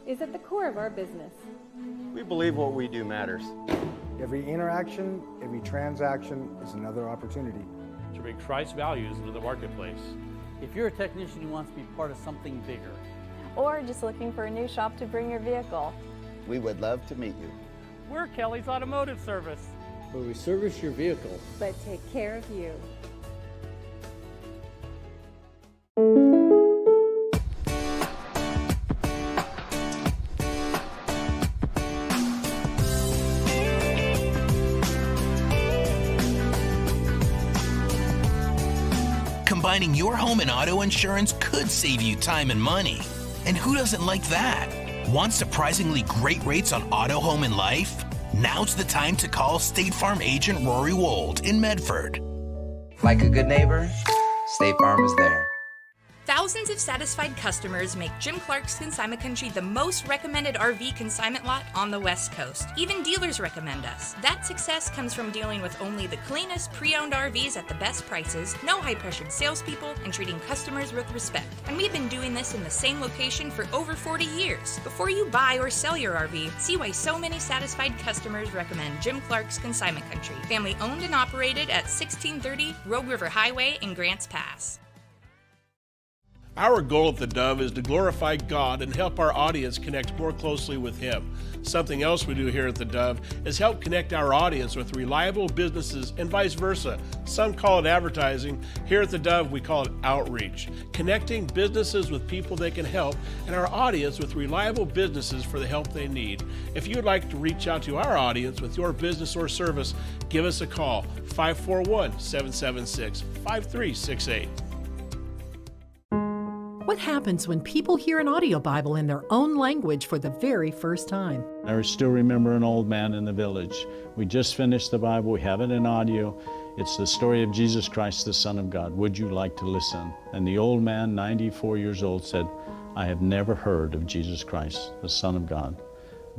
is at the core of our business. We believe what we do matters. Every interaction, every transaction is another opportunity to bring Christ's values into the marketplace. If you're a technician who wants to be part of something bigger, or just looking for a new shop to bring your vehicle, we would love to meet you. We're Kelly's Automotive Service, where we service your vehicle, but take care of you. Combining your home and auto insurance could save you time and money. And who doesn't like that? Want surprisingly great rates on auto, home, and life? Now's the time to call State Farm agent Rory Wold in Medford. Like a good neighbor, State Farm is there. Thousands of satisfied customers make Jim Clark's Consignment Country the most recommended RV consignment lot on the West Coast. Even dealers recommend us. That success comes from dealing with only the cleanest pre-owned RVs at the best prices, no high-pressured salespeople, and treating customers with respect. And we've been doing this in the same location for over 40 years. Before you buy or sell your RV, see why so many satisfied customers recommend Jim Clark's Consignment Country. Family owned and operated at 1630 Rogue River Highway in Grants Pass. Our goal at the Dove is to glorify God and help our audience connect more closely with Him. Something else we do here at the Dove is help connect our audience with reliable businesses and vice versa. Some call it advertising. Here at the Dove, we call it outreach. Connecting businesses with people they can help and our audience with reliable businesses for the help they need. If you'd like to reach out to our audience with your business or service, give us a call, 541-776-5368. What happens when people hear an audio Bible in their own language for the very first time? I still remember an old man in the village. We just finished the Bible, we have it in audio. It's the story of Jesus Christ, the Son of God. Would you like to listen? And the old man, 94 years old, said, I have never heard of Jesus Christ, the Son of God.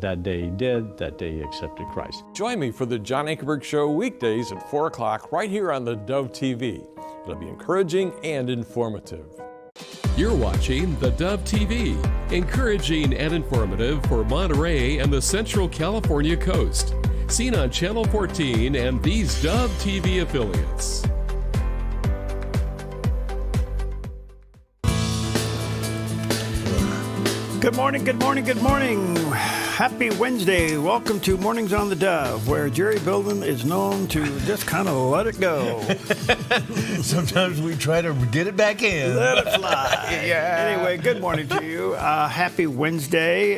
That day he did, that day he accepted Christ. Join me for the John Ankerberg Show weekdays at 4 o'clock right here on the Dove TV. It'll be encouraging and informative. You're watching the Dove TV, encouraging and informative for Monterey and the Central California coast. Seen on Channel 14 and these Dove TV affiliates. Good morning, good morning, good morning. Happy Wednesday. Welcome to Mornings on the Dove, where Jerry Bilden is known to just kind of let it go. Sometimes we try to get it back in. Let it fly. Yeah. Anyway, good morning to you. Happy Wednesday.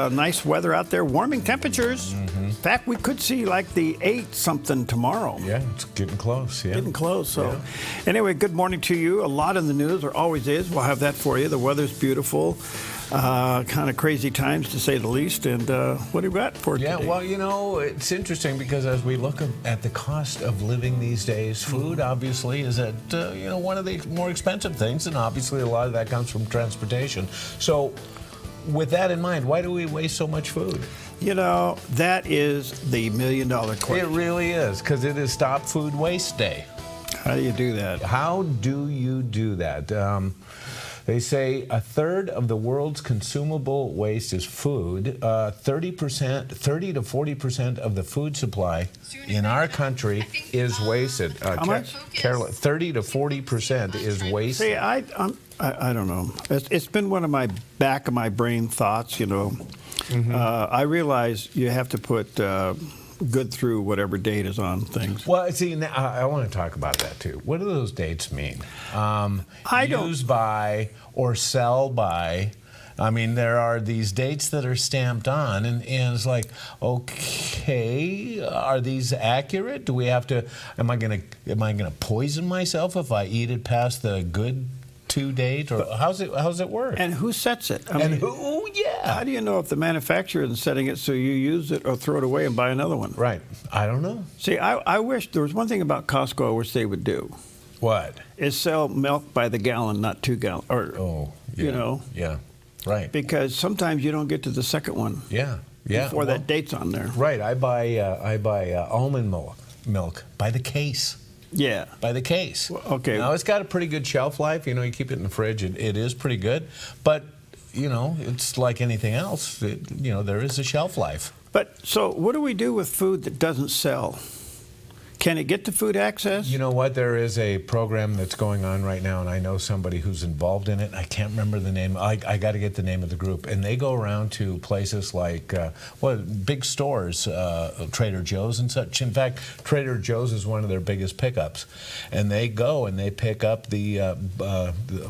Nice weather out there. Warming temperatures. Mm-hmm. In fact, we could see like the 8-something tomorrow. Yeah, it's getting close. Yeah. Getting close. So anyway, good morning to you. A lot in the news. There always is. We'll have that for you. The weather's beautiful. Kind of crazy times, to say the least. And what do you got for today? Yeah, well, you know, it's interesting because as we look at the cost of living these days, food obviously is at one of the more expensive things, and obviously a lot of that comes from transportation. So, with that in mind, why do we waste so much food? You know, that is the million-dollar question. It really is, because it is Stop Food Waste Day. How do you do that? How do you do that? They say a third of the world's consumable waste is food. 30 to 40% of the food supply in our country is wasted. How much? Carolyn, 30 to 40% is wasted. See, I don't know. It's been one of my back of my brain thoughts. You know, I realize you have to put good through whatever date is on things. Well, see, now, I want to talk about that too. What do those dates mean? Use by or sell by. I mean, there are these dates that are stamped on, and it's like, okay, are these accurate? Do we have to? Am I gonna poison myself if I eat it past the good to date, or how's it work? And who sets it? How do you know if the manufacturer is setting it so you use it or throw it away and buy another one? Right. I don't know. See, I wish there was one thing about Costco I wish they would do. What? Is sell milk by the gallon, not 2 gallons. Or, you know. Yeah. Right. Because sometimes you don't get to the second one. Yeah. Before that date's on there. Right. I buy almond milk by the case. Yeah. By the case. Well, okay. Now, it's got a pretty good shelf life. You know, you keep it in the fridge. It is pretty good. But it's like anything else. There is a shelf life. But so what do we do with food that doesn't sell? Can it get to food access? You know what? There is a program that's going on right now, and I know somebody who's involved in it. I can't remember the name. I got to get the name of the group. And they go around to places like, big stores, Trader Joe's and such. In fact, Trader Joe's is one of their biggest pickups. And they go and they pick up the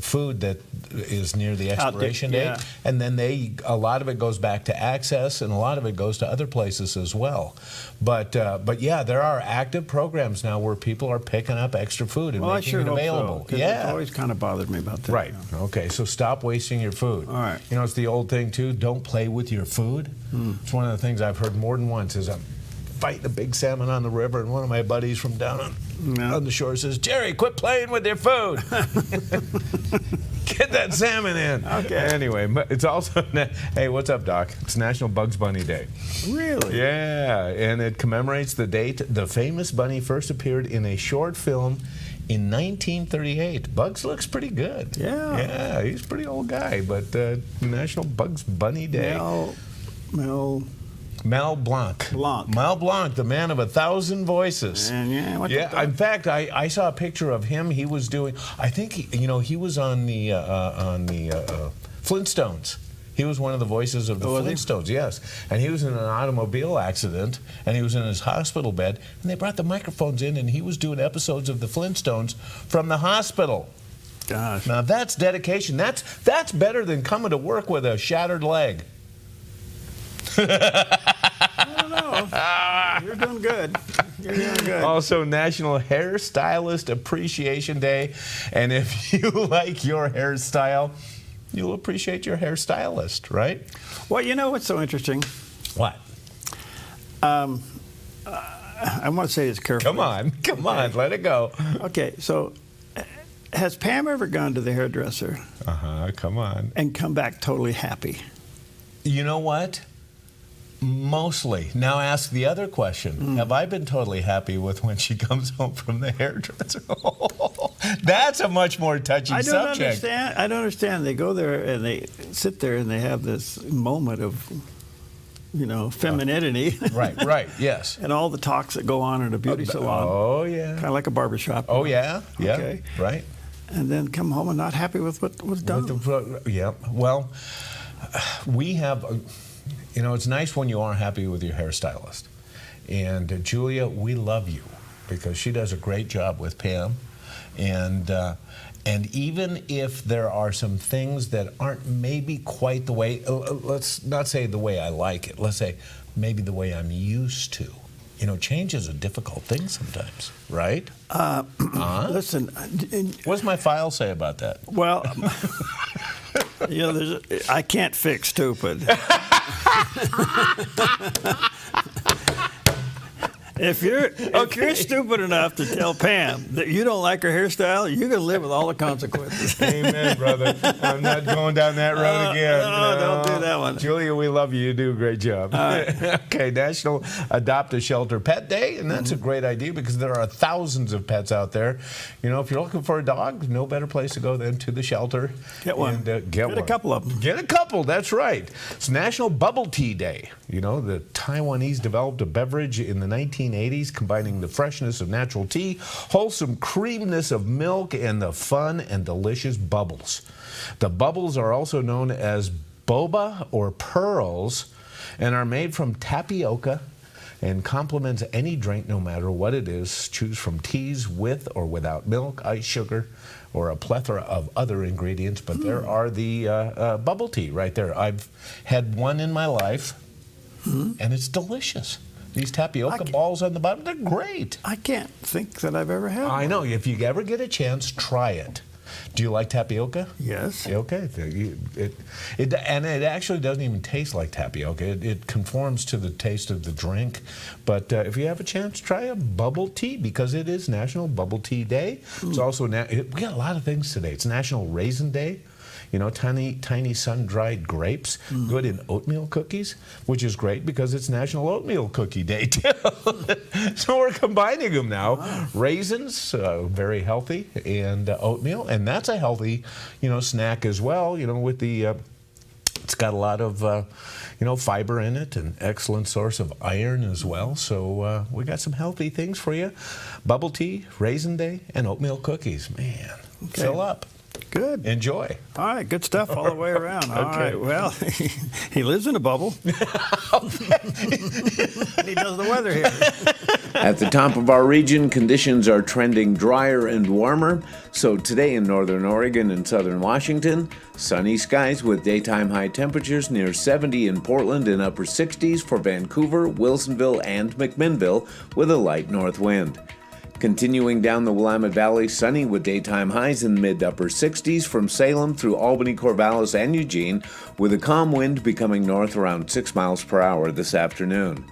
food that is near the expiration date. And then a lot of it goes back to Access, and a lot of it goes to other places as well. But yeah, there are active programs now where people are picking up extra food and making it available. So, it's always kind of bothered me about that. Right. Okay. So stop wasting your food. All right. It's the old thing too. Don't play with your food. It's one of the things I've heard more than once. Is I'm fighting a big salmon on the river, and one of my buddies from down on the shore says, "Jerry, quit playing with your food." Get that salmon in. Okay. Anyway, it's also, hey, what's up, Doc? It's National Bugs Bunny Day. Really? Yeah, and it commemorates the date the famous bunny first appeared in a short film in 1938. Bugs looks pretty good. Yeah. Yeah, he's a pretty old guy, but National Bugs Bunny Day. Mel Blanc. Mel Blanc, the man of 1,000 voices. And in fact, I saw a picture of him. He was doing, I think, he was on the Flintstones. He was one of the voices of the Flintstones, yes. And he was in an automobile accident, and he was in his hospital bed, and they brought the microphones in, and he was doing episodes of the Flintstones from the hospital. Gosh. Now, that's dedication. That's better than coming to work with a shattered leg. I don't know. You're doing good. You're doing good. Also, National Hairstylist Appreciation Day. And if you like your hairstyle, you'll appreciate your hairstylist, right? Well, you know what's so interesting? What? I want to say this carefully. Come on, let it go. Okay, so has Pam ever gone to the hairdresser? Come on. And come back totally happy? You know what? Mostly. Now ask the other question. Have I been totally happy with when she comes home from the hairdresser? That's a much more touchy subject. I don't understand. They go there and they sit there and they have this moment of, femininity. Right, yes. And all the talks that go on in a beauty salon. Oh, yeah. Kind of like a barbershop. Oh, yeah. Okay. Right. And then come home and not happy with what was done. Yeah. Well, we have... it's nice when you are happy with your hairstylist. And Julia, we love you because she does a great job with Pam. And even if there are some things that aren't maybe quite the way, let's not say the way I like it, let's say maybe the way I'm used to. Change is a difficult thing sometimes, right? Listen. What does my file say about that? Well, I can't fix stupid. If you're stupid enough to tell Pam that you don't like her hairstyle, you're going to live with all the consequences. Amen, brother. I'm not going down that road again. No, don't do that one. Julia, we love you. You do a great job. Okay, National Adopt a Shelter Pet Day, and that's a great idea because there are thousands of pets out there. If you're looking for a dog, no better place to go than to the shelter. Get one. And, get a couple of them. Get a couple, that's right. It's National Bubble Tea Day. The Taiwanese developed a beverage in the 1980s, combining the freshness of natural tea, wholesome creaminess of milk, and the fun and delicious bubbles. The bubbles are also known as boba or pearls and are made from tapioca and complements any drink no matter what it is. Choose from teas with or without milk, ice, sugar, or a plethora of other ingredients, but there are the bubble tea right there. I've had one in my life, and it's delicious. These tapioca balls on the bottom, they're great. I can't think that I've ever had one. I know. If you ever get a chance, try it. Do you like tapioca? Yes. Okay. And it actually doesn't even taste like tapioca. It conforms to the taste of the drink. But if you have a chance, try a bubble tea because it is National Bubble Tea Day. It's also, we got a lot of things today. It's National Raisin Day. Tiny sun-dried grapes, good in oatmeal cookies, which is great because it's National Oatmeal Cookie Day, too. So we're combining them now. Wow. Raisins, very healthy, and oatmeal, and that's a healthy, snack as well, with the It's got a lot of, fiber in it, an excellent source of iron as well. So we got some healthy things for you. Bubble tea, raisin day, and oatmeal cookies. Man, fill up. Good. Enjoy. All right, good stuff all the way around. All right, well, he lives in a bubble. And he does the weather here. At the top of our region, conditions are trending drier and warmer. So today in northern Oregon and southern Washington, sunny skies with daytime high temperatures near 70 in Portland and upper 60s for Vancouver, Wilsonville, and McMinnville with a light north wind. Continuing down the Willamette Valley, sunny with daytime highs in mid-upper 60s from Salem through Albany, Corvallis, and Eugene, with a calm wind becoming north around 6 miles per hour this afternoon.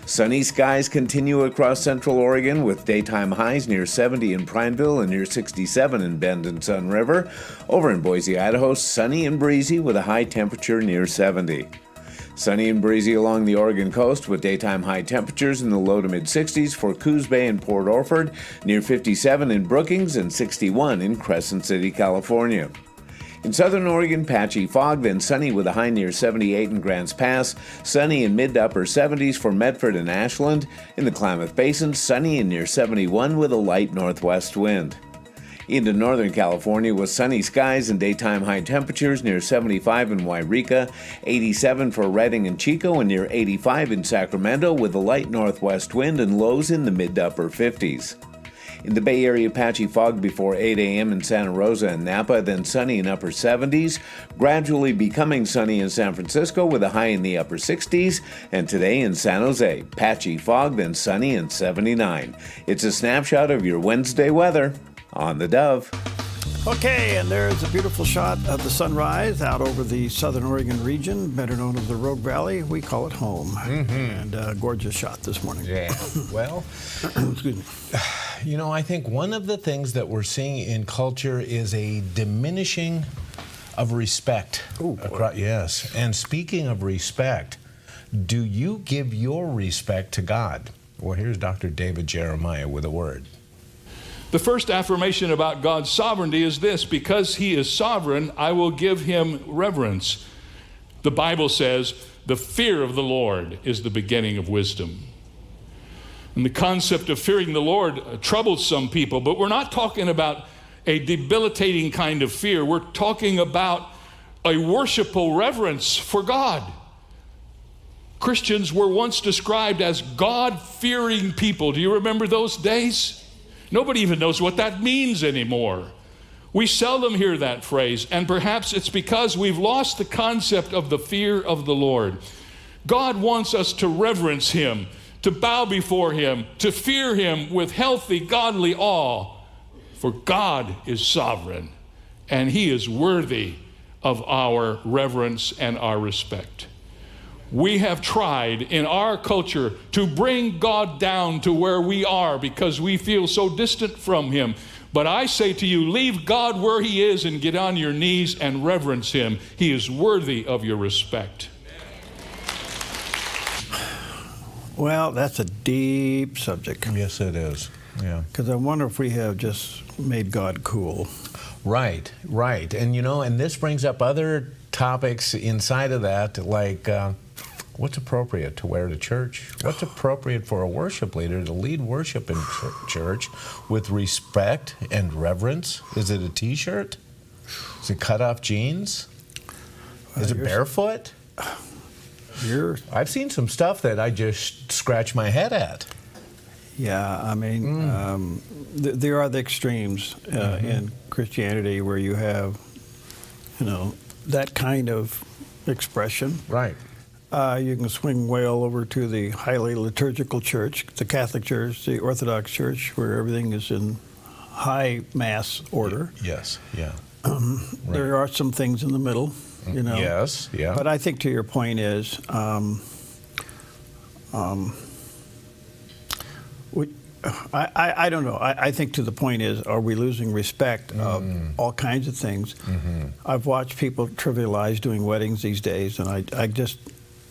Sunny skies continue across central Oregon with daytime highs near 70 in Prineville and near 67 in Bend and Sun River. Over in Boise, Idaho, sunny and breezy with a high temperature near 70. Sunny and breezy along the Oregon coast with daytime high temperatures in the low to mid-60s for Coos Bay and Port Orford, near 57 in Brookings and 61 in Crescent City, California. In southern Oregon, patchy fog, then sunny with a high near 78 in Grants Pass, sunny in mid to upper 70s for Medford and Ashland. In the Klamath Basin, sunny and near 71 with a light northwest wind. Into northern California with sunny skies and daytime high temperatures near 75 in Wairika, 87 for Redding and Chico, and near 85 in Sacramento with a light northwest wind and lows in the mid to upper 50s. In the Bay Area, patchy fog before 8 a.m. in Santa Rosa and Napa, then sunny in upper 70s, gradually becoming sunny in San Francisco with a high in the upper 60s, and today in San Jose, patchy fog, then sunny in 79. It's a snapshot of your Wednesday weather on the Dove. Okay, and there's a beautiful shot of the sunrise out over the southern Oregon region, better known as the Rogue Valley. We call it home. Mm-hmm. And a gorgeous shot this morning. Yeah. Well, excuse me. I think one of the things that we're seeing in culture is a diminishing of respect. Ooh, yes. And speaking of respect, do you give your respect to God? Well, here's Dr. David Jeremiah with a word. The first affirmation about God's sovereignty is this: because he is sovereign, I will give him reverence. The Bible says, the fear of the Lord is the beginning of wisdom. And the concept of fearing the Lord troubles some people, but we're not talking about a debilitating kind of fear. We're talking about a worshipful reverence for God. Christians were once described as God-fearing people. Do you remember those days? Nobody even knows what that means anymore. We seldom hear that phrase, and perhaps it's because we've lost the concept of the fear of the Lord. God wants us to reverence him, to bow before him, to fear him with healthy, godly awe. For God is sovereign, and he is worthy of our reverence and our respect. We have tried in our culture to bring God down to where we are because we feel so distant from him. But I say to you, leave God where he is and get on your knees and reverence him. He is worthy of your respect. Well, that's a deep subject. Yes, it is. Yeah. Because I wonder if we have just made God cool. Right. And and this brings up other topics inside of that, like what's appropriate to wear to church? What's appropriate for a worship leader to lead worship in church with respect and reverence? Is it a t-shirt? Is it cut-off jeans? Is it barefoot? I've seen some stuff that I just scratch my head at. Yeah, I mean, there are the extremes in Christianity where you have, that kind of expression. Right. You can swing well over to the highly liturgical church, the Catholic Church, the Orthodox Church, where everything is in high mass order. Yes, yeah. There are some things in the middle, Yes, yeah. But I think to your point is, I don't know. I think to the point is, are we losing respect of all kinds of things? Mm-hmm. I've watched people trivialize doing weddings these days, and I just,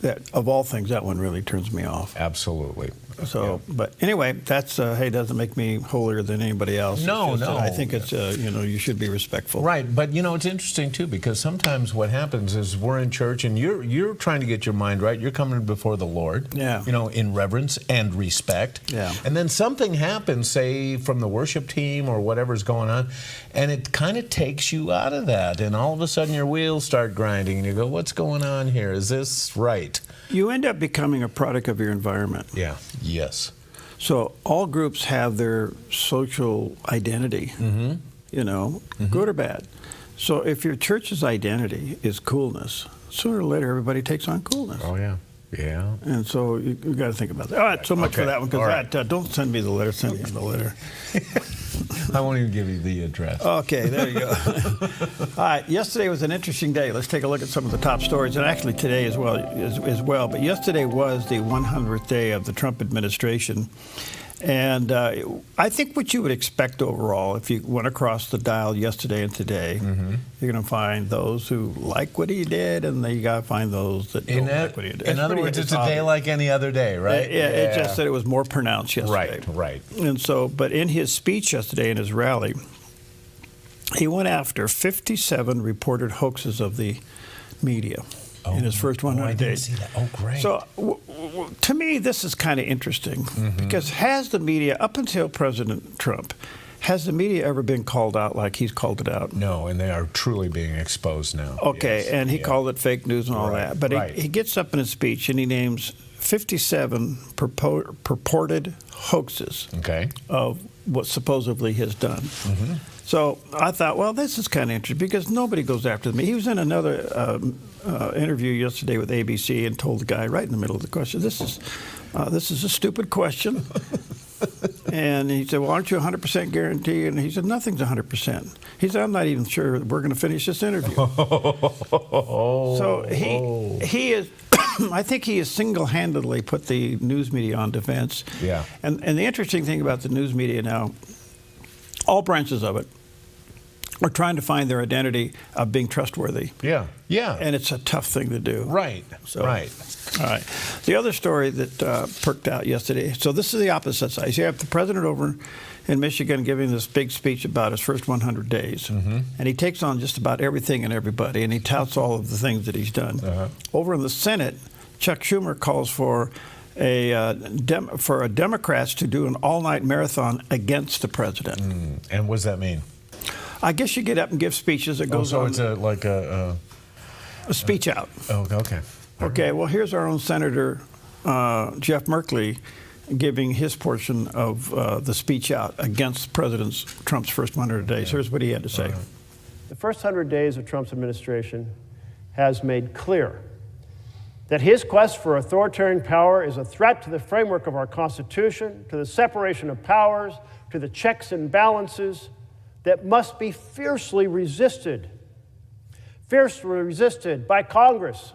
that of all things, that one really turns me off. Absolutely. So, but anyway, that's hey, doesn't make me holier than anybody else. No, no. I think it's you should be respectful. Right, but it's interesting too, because sometimes what happens is we're in church and you're trying to get your mind right. You're coming before the Lord. Yeah. In reverence and respect. Yeah. And then something happens, say from the worship team or whatever's going on, and it kind of takes you out of that, and all of a sudden your wheels start grinding, and you go, "What's going on here? Is this right?" You end up becoming a product of your environment. Yeah. Yes. So all groups have their social identity, good or bad. So if your church's identity is coolness, sooner or later everybody takes on coolness. Oh, yeah. Yeah. And so you got to think about that. All right, so much for that one, because don't send me the letter, send me the letter. I won't even give you the address. Okay, there you go. All right, yesterday was an interesting day. Let's take a look at some of the top stories, and actually today as well. But yesterday was the 100th day of the Trump administration. And I think what you would expect overall, if you went across the dial yesterday and today, you're going to find those who like what he did, and then you got to find those that don't like what he did. In other words, it's a day like any other day, right? Yeah, it just said it was more pronounced yesterday. Right. And so, but in his speech yesterday, in his rally, he went after 57 reported hoaxes of the media. In his first 100 days. I didn't see that. Oh, great. So, to me, this is kind of interesting because has the media, up until President Trump, has the media ever been called out like he's called it out? No, and they are truly being exposed now. Okay, yes. and he called it fake news and all that. But he gets up in his speech and he names 57 purported hoaxes of what supposedly he has done. So I thought, well, this is kind of interesting because nobody goes after me. He was in another interview yesterday with ABC and told the guy right in the middle of the question, this is a stupid question. And he said, well, aren't you 100% guaranteed? And he said, nothing's 100%. He said, I'm not even sure we're going to finish this interview. So he is, I think he has single-handedly put the news media on defense. Yeah. And the interesting thing about the news media now, all branches of it are trying to find their identity of being trustworthy. Yeah. And it's a tough thing to do. Right. All right. The other story that perked out yesterday, so this is the opposite side. You have the president over in Michigan giving this big speech about his first 100 days. And he takes on just about everything and everybody, and he touts all of the things that he's done. Over in the Senate, Chuck Schumer calls for Democrats to do an all-night marathon against the president. And what does that mean? I guess you get up and give speeches. It goes on. So it's a speech out. Oh, okay. Okay, well, here's our own Senator Jeff Merkley giving his portion of the speech out against President Trump's first 100 days. Here's what he had to say. The first 100 days of Trump's administration has made clear that his quest for authoritarian power is a threat to the framework of our Constitution, to the separation of powers, to the checks and balances that must be fiercely resisted by Congress.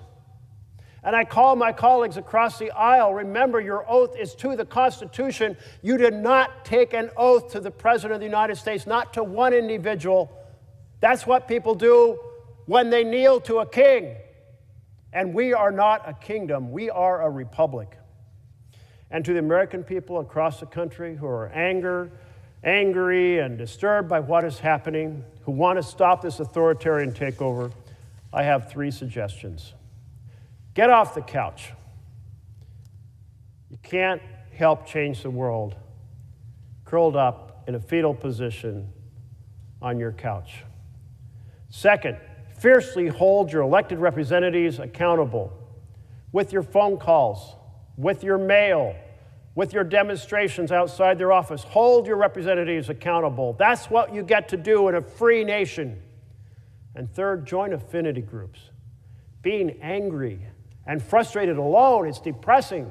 And I call my colleagues across the aisle, remember, your oath is to the Constitution. You did not take an oath to the President of the United States, not to one individual. That's what people do when they kneel to a king. And we are not a kingdom, we are a republic. And to the American people across the country who are angry and disturbed by what is happening, who want to stop this authoritarian takeover, I have 3 suggestions. Get off the couch. You can't help change the world curled up in a fetal position on your couch. Second, fiercely hold your elected representatives accountable with your phone calls, with your mail, with your demonstrations outside their office. Hold your representatives accountable. That's what you get to do in a free nation. And third, join affinity groups. Being angry and frustrated alone is depressing.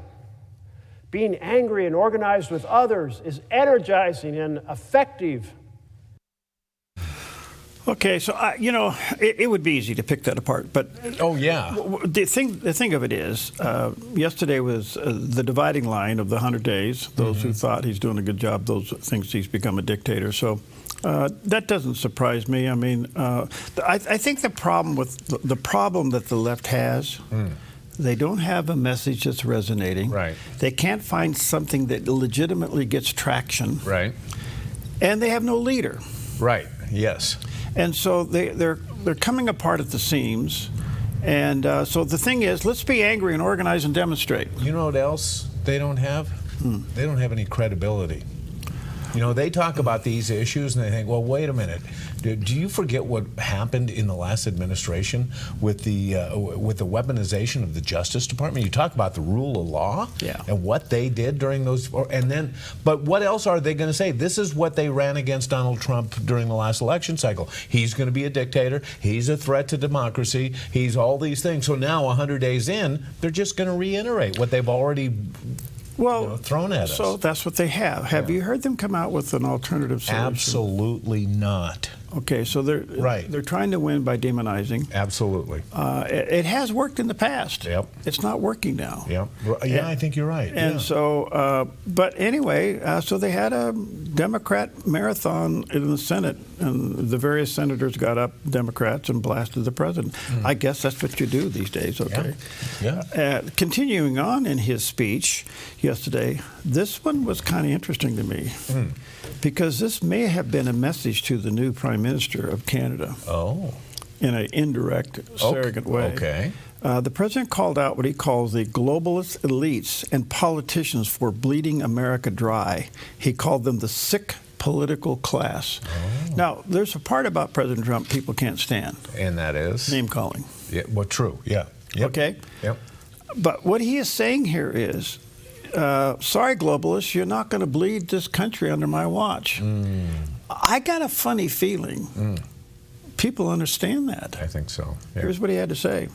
Being angry and organized with others is energizing and effective. Okay, so it would be easy to pick that apart, but the thing of it is, yesterday was the dividing line of the 100 days. Those who thought he's doing a good job, those thinks he's become a dictator. So that doesn't surprise me. I mean, I think the problem that the left has They don't have a message that's resonating. Right. They can't find something that legitimately gets traction. Right. And they have no leader. Right. Yes. And so they're coming apart at the seams. And so the thing is, let's be angry and organize and demonstrate. You know what else they don't have? They don't have any credibility. You know, they talk about these issues and they think, well, wait a minute. Do you forget what happened in the last administration with the weaponization of the Justice Department? You talk about the rule of law and what they did during those, but what else are they going to say? This is what they ran against Donald Trump during the last election cycle. He's going to be a dictator. He's a threat to democracy. He's all these things. So now, 100 days in, they're just going to reiterate what they've already thrown at us. So that's what they have. Have you heard them come out with an alternative solution? Absolutely not. Okay, so they're trying to win by demonizing. Absolutely. It has worked in the past. Yep. It's not working now. Yep. Yeah, I think you're right. And so, but anyway, so they had a Democrat marathon in the Senate, and the various senators got up, Democrats, and blasted the president. I guess that's what you do these days, okay? Yeah. Continuing on in his speech yesterday, this one was kind of interesting to me. Because this may have been a message to the new Prime Minister of Canada. Oh. In an indirect, surrogate way. Okay. The president called out what he calls the globalist elites and politicians for bleeding America dry. He called them the sick political class. Oh. Now, there's a part about President Trump people can't stand. And that is? Name calling. Yeah, well, true. Yeah. Yep. Okay? Yep. But what he is saying here is, sorry, globalists, you're not going to bleed this country under my watch. I got a funny feeling people understand that. I think so. Yeah. Here's what he had to say.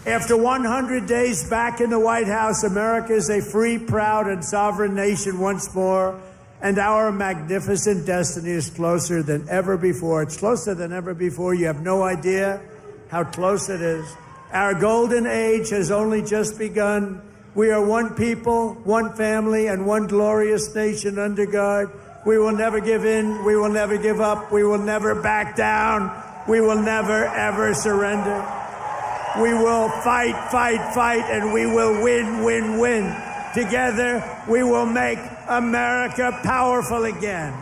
After 100 days back in the White House, America is a free, proud, and sovereign nation once more, and our magnificent destiny is closer than ever before. It's closer than ever before. You have no idea how close it is. Our golden age has only just begun. We are one people, one family, and one glorious nation under God. We will never give in. We will never give up. We will never back down. We will never, ever surrender. We will fight, fight, fight, and we will win, win, win. Together, we will make America powerful again.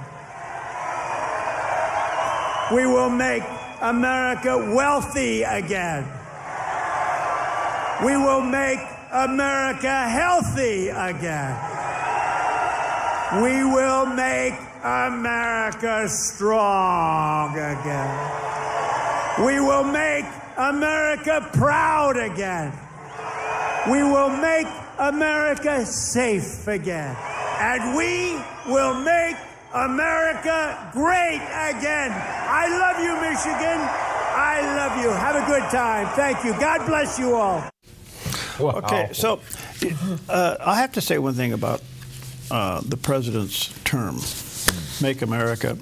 We will make America wealthy again. We will make America healthy again. We will make America strong again. We will make America proud again. We will make America safe again. And we will make America great again. I love you, Michigan. I love you. Have a good time. Thank you. God bless you all. Wow. Okay, so I have to say one thing about the president's term, Make America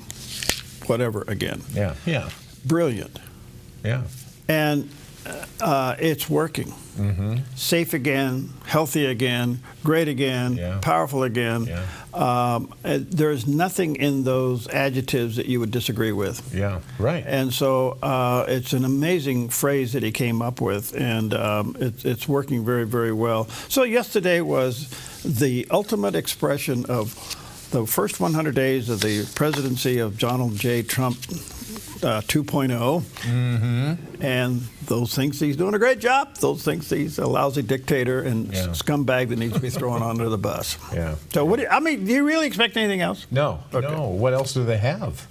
whatever again. Yeah. Yeah. Brilliant. Yeah. And it's working. Safe again, healthy again, great again, powerful again. There's nothing in those adjectives that you would disagree with. Yeah, right. And so it's an amazing phrase that he came up with, and it's working very, very well. So yesterday was the ultimate expression of the first 100 days of the presidency of Donald J. Trump 2.0, and those thinks he's doing a great job. Those thinks he's a lousy dictator and scumbag that needs to be thrown under the bus. Yeah. So do you really expect anything else? No. Okay. No. What else do they have?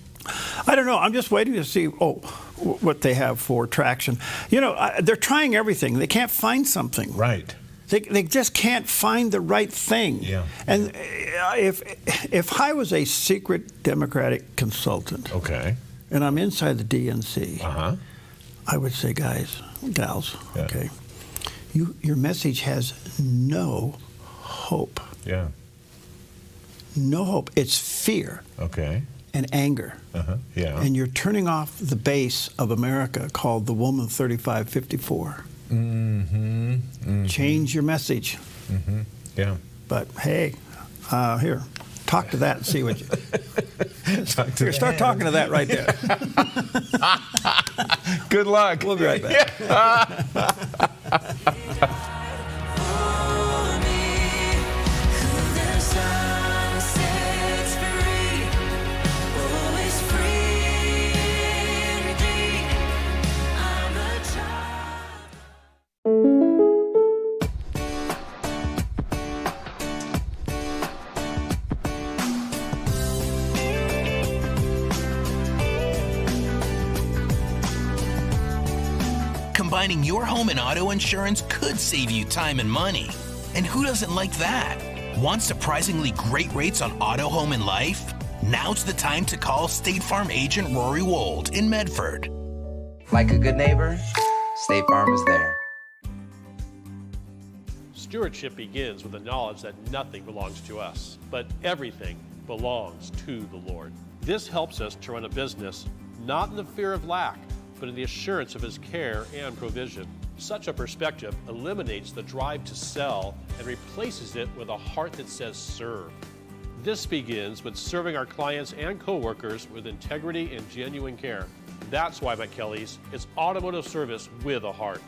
I don't know. I'm just waiting to see what they have for traction. You know, they're trying everything. They can't find something. Right. They just can't find the right thing. Yeah. And if I was a secret Democratic consultant, and I'm inside the DNC, I would say, guys, gals, okay, your message has no hope. Yeah. No hope. It's fear. Okay. And anger. Yeah. And you're turning off the base of America called the Woman 3554. Change your message. Yeah. But hey, here, talk to that and see what you. Start talking to that right there. Good luck. We'll be right back. Finding your home and auto insurance could save you time and money. And who doesn't like that? Want surprisingly great rates on auto, home, and life? Now's the time to call State Farm agent Rory Wold in Medford. Like a good neighbor, State Farm is there. Stewardship begins with the knowledge that nothing belongs to us, but everything belongs to the Lord. This helps us to run a business not in the fear of lack, but in the assurance of His care and provision. Such a perspective eliminates the drive to sell and replaces it with a heart that says serve. This begins with serving our clients and coworkers with integrity and genuine care. That's why McKelly's is automotive service with a heart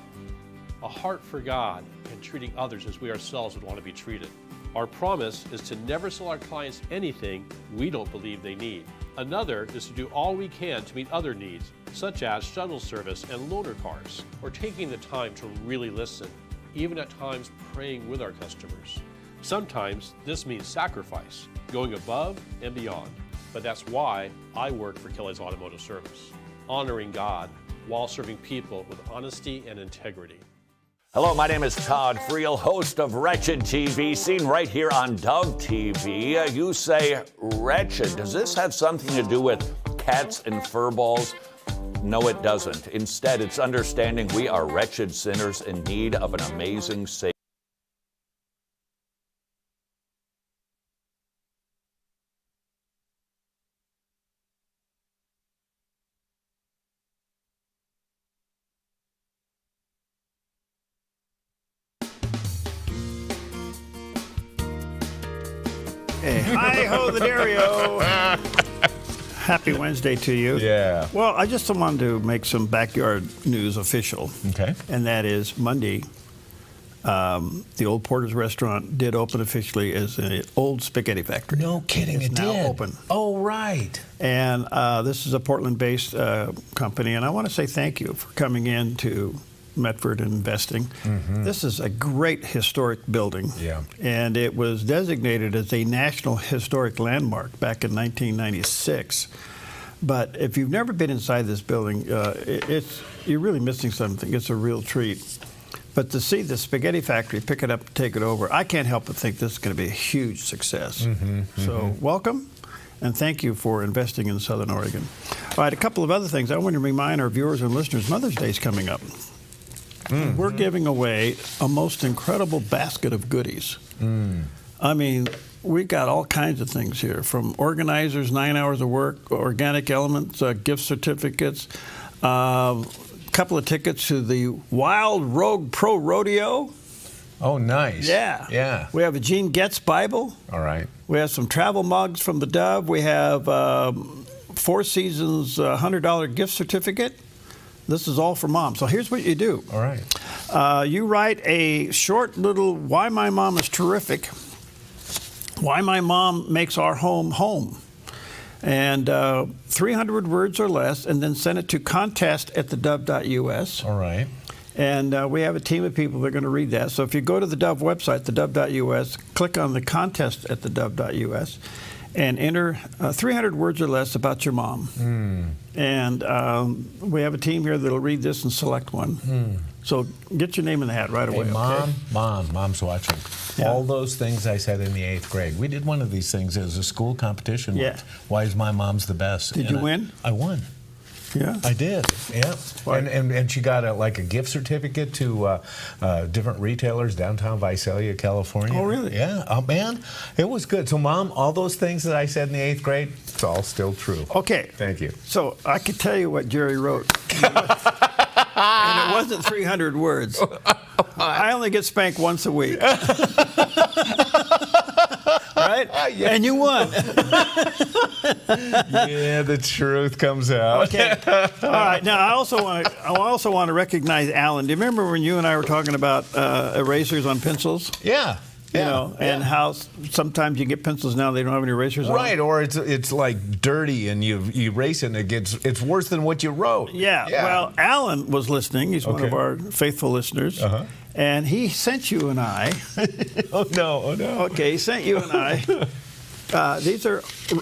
for God and treating others as we ourselves would want to be treated. Our promise is to never sell our clients anything we don't believe they need. Another is to do all we can to meet other needs, such as shuttle service and loaner cars, or taking the time to really listen, even at times praying with our customers. Sometimes this means sacrifice, going above and beyond. But that's why I work for Kelly's Automotive Service, honoring God while serving people with honesty and integrity. Hello, my name is Todd Friel, host of Wretched TV, seen right here on Dove TV. You say, wretched. Does this have something to do with cats and furballs? No, it doesn't. Instead, it's understanding we are wretched sinners in need of an amazing Savior. Hey, hi-ho the Dario. Happy Wednesday to you. Yeah. Well, I just wanted to make some backyard news official. Okay. And that is Monday, the old Porter's restaurant did open officially as an old spaghetti factory. No kidding, it's it now did. open. Oh, right. And this is a Portland-based company, and I want to say thank you for coming in to Medford and investing. Mm-hmm. This is a great historic building. Yeah. And it was designated as a National Historic Landmark back in 1996. But if you've never been inside this building, you're really missing something. It's a real treat. But to see the spaghetti factory pick it up and take it over, I can't help but think this is going to be a huge success. So welcome, and thank you for investing in Southern Oregon. All right, a couple of other things. I want to remind our viewers and listeners, Mother's Day is coming up. We're giving away a most incredible basket of goodies. I mean, we got all kinds of things here, from organizers, 9 hours of work, organic elements, gift certificates, couple of tickets to the Wild Rogue Pro Rodeo. Oh, nice. Yeah. Yeah. We have a Gene Getz Bible. All right. We have some travel mugs from the Dove. We have Four Seasons $100 gift certificate. This is all for Mom. So here's what you do. All right. You write a short little Why My Mom is Terrific. Why My Mom Makes Our Home Home. And 300 words or less, and then send it to contest@thedove.us. All right. And we have a team of people that are going to read that. So if you go to the Dove website, thedove.us, click on the contest@thedove.us, and enter 300 words or less about your mom. And we have a team here that'll read this and select one. So get your name in the hat right away. Hey, okay? Mom's watching. Yeah. All those things I said in the 8th grade. We did one of these things as a school competition. Yeah. Once. Why is my mom's the best? Did you win? I won. Yeah. I did. Yeah. And she got a gift certificate to different retailers downtown Visalia, California. Oh, really? Yeah. Oh, man, it was good. So, Mom, all those things that I said in the 8th grade, it's all still true. Okay. Thank you. So I could tell you what Jerry wrote. And it wasn't 300 words. I only get spanked once a week. Right? Yeah. And you won. Yeah, the truth comes out. Okay. All right. Now, I also want to recognize Alan. Do you remember when you and I were talking about erasers on pencils? Yeah. You know, and how sometimes you get pencils now they don't have any erasers on. Right, or it's like dirty and you erase it and it's worse than what you wrote. Yeah. Well, Alan was listening. He's one of our faithful listeners. And he sent you and I. Oh, no. Okay, he sent you and I. These are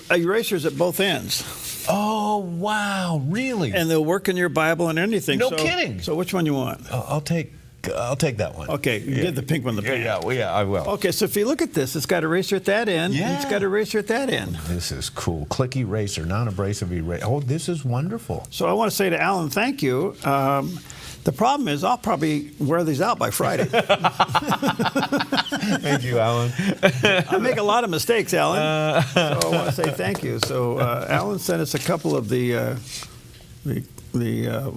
erasers at both ends. Oh, wow, really? And they'll work in your Bible and anything. No kidding. So which one you want? I'll take that one. Okay, give the pink one the pen. Yeah, I will. Okay, so if you look at this, it's got eraser at that end, and it's got eraser at that end. This is cool. Click eraser, non-abrasive eraser. Oh, this is wonderful. So I want to say to Alan, thank you. The problem is I'll probably wear these out by Friday. Thank you, Alan. I make a lot of mistakes, Alan. So I want to say thank you. So Alan sent us a couple of the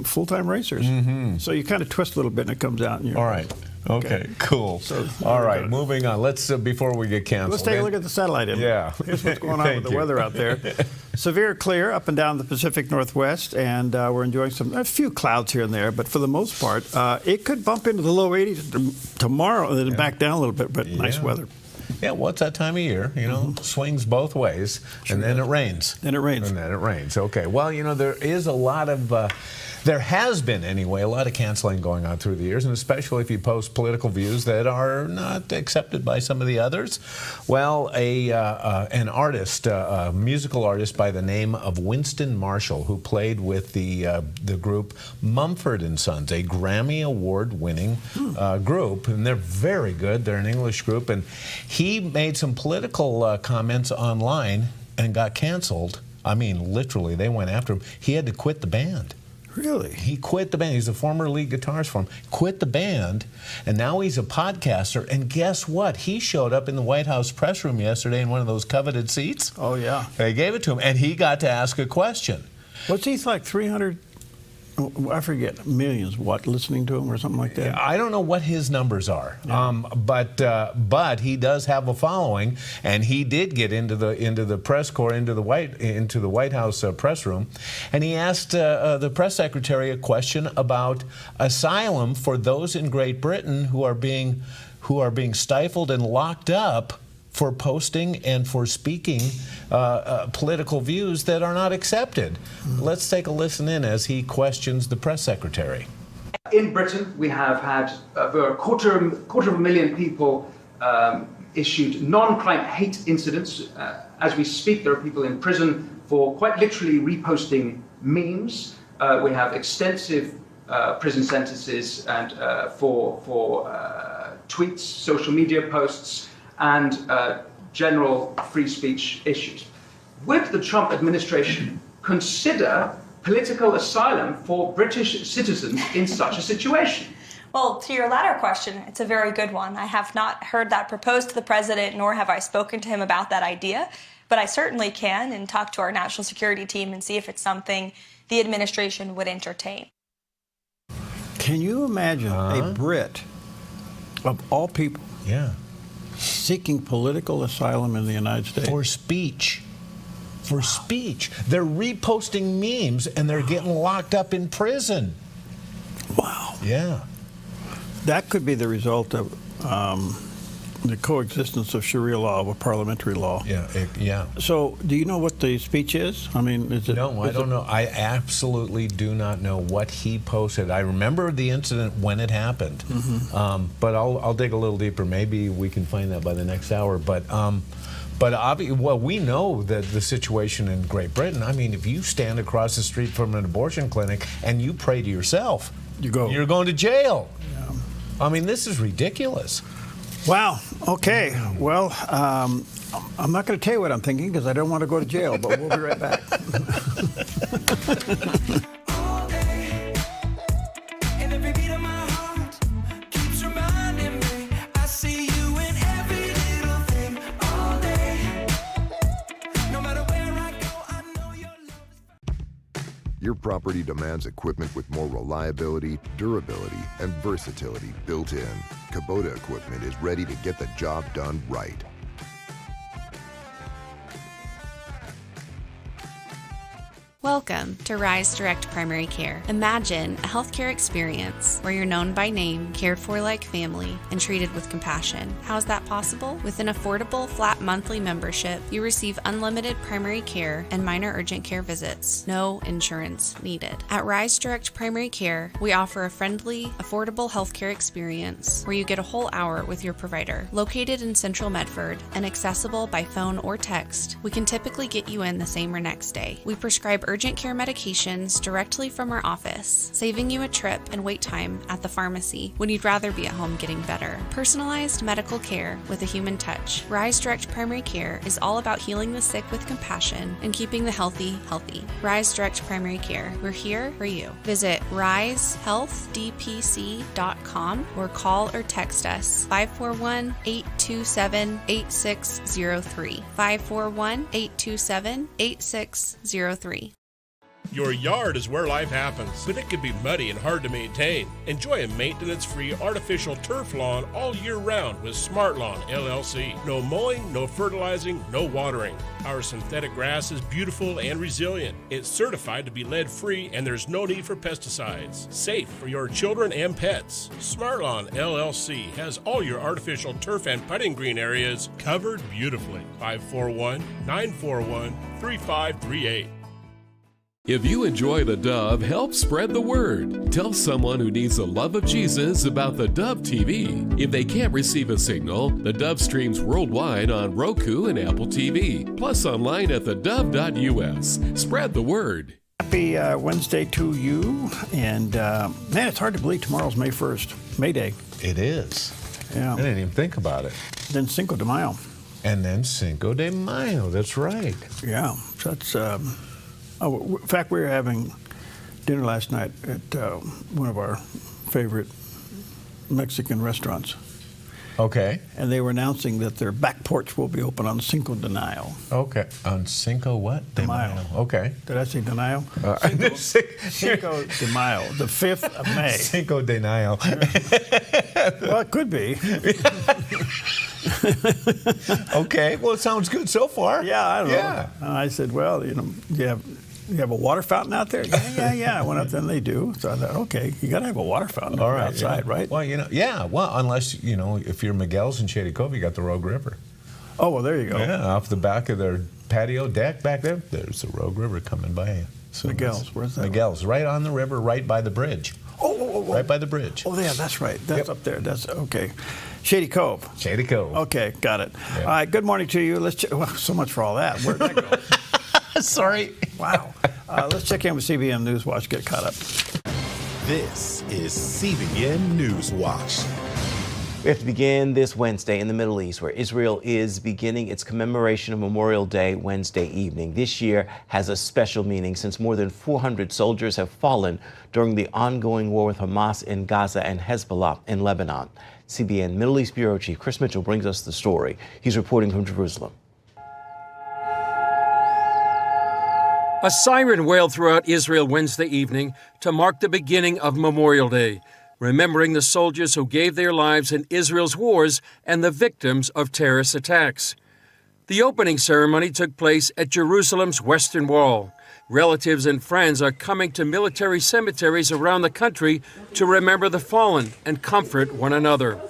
full-time racers. Mm-hmm. So you kind of twist a little bit and it comes out. And all right. Okay, cool. So, all right, moving on. Let's, before we get canceled. Let's take a look at the satellite image. Yeah. Here's what's going on with the weather out there. Severe clear up and down the Pacific Northwest, and we're enjoying a few clouds here and there, but for the most part, it could bump into the low 80s tomorrow and then back down a little bit, but nice weather. Yeah, well, it's that time of year, swings both ways, and then it rains. Then it rains. And then it rains. Okay, well, there is a lot of, there has been anyway, a lot of canceling going on through the years, and especially if you post political views that are not accepted by some of the others. Well, an artist, a musical artist by the name of Winston Marshall, who played with the group Mumford & Sons, a Grammy Award-winning group, and they're very good. They're an English group, and he made some political comments online and got canceled. I mean, literally, they went after him. He had to quit the band. Really? He quit the band. He's a former lead guitarist for him. Quit the band, and now he's a podcaster. And guess what? He showed up in the White House press room yesterday in one of those coveted seats. Oh, yeah. They gave it to him, and he got to ask a question. What's he like, 300... I forget, millions, listening to him or something like that? I don't know what his numbers are, but he does have a following, and he did get into the press corps, into the White House press room, and he asked the press secretary a question about asylum for those in Great Britain who are being stifled and locked up for posting and for speaking political views that are not accepted. Let's take a listen in as he questions the press secretary. In Britain, we have had over a quarter of a million people issued non-crime hate incidents. As we speak, there are people in prison for quite literally reposting memes. We have extensive prison sentences and for tweets, social media posts, and general free speech issues. Would the Trump administration consider political asylum for British citizens in such a situation? Well, to your latter question, it's a very good one. I have not heard that proposed to the president, nor have I spoken to him about that idea, but I certainly can and talk to our national security team and see if it's something the administration would entertain. Can you imagine a Brit, of all people, seeking political asylum in the United States? For speech. For speech. They're reposting memes and they're getting locked up in prison. Wow. Yeah. That could be the result of the coexistence of Sharia law with parliamentary law. Yeah. So, do you know what the speech is? I mean, is it? No, I don't know. I absolutely do not know what he posted. I remember the incident when it happened, but I'll dig a little deeper. Maybe we can find that by the next hour. But we know that the situation in Great Britain. I mean, if you stand across the street from an abortion clinic and you pray to yourself, you're going to jail. Yeah. I mean, this is ridiculous. Wow. Okay. Well, I'm not going to tell you what I'm thinking because I don't want to go to jail, but we'll be right back. Your property demands equipment with more reliability, durability, and versatility built in. Kubota equipment is ready to get the job done right. Welcome to Rise Direct Primary Care. Imagine a healthcare experience where you're known by name, cared for like family, and treated with compassion. How is that possible? With an affordable, flat monthly membership, you receive unlimited primary care and minor urgent care visits. No insurance needed. At Rise Direct Primary Care, we offer a friendly, affordable healthcare experience where you get a whole hour with your provider. Located in Central Medford and accessible by phone or text, we can typically get you in the same or next day. We prescribe urgent care medications directly from our office, saving you a trip and wait time at the pharmacy when you'd rather be at home getting better. Personalized medical care with a human touch. Rise Direct Primary Care is all about healing the sick with compassion and keeping the healthy healthy. Rise Direct Primary Care. We're here for you. Visit risehealthdpc.com or call or text us 541-827-8603. 541-827-8603. Your yard is where life happens, but it can be muddy and hard to maintain. Enjoy a maintenance-free artificial turf lawn all year round with Smart Lawn LLC. No mowing, no fertilizing, no watering. Our synthetic grass is beautiful and resilient. It's certified to be lead-free and there's no need for pesticides. Safe for your children and pets. Smart Lawn LLC has all your artificial turf and putting green areas covered beautifully. 541-941-3538. If you enjoy the Dove, help spread the word. Tell someone who needs the love of Jesus about the Dove TV. If they can't receive a signal, the Dove streams worldwide on Roku and Apple TV, plus online at thedove.us. Spread the word. Happy Wednesday to you. And man, it's hard to believe tomorrow's May 1st, May Day. It is. Yeah. I didn't even think about it. Then Cinco de Mayo. And then Cinco de Mayo, that's right. Yeah, so that's... in fact, we were having dinner last night at one of our favorite Mexican restaurants. Okay. And they were announcing that their back porch will be open on Cinco de Mayo. Okay. On Cinco what? De Mayo. Okay. Did I say de Mayo? Cinco de Mayo, the 5th of May. Cinco de Mayo. Well, it could be. Okay. Well, it sounds good so far. Yeah, I don't know. And I said, well, you have a water fountain out there? Yeah. I went up there and they do. So I thought, okay, you got to have a water fountain outside, right? Well, well, unless, if you're Miguel's in Shady Cove, you got the Rogue River. Oh, well, there you go. Yeah, off the back of their patio deck back there, there's the Rogue River coming by. So Miguel's, where's that? Miguel's, right on the river, right by the bridge. Oh. Right by the bridge. Oh, yeah, that's right. That's up there. That's okay. Shady Cove. Shady Cove. Okay, got it. Yeah. All right, good morning to you. So much for all that. Where'd that go? Sorry. Wow. Let's check in with CBN News Watch, get caught up. This is CBN News Watch. We have to begin this Wednesday in the Middle East, where Israel is beginning its commemoration of Memorial Day Wednesday evening. This year has a special meaning since more than 400 soldiers have fallen during the ongoing war with Hamas in Gaza and Hezbollah in Lebanon. CBN Middle East Bureau Chief Chris Mitchell brings us the story. He's reporting from Jerusalem. A siren wailed throughout Israel Wednesday evening to mark the beginning of Memorial Day, remembering the soldiers who gave their lives in Israel's wars and the victims of terrorist attacks. The opening ceremony took place at Jerusalem's Western Wall. Relatives and friends are coming to military cemeteries around the country to remember the fallen and comfort one another.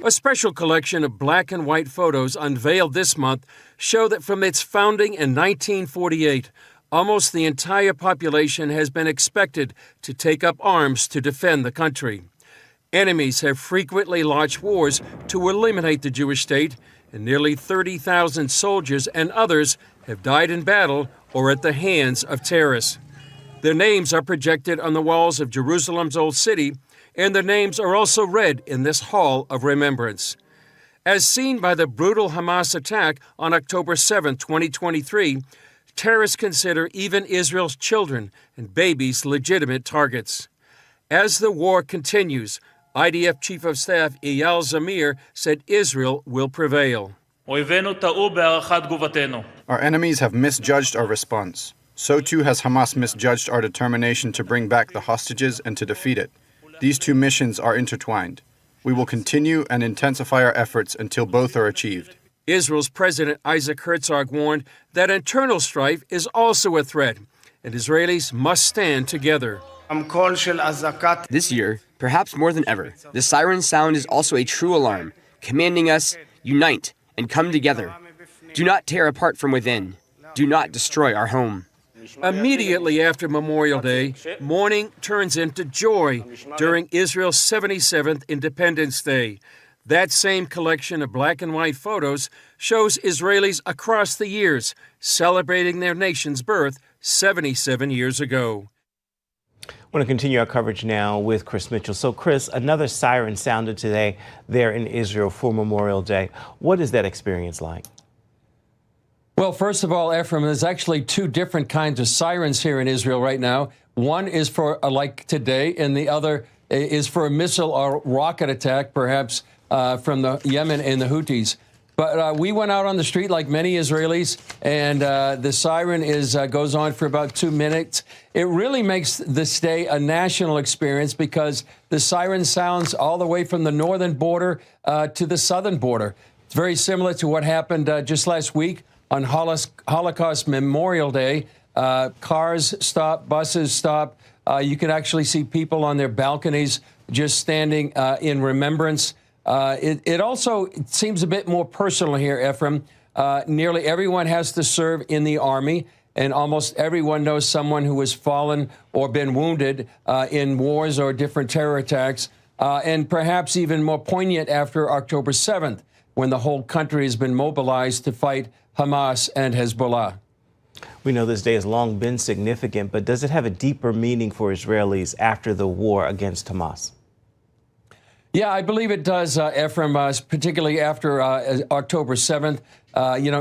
A special collection of black and white photos unveiled this month show that from its founding in 1948, almost the entire population has been expected to take up arms to defend the country. Enemies have frequently launched wars to eliminate the Jewish state, and nearly 30,000 soldiers and others have died in battle or at the hands of terrorists. Their names are projected on the walls of Jerusalem's Old City, and their names are also read in this Hall of Remembrance. As seen by the brutal Hamas attack on October 7, 2023, terrorists consider even Israel's children and babies legitimate targets. As the war continues, IDF Chief of Staff Eyal Zamir said Israel will prevail. Our enemies have misjudged our response. So too has Hamas misjudged our determination to bring back the hostages and to defeat it. These two missions are intertwined. We will continue and intensify our efforts until both are achieved. Israel's President Isaac Herzog warned that internal strife is also a threat, and Israelis must stand together. This year, perhaps more than ever, the siren sound is also a true alarm, commanding us, unite and come together. Do not tear apart from within. Do not destroy our home. Immediately after Memorial Day, mourning turns into joy during Israel's 77th Independence Day. That same collection of black and white photos shows Israelis across the years celebrating their nation's birth 77 years ago. I want to continue our coverage now with Chris Mitchell. So, Chris, another siren sounded today there in Israel for Memorial Day. What is that experience like? Well, first of all, Ephraim, there's actually two different kinds of sirens here in Israel right now. One is for, like today, and the other is for a missile or rocket attack, perhaps from the Yemen and the Houthis. But we went out on the street like many Israelis, and the siren goes on for about 2 minutes. It really makes this day a national experience because the siren sounds all the way from the northern border to the southern border. It's very similar to what happened just last week on Holocaust Memorial Day. Cars stop, buses stop. You can actually see people on their balconies just standing in remembrance. It also seems a bit more personal here, Ephraim. Nearly everyone has to serve in the Army, and almost everyone knows someone who has fallen or been wounded in wars or different terror attacks, and perhaps even more poignant after October 7th, when the whole country has been mobilized to fight Hamas and Hezbollah. We know this day has long been significant, but does it have a deeper meaning for Israelis after the war against Hamas? Yeah, I believe it does, Ephraim, particularly after October 7th.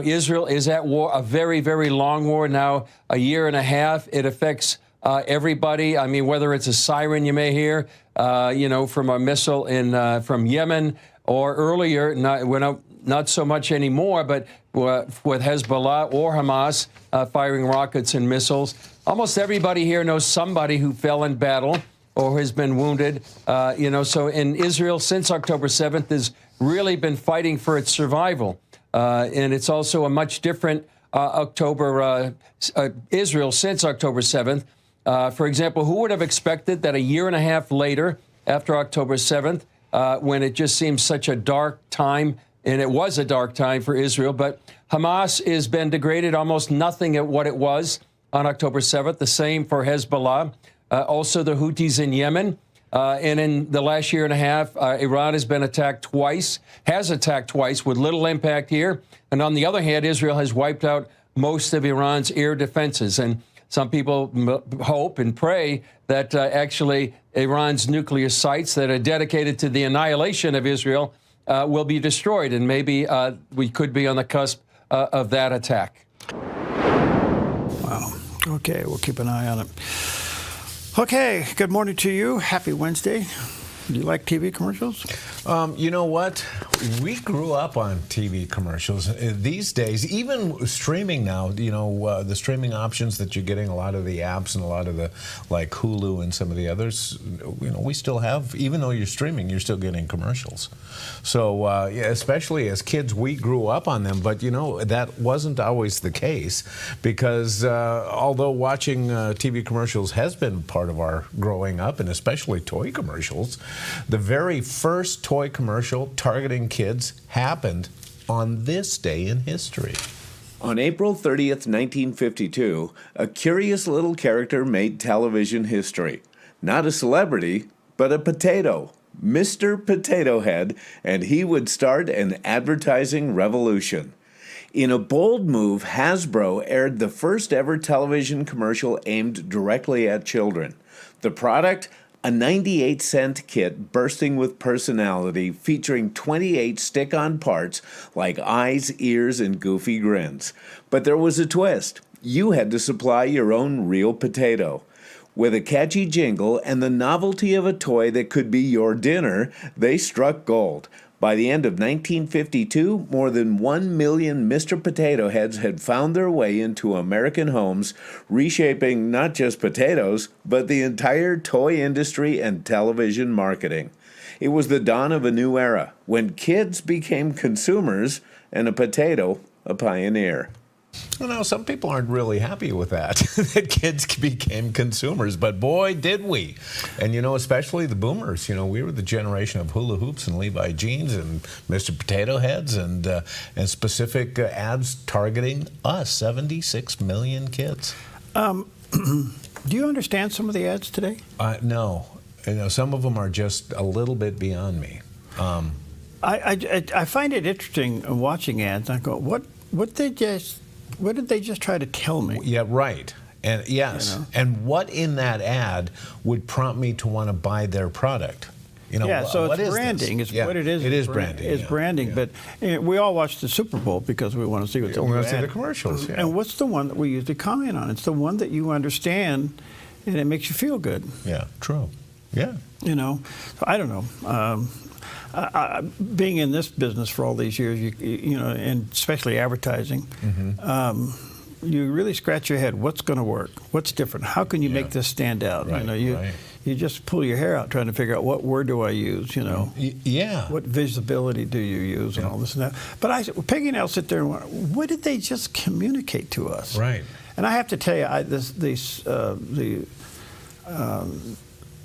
Israel is at war, a very, very long war now, a year and a half. It affects everybody. I mean, whether it's a siren you may hear, from a missile from Yemen, or earlier, not so much anymore, but with Hezbollah or Hamas firing rockets and missiles. Almost everybody here knows somebody who fell in battle or has been wounded. So in Israel, since October 7th, has really been fighting for its survival. And it's also a much different Israel since October 7th. For example, who would have expected that a year and a half later, after October 7th, when it just seems such a dark time, and it was a dark time for Israel, but Hamas has been degraded almost nothing at what it was on October 7th, the same for Hezbollah. Also the Houthis in Yemen. And in the last year and a half, Iran has attacked twice with little impact here. And on the other hand, Israel has wiped out most of Iran's air defenses. And some people hope and pray that actually Iran's nuclear sites that are dedicated to the annihilation of Israel will be destroyed. And maybe we could be on the cusp of that attack. Wow. Okay, we'll keep an eye on it. Okay, good morning to you. Happy Wednesday. Do you like TV commercials? You know what? We grew up on TV commercials. These days, even streaming now, the streaming options that you're getting, a lot of the apps and a lot of the, like Hulu and some of the others, we still have, even though you're streaming, you're still getting commercials. So, especially as kids, we grew up on them, but, that wasn't always the case because although watching TV commercials has been part of our growing up, and especially toy commercials, the very first toy commercial targeting kids happened on this day in history. On April 30th, 1952, a curious little character made television history. Not a celebrity, but a potato. Mr. Potato Head, and he would start an advertising revolution. In a bold move, Hasbro aired the first ever television commercial aimed directly at children. The product? A 98-cent kit bursting with personality featuring 28 stick-on parts like eyes, ears, and goofy grins. But there was a twist. You had to supply your own real potato. With a catchy jingle and the novelty of a toy that could be your dinner, they struck gold. By the end of 1952, more than 1 million Mr. Potato Heads had found their way into American homes, reshaping not just potatoes, but the entire toy industry and television marketing. It was the dawn of a new era, when kids became consumers and a potato a pioneer. Well, no, some people aren't really happy with that, that kids became consumers, but boy, did we. And, especially the boomers, we were the generation of hula hoops and Levi jeans and Mr. Potato Heads and specific ads targeting us, 76 million kids. Do you understand some of the ads today? No. Some of them are just a little bit beyond me. I find it interesting watching ads. I go, what did they just try to tell me? Yeah, right. And yes. And what in that ad would prompt me to want to buy their product? So it's branding. It's what it is. It is branding. It's branding. But we all watch the Super Bowl because we want to see what's we want to see the commercials. And what's the one that we usually comment on? It's the one that you understand, and it makes you feel good. Yeah, true. Yeah. So I don't know. Being in this business for all these years, and especially advertising, you really scratch your head. What's going to work? What's different? How can you make this stand out? Right, you just pull your hair out trying to figure out what word do I use. What visibility do you use, and all this and that. But Peggy and I'll sit there and wonder, what did they just communicate to us? Right. And I have to tell you,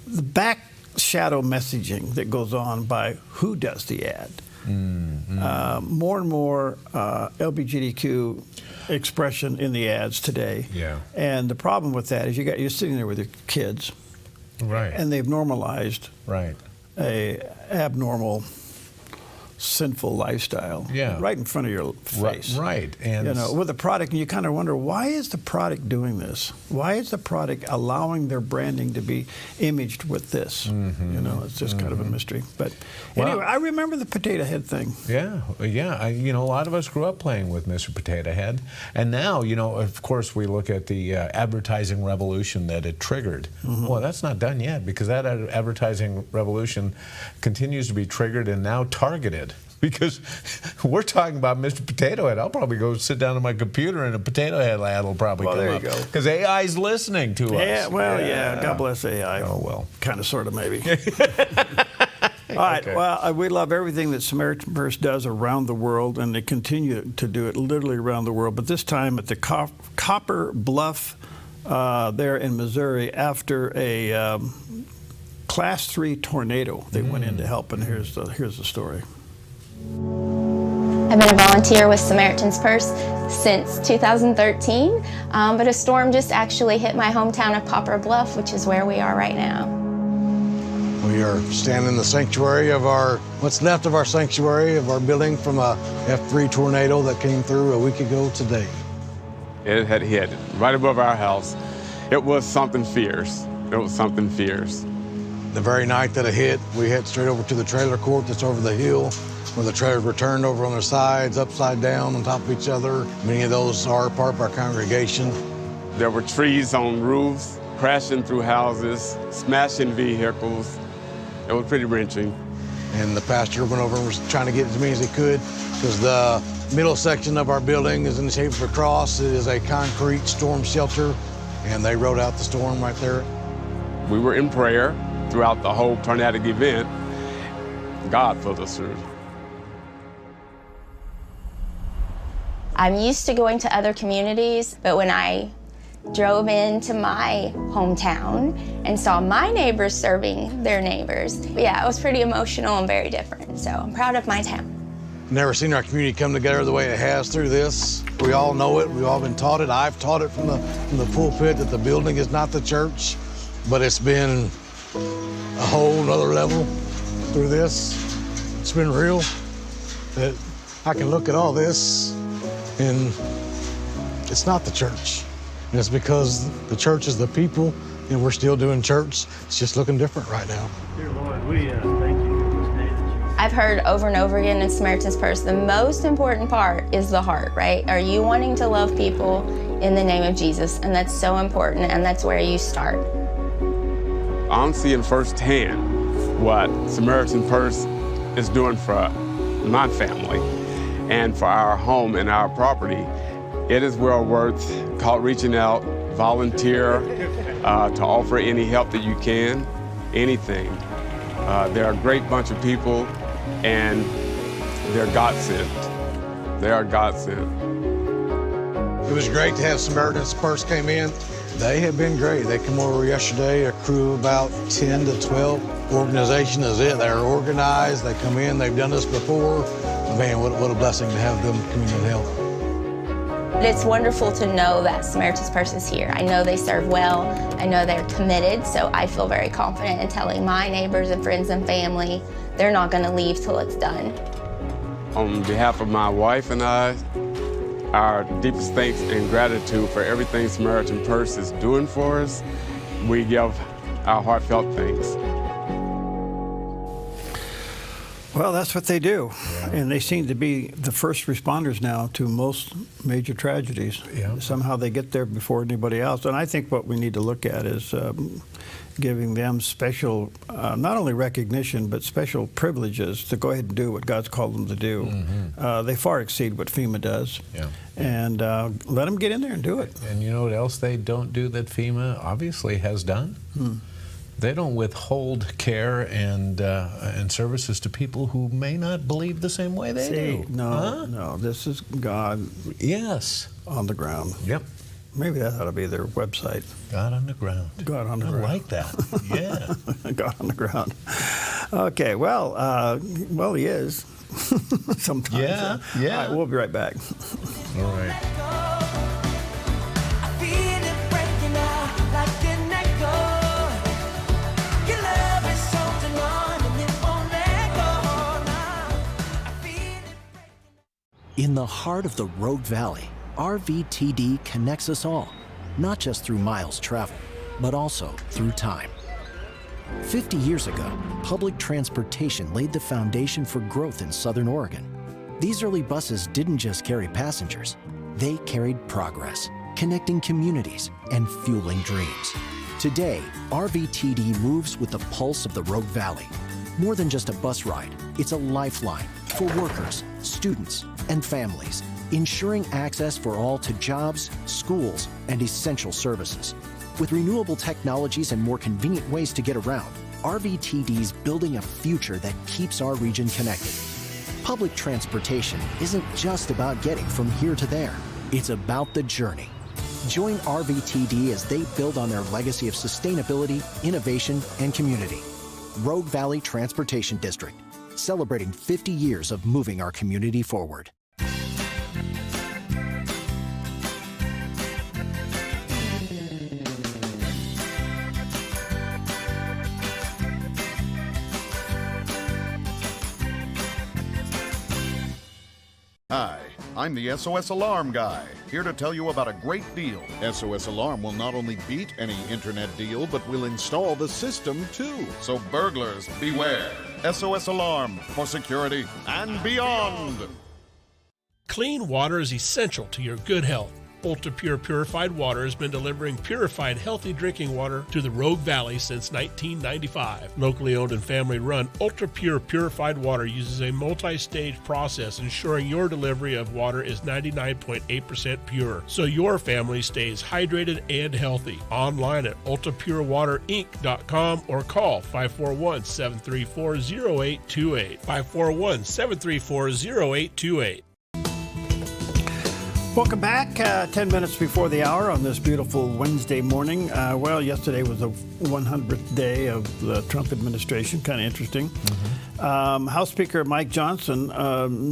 the back shadow messaging that goes on by who does the ad. More and more LGBTQ expression in the ads today. Yeah. And the problem with that is you're sitting there with your kids. Right. And they've normalized a abnormal, sinful lifestyle. Yeah. Right in front of your face. Right. And with a product, and you kind of wonder, why is the product doing this? Why is the product allowing their branding to be imaged with this? It's just kind of a mystery. But anyway, I remember the Potato Head thing. Yeah. A lot of us grew up playing with Mr. Potato Head. And now, of course, we look at the advertising revolution that it triggered. Well, that's not done yet, because that advertising revolution continues to be triggered and now targeted. Because we're talking about Mr. Potato Head. I'll probably go sit down on my computer and a Potato Head ad will probably come up. Because AI's listening to us. Yeah, well, God bless AI. Oh, well. Kind of, sort of, maybe. All right, well, we love everything that Samaritan Purse does around the world, and they continue to do it literally around the world. But this time at the Copper Bluff there in Missouri, after a Class 3 tornado, they went in to help, and here's the story. I've been a volunteer with Samaritan's Purse since 2013, but a storm just actually hit my hometown of Poplar Bluff, which is where we are right now. We are standing in the sanctuary of what's left of our sanctuary, of our building from a F3 tornado that came through a week ago today. It had hit right above our house. It was something fierce. It was something fierce. The very night that it hit, we head straight over to the trailer court that's over the hill, where the trailers were turned over on their sides, upside down on top of each other. Many of those are part of our congregation. There were trees on roofs, crashing through houses, smashing vehicles. It was pretty wrenching. And the pastor went over and was trying to get as many as he could, because the middle section of our building is in the shape of a cross. It is a concrete storm shelter, and they rode out the storm right there. We were in prayer throughout the whole tornadic event. God pulled us through. I'm used to going to other communities, but when I drove into my hometown and saw my neighbors serving their neighbors, yeah, it was pretty emotional and very different. So I'm proud of my town. Never seen our community come together the way it has through this. We all know it. We've all been taught it. I've taught it from the pulpit that the building is not the church, but it's been a whole nother level through this. It's been real that I can look at all this and it's not the church. And it's because the church is the people and we're still doing church. It's just looking different right now. Dear Lord, we thank you for this day that you... I've heard over and over again in Samaritan's Purse, the most important part is the heart, right? Are you wanting to love people in the name of Jesus? And that's so important, and that's where you start. I'm seeing firsthand what Samaritan Purse is doing for my family and for our home and our property. It is well worth reaching out, volunteer, to offer any help that you can, anything. They're a great bunch of people, and they're God-sent. They are God-sent. It was great to have Samaritans first came in. They have been great. They come over yesterday, a crew of about 10 to 12. Organization is it. They're organized. They come in. They've done this before. Man, what a blessing to have them come in and help. It's wonderful to know that Samaritan's Purse is here. I know they serve well. I know they're committed, so I feel very confident in telling my neighbors and friends and family they're not going to leave till it's done. On behalf of my wife and I, our deepest thanks and gratitude for everything Samaritan Purse is doing for us. We give our heartfelt thanks. Well, that's what they do. Yeah. And they seem to be the first responders now to most major tragedies. Yeah. Somehow they get there before anybody else. And I think what we need to look at is giving them special, not only recognition, but special privileges to go ahead and do what God's called them to do. Mm-hmm. They far exceed what FEMA does. Yeah. And let them get in there and do it. And you know what else they don't do that FEMA obviously has done? They don't withhold care and services to people who may not believe the same way they do. No, this is God. Yes. On the ground. Yep. Maybe that ought to be their website. God on the ground. God on the ground. I like that. Yeah. God on the ground. Okay. Well, he is. Sometimes. Yeah. Yeah. All right, we'll be right back. All right. In the heart of the Rogue Valley, RVTD connects us all, not just through miles traveled, but also through time. 50 years ago, public transportation laid the foundation for growth in Southern Oregon. These early buses didn't just carry passengers, they carried progress, connecting communities and fueling dreams. Today, RVTD moves with the pulse of the Rogue Valley. More than just a bus ride, it's a lifeline for workers, students, and families, ensuring access for all to jobs, schools, and essential services. With renewable technologies and more convenient ways to get around, RVTD's building a future that keeps our region connected. Public transportation isn't just about getting from here to there. It's about the journey. Join RVTD as they build on their legacy of sustainability, innovation, and community. Rogue Valley Transportation District, celebrating 50 years of moving our community forward. Hi, I'm the SOS Alarm guy, here to tell you about a great deal. SOS Alarm will not only beat any internet deal, but will install the system too. So burglars, beware. SOS Alarm for security and beyond. Clean water is essential to your good health. Ultra Pure Purified Water has been delivering purified, healthy drinking water to the Rogue Valley since 1995. Locally owned and family run, Ultra Pure Purified Water uses a multi-stage process ensuring your delivery of water is 99.8% pure, so your family stays hydrated and healthy. Online at ultrapurewaterinc.com or call 541-734-0828. 541-734-0828. Welcome back. 10 minutes before the hour on this beautiful Wednesday morning. Well, yesterday was the 100th day of the Trump administration. Kind of interesting. Mm-hmm. House Speaker Mike Johnson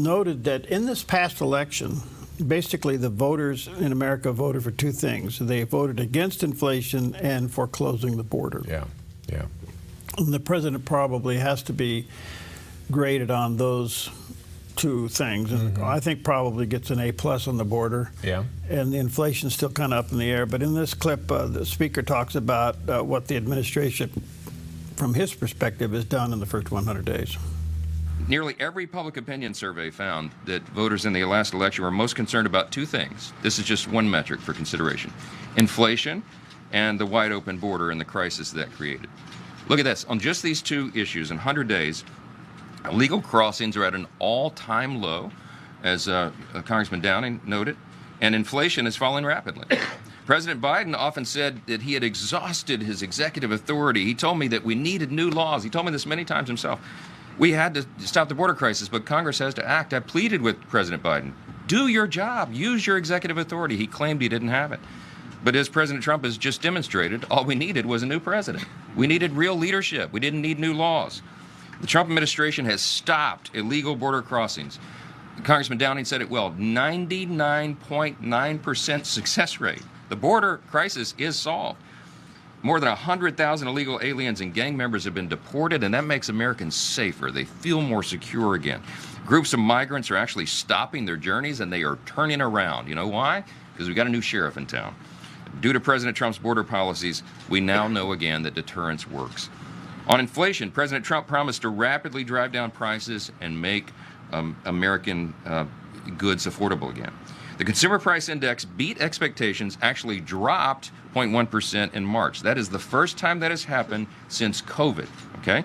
noted that in this past election, basically the voters in America voted for two things. They voted against inflation and for closing the border. Yeah, yeah. And the president probably has to be graded on those two things, and I think probably gets an A+ on the border. Yeah. And the inflation's still kind of up in the air. But in this clip, the speaker talks about what the administration, from his perspective, has done in the first 100 days. Nearly every public opinion survey found that voters in the last election were most concerned about two things. This is just one metric for consideration: inflation and the wide open border and the crisis that created. Look at this. On just these two issues, in 100 days, illegal crossings are at an all-time low, as Congressman Downing noted, and inflation is falling rapidly. President Biden often said that he had exhausted his executive authority. He told me that we needed new laws. He told me this many times himself. We had to stop the border crisis, but Congress has to act. I pleaded with President Biden, Do your job. Use your executive authority. He claimed he didn't have it. But as President Trump has just demonstrated, all we needed was a new president. We needed real leadership. We didn't need new laws. The Trump administration has stopped illegal border crossings. Congressman Downing said it well, 99.9% success rate. The border crisis is solved. More than 100,000 illegal aliens and gang members have been deported, and that makes Americans safer. They feel more secure again. Groups of migrants are actually stopping their journeys, and they are turning around. You know why? Because we've got a new sheriff in town. Due to President Trump's border policies, we now know again that deterrence works. On inflation, President Trump promised to rapidly drive down prices and make American goods affordable again. The Consumer Price Index beat expectations, actually dropped 0.1% in March. That is the first time that has happened since COVID, okay?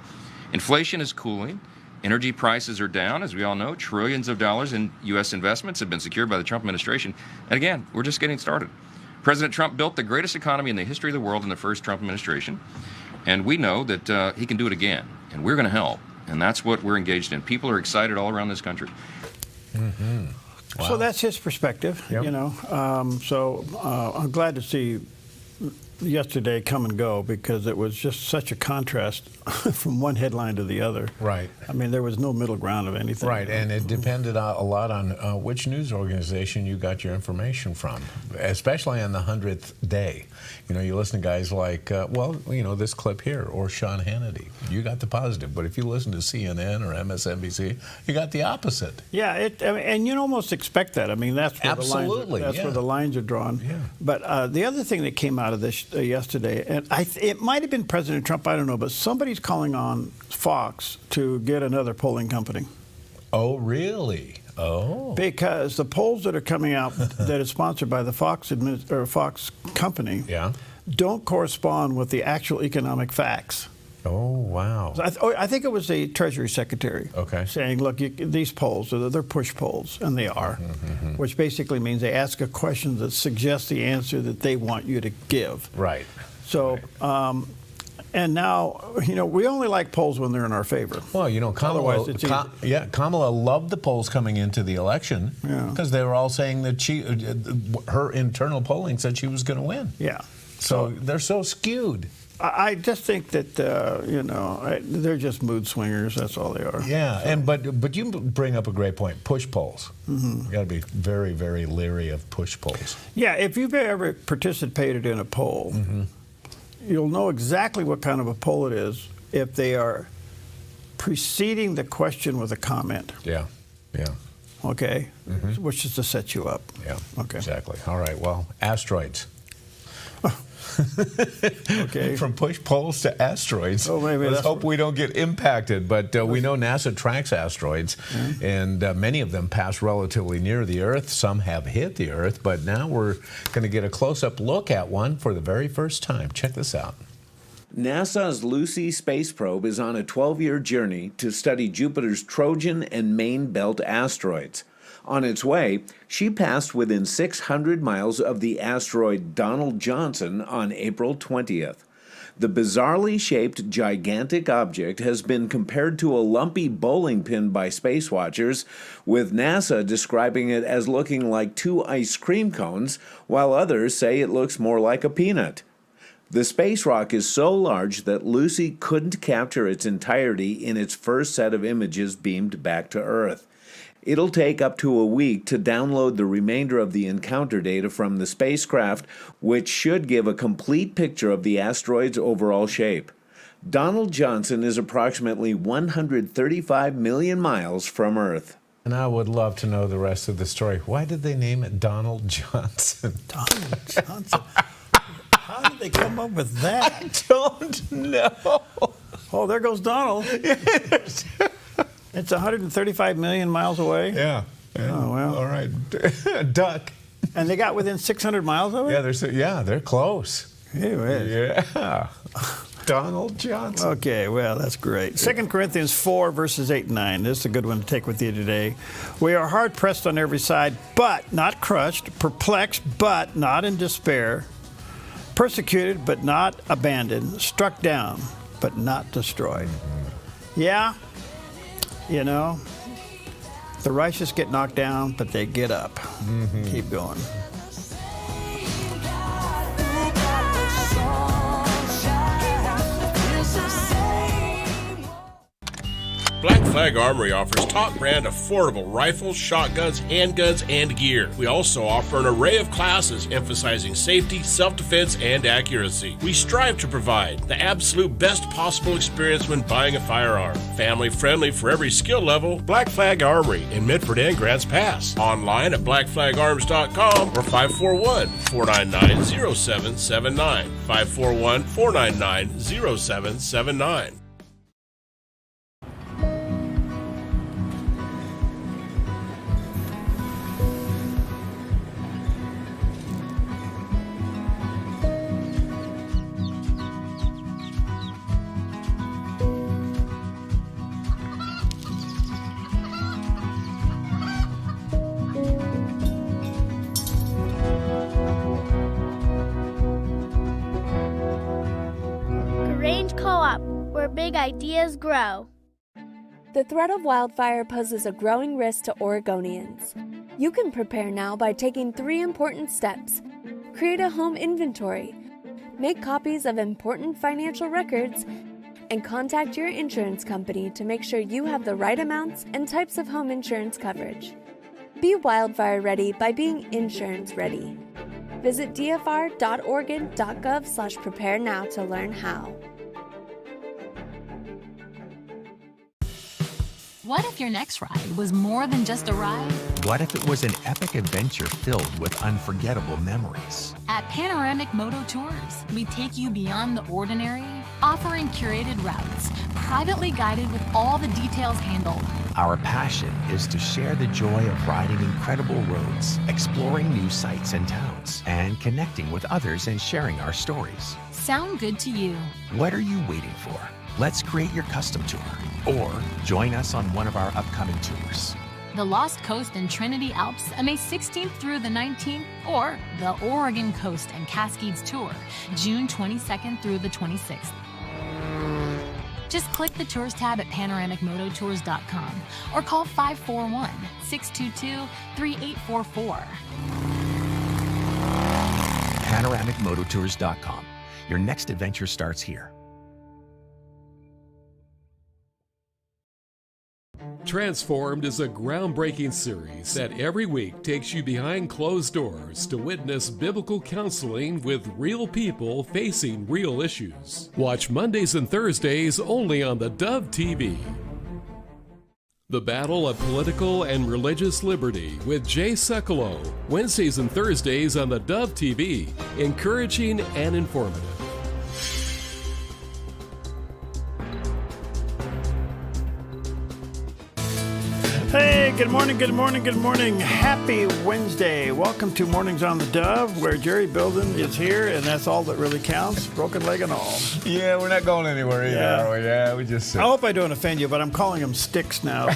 Inflation is cooling. Energy prices are down, as we all know. Trillions of dollars in U.S. investments have been secured by the Trump administration. And again, we're just getting started. President Trump built the greatest economy in the history of the world in the first Trump administration. And we know that he can do it again. And we're going to help. And that's what we're engaged in. People are excited all around this country. Mm-hmm. Wow. So that's his perspective, you know. I'm glad to see yesterday come and go, because it was just such a contrast from one headline to the other. Right. I mean, there was no middle ground of anything. Right, and it depended a lot on which news organization you got your information from, especially on the 100th day. You know, you listen to guys like, this clip here, or Sean Hannity. You got the positive, but if you listen to CNN or MSNBC, you got the opposite. Yeah, and you'd almost expect that. I mean, that's where Absolutely, where the lines are drawn. Yeah. But the other thing that came out of this yesterday, and it might have been President Trump, I don't know, but somebody's calling on Fox to get another polling company. Oh, really? Oh. Because the polls that are coming out that is sponsored by the Fox company don't correspond with the actual economic facts. Oh, wow. I think it was the Treasury Secretary saying, look, these polls, they're push polls, and they are, which basically means they ask a question that suggests the answer that they want you to give. Right. So, and now, you know, we only like polls when they're in our favor. Well, you know, Kamala loved the polls coming into the election because they were all saying that her internal polling said she was going to win. Yeah. So they're so skewed. I just think that they're just mood swingers. That's all they are. Yeah, but you bring up a great point. Push polls. You got to be very, very leery of push polls. Yeah, if you've ever participated in a poll, you'll know exactly what kind of a poll it is if they are preceding the question with a comment. Yeah. Okay, which is to set you up. Yeah. Okay. Exactly. All right. Well, asteroids. Okay. From push poles to asteroids. Oh, maybe Let's hope we don't get impacted. But we know NASA tracks asteroids, and many of them pass relatively near the Earth. Some have hit the Earth, but now we're going to get a close-up look at one for the very first time. Check this out. NASA's Lucy space probe is on a 12-year journey to study Jupiter's Trojan and Main Belt asteroids. On its way, she passed within 600 miles of the asteroid Donald Johnson on April 20th. The bizarrely shaped gigantic object has been compared to a lumpy bowling pin by space watchers, with NASA describing it as looking like 2 ice cream cones, while others say it looks more like a peanut. The space rock is so large that Lucy couldn't capture its entirety in its first set of images beamed back to Earth. It'll take up to a week to download the remainder of the encounter data from the spacecraft, which should give a complete picture of the asteroid's overall shape. Donald Johnson is approximately 135 million miles from Earth. And I would love to know the rest of the story. Why did they name it Donald Johnson? Donald Johnson? How did they come up with that? I don't know. Oh, there goes Donald. It's 135 million miles away? Yeah. Oh, well. All right. Duck. And they got within 600 miles of it? Yeah, they're close. Yeah. Donald Johnson. Okay, well, that's great. 2 Corinthians 4, verses 8 and 9. This is a good one to take with you today. We are hard-pressed on every side, but not crushed, perplexed, but not in despair, persecuted, but not abandoned, struck down, but not destroyed. Yeah. You know, The righteous get knocked down, but they get up. Keep going. Black Flag Armory offers top brand affordable rifles, shotguns, handguns, and gear. We also offer an array of classes emphasizing safety, self-defense, and accuracy. We strive to provide the absolute best possible experience when buying a firearm. Family friendly for every skill level, Black Flag Armory in Midford and Grants Pass. Online at blackflagarms.com or 541-499-0779. 541-499-0779. Big ideas grow. The threat of wildfire poses a growing risk to Oregonians. You can prepare now by taking 3 important steps. Create a home inventory, make copies of important financial records, and contact your insurance company to make sure you have the right amounts and types of home insurance coverage. Be wildfire ready by being insurance ready. Visit dfr.oregon.gov/prepare now to learn how. What if your next ride was more than just a ride? What if it was an epic adventure filled with unforgettable memories? At Panoramic Moto Tours, we take you beyond the ordinary, offering curated routes, privately guided with all the details handled. Our passion is to share the joy of riding incredible roads, exploring new sights and towns, and connecting with others and sharing our stories. Sound good to you? What are you waiting for? Let's create your custom tour, or join us on one of our upcoming tours. The Lost Coast and Trinity Alps, May 16th through the 19th, or the Oregon Coast and Cascades Tour, June 22nd through the 26th. Just click the Tours tab at panoramicmototours.com or call 541-622-3844. panoramicmototours.com. Your next adventure starts here. Transformed is a groundbreaking series that every week takes you behind closed doors to witness biblical counseling with real people facing real issues. Watch Mondays and Thursdays only on theDove TV. The Battle of Political and Religious Liberty with Jay Sekulow, Wednesdays and Thursdays on theDove TV, encouraging and informative. Hey, good morning, good morning, good morning. Happy Wednesday. Welcome to Mornings on the Dove, where Jerry Bilden is here, and that's all that really counts, broken leg and all. Yeah, we're not going anywhere either, are we? Yeah, we just sit. I hope I don't offend you, but I'm calling them sticks now.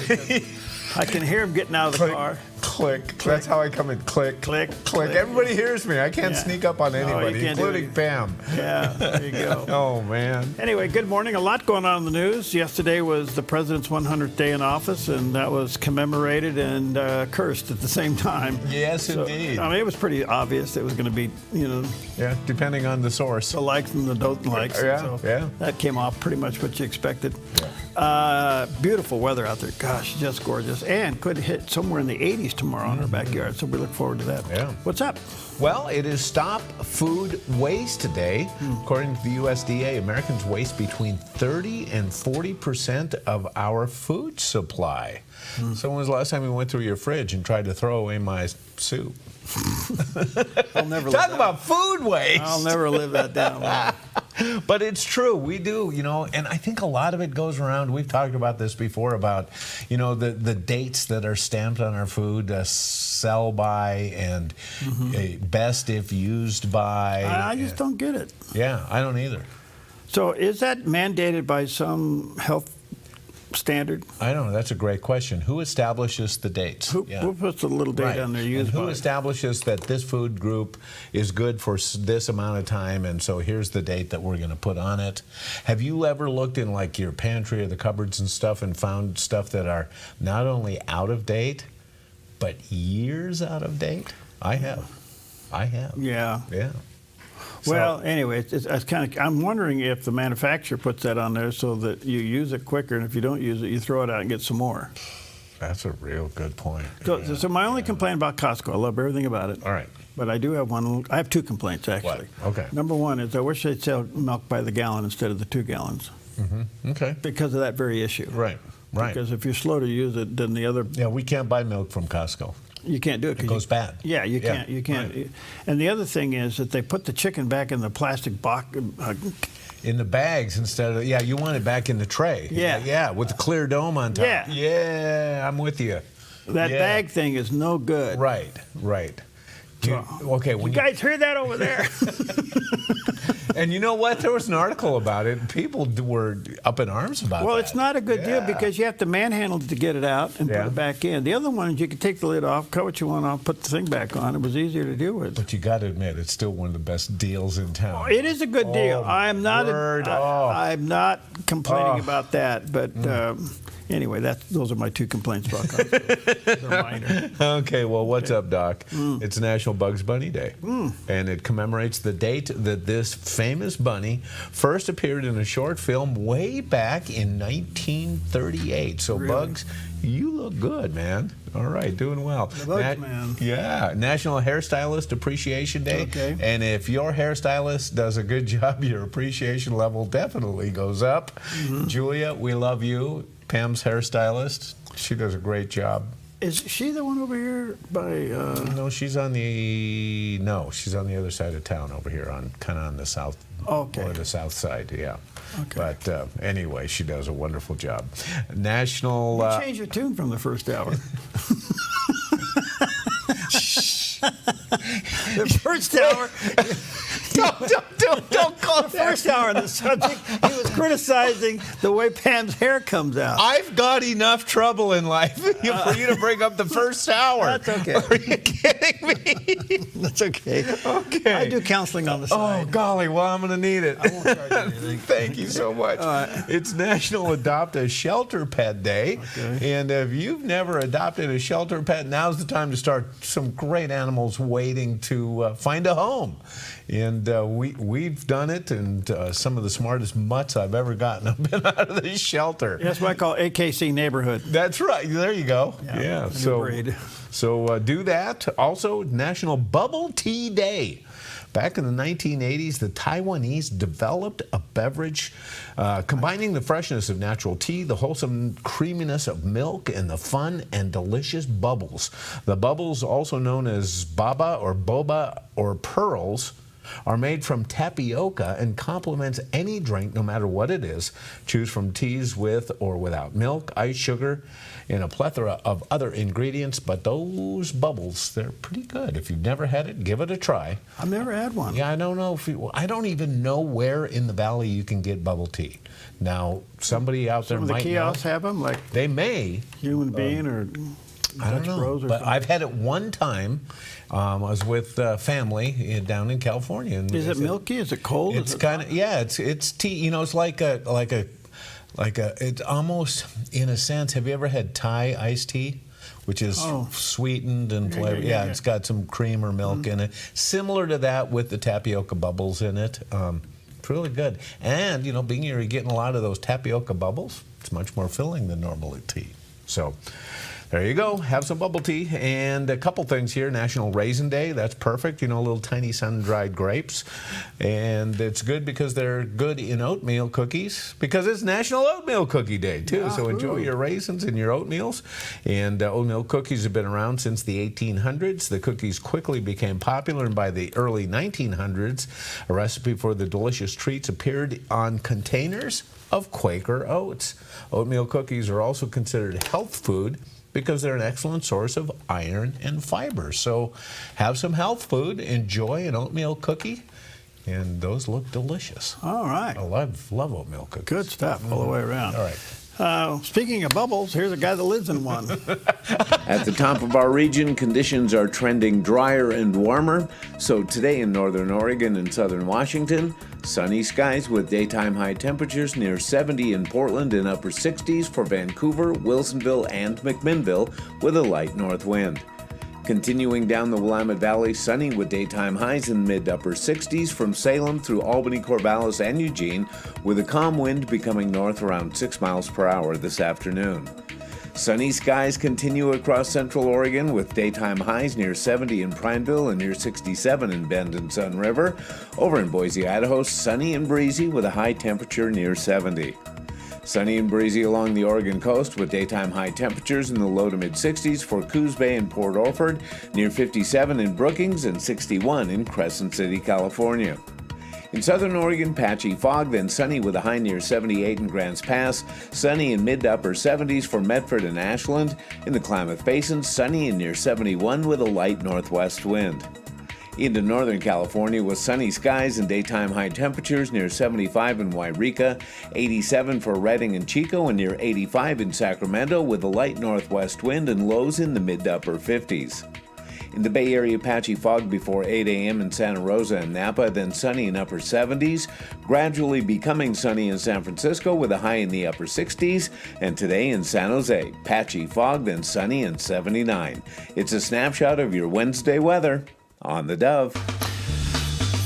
I can hear him getting out of the car. Click. That's how I come in. Click. Everybody hears me. I can't sneak up on anybody, including Pam. Yeah, there you go. Oh, man. Anyway, good morning. A lot going on in the news. Yesterday was the president's 100th day in office, and that was commemorated and cursed at the same time. Yes, indeed. I mean, it was pretty obvious it was going to be, Yeah, depending on the source. The likes and the don't likes. Yeah. That came off pretty much what you expected. Beautiful weather out there. Gosh, just gorgeous. And could hit somewhere in the 80s tomorrow in our backyard, so we look forward to that. Yeah. What's up? Well, it is Stop Food Waste Day. According to the USDA, Americans waste between 30 and 40% of our food supply. So when was the last time you went through your fridge and tried to throw away my soup? I'll never Talk about food waste. I'll never live that down. But it's true. We do, and I think a lot of it goes around. We've talked about this before about, the dates that are stamped on our food, sell by and best if used by. I just don't get it. Yeah, I don't either. So is that mandated by some health standard? I don't know. That's a great question. Who establishes the dates? Who puts a little date on there? And who establishes that this food group is good for this amount of time, and so here's the date that we're going to put on it? Have you ever looked in like your pantry or the cupboards and stuff and found stuff that are not only out of date, but years out of date? I have. Yeah. Yeah. Well, anyway, it's kind of. I'm wondering if the manufacturer puts that on there so that you use it quicker, and if you don't use it, you throw it out and get some more. That's a real good point. So my only complaint about Costco, I love everything about it. All right. But I do have one. I have two complaints actually. What? Okay. Number one is I wish they'd sell milk by the gallon instead of the 2 gallons. Mm-hmm. Okay. Because of that very issue. Right. Because if you're slow to use it, then the other. Yeah, we can't buy milk from Costco. You can't do it. It goes bad. Yeah, you can't. You can't. Right. And the other thing is that they put the chicken back in the plastic box. In the bags instead of, you want it back in the tray. Yeah, with the clear dome on top. Yeah, I'm with you. That bag thing is no good. Right. Okay, you guys heard that over there? And you know what? There was an article about it. People were up in arms about it. Well, it's not a good deal because you have to manhandle it to get it out and put it back in. The other one is you can take the lid off, cut what you want off, put the thing back on. It was easier to deal with. But you got to admit, it's still one of the best deals in town. It is a good deal. I'm not. I'm not complaining about that. But anyway, those are my two complaints about Costco. They're minor. Okay, well, what's up, Doc? It's National Bugs Bunny Day, and it commemorates the date that this famous bunny first appeared in a short film way back in 1938. So, really? Bugs, you look good, man. All right, doing well. The Bugs, man. Yeah, National Hairstylist Appreciation Day. Okay. And if your hairstylist does a good job, your appreciation level definitely goes up. Julia, we love you. Pam's hairstylist. She does a great job. Is she the one over here by? No, she's on the other side of town over here, kind of on the south. Okay. Or the south side, yeah. Okay. But anyway, she does a wonderful job. National. You changed your tune from the first hour. The first hour. Don't call the first hour on the subject. He was criticizing the way Pam's hair comes out. I've got enough trouble in life for you to bring up the first hour. That's okay. Are you kidding me? That's okay. Okay. I do counseling on the side. Oh, golly. Well, I'm going to need it. I won't charge you anything. Thank you so much. It's National Adopt a Shelter Pet Day. Okay. And if you've never adopted a shelter pet, now's the time to start. Some great animals waiting to find a home. And we've done it, and some of the smartest mutts I've ever gotten have been out of this shelter. That's what I call AKC neighborhood. That's right. There you go. Yeah. So do that. Also, National Bubble Tea Day. Back in the 1980s, the Taiwanese developed a beverage combining the freshness of natural tea, the wholesome creaminess of milk, and the fun and delicious bubbles. The bubbles, also known as baba or boba or pearls, are made from tapioca and complements any drink, no matter what it is. Choose from teas with or without milk, ice, sugar, and a plethora of other ingredients. But those bubbles, they're pretty good. If you've never had it, give it a try. I've never had one. Yeah, I don't know I don't even know where in the valley you can get bubble tea. Now, somebody out there might know. Some of the kiosks have them, like they may. Human Being or I don't know, but I've had it one time. I was with family down in California. And is it milky? Is it cold? It's kind of it's tea. You know, it's like a it's almost in a sense. Have you ever had Thai iced tea? Which is sweetened and flavored. Yeah, it's got some cream or milk in it. Similar to that with the tapioca bubbles in it. It's really good. And, you know, being you're getting a lot of those tapioca bubbles, it's much more filling than normal tea. So there you go. Have some bubble tea. And a couple things here. National Raisin Day. That's perfect. You know, little tiny sun-dried grapes. And it's good because they're good in oatmeal cookies because it's National Oatmeal Cookie Day, too. So enjoy your raisins in your oatmeals. And oatmeal cookies have been around since the 1800s. The cookies quickly became popular, and by the early 1900s, a recipe for the delicious treats appeared on containers of Quaker oats. Oatmeal cookies are also considered health food because they're an excellent source of iron and fiber. So have some health food, enjoy an oatmeal cookie, and those look delicious. All right. I love oatmeal cookies. Good stuff all the way around. All right. Speaking of bubbles, here's a guy that lives in one. At the top of our region, conditions are trending drier and warmer. So today in northern Oregon and southern Washington, sunny skies with daytime high temperatures near 70 in Portland and upper 60s for Vancouver, Wilsonville, and McMinnville with a light north wind. Continuing down the Willamette Valley, sunny with daytime highs in mid-upper 60s from Salem through Albany, Corvallis, and Eugene, with a calm wind becoming north around 6 miles per hour this afternoon. Sunny skies continue across central Oregon with daytime highs near 70 in Prineville and near 67 in Bend and Sun River. Over in Boise, Idaho, sunny and breezy with a high temperature near 70. Sunny and breezy along the Oregon coast with daytime high temperatures in the low to mid-60s for Coos Bay and Port Orford, near 57 in Brookings and 61 in Crescent City, California. In southern Oregon, patchy fog, then sunny with a high near 78 in Grants Pass, sunny in mid to upper 70s for Medford and Ashland. In the Klamath Basin, sunny and near 71 with a light northwest wind. Into northern California with sunny skies and daytime high temperatures near 75 in Wairika, 87 for Redding and Chico, and near 85 in Sacramento with a light northwest wind and lows in the mid to upper 50s. In the Bay Area, patchy fog before 8 a.m. in Santa Rosa and Napa, then sunny in upper 70s, gradually becoming sunny in San Francisco with a high in the upper 60s, and today in San Jose, patchy fog, then sunny and 79. It's a snapshot of your Wednesday weather on the Dove.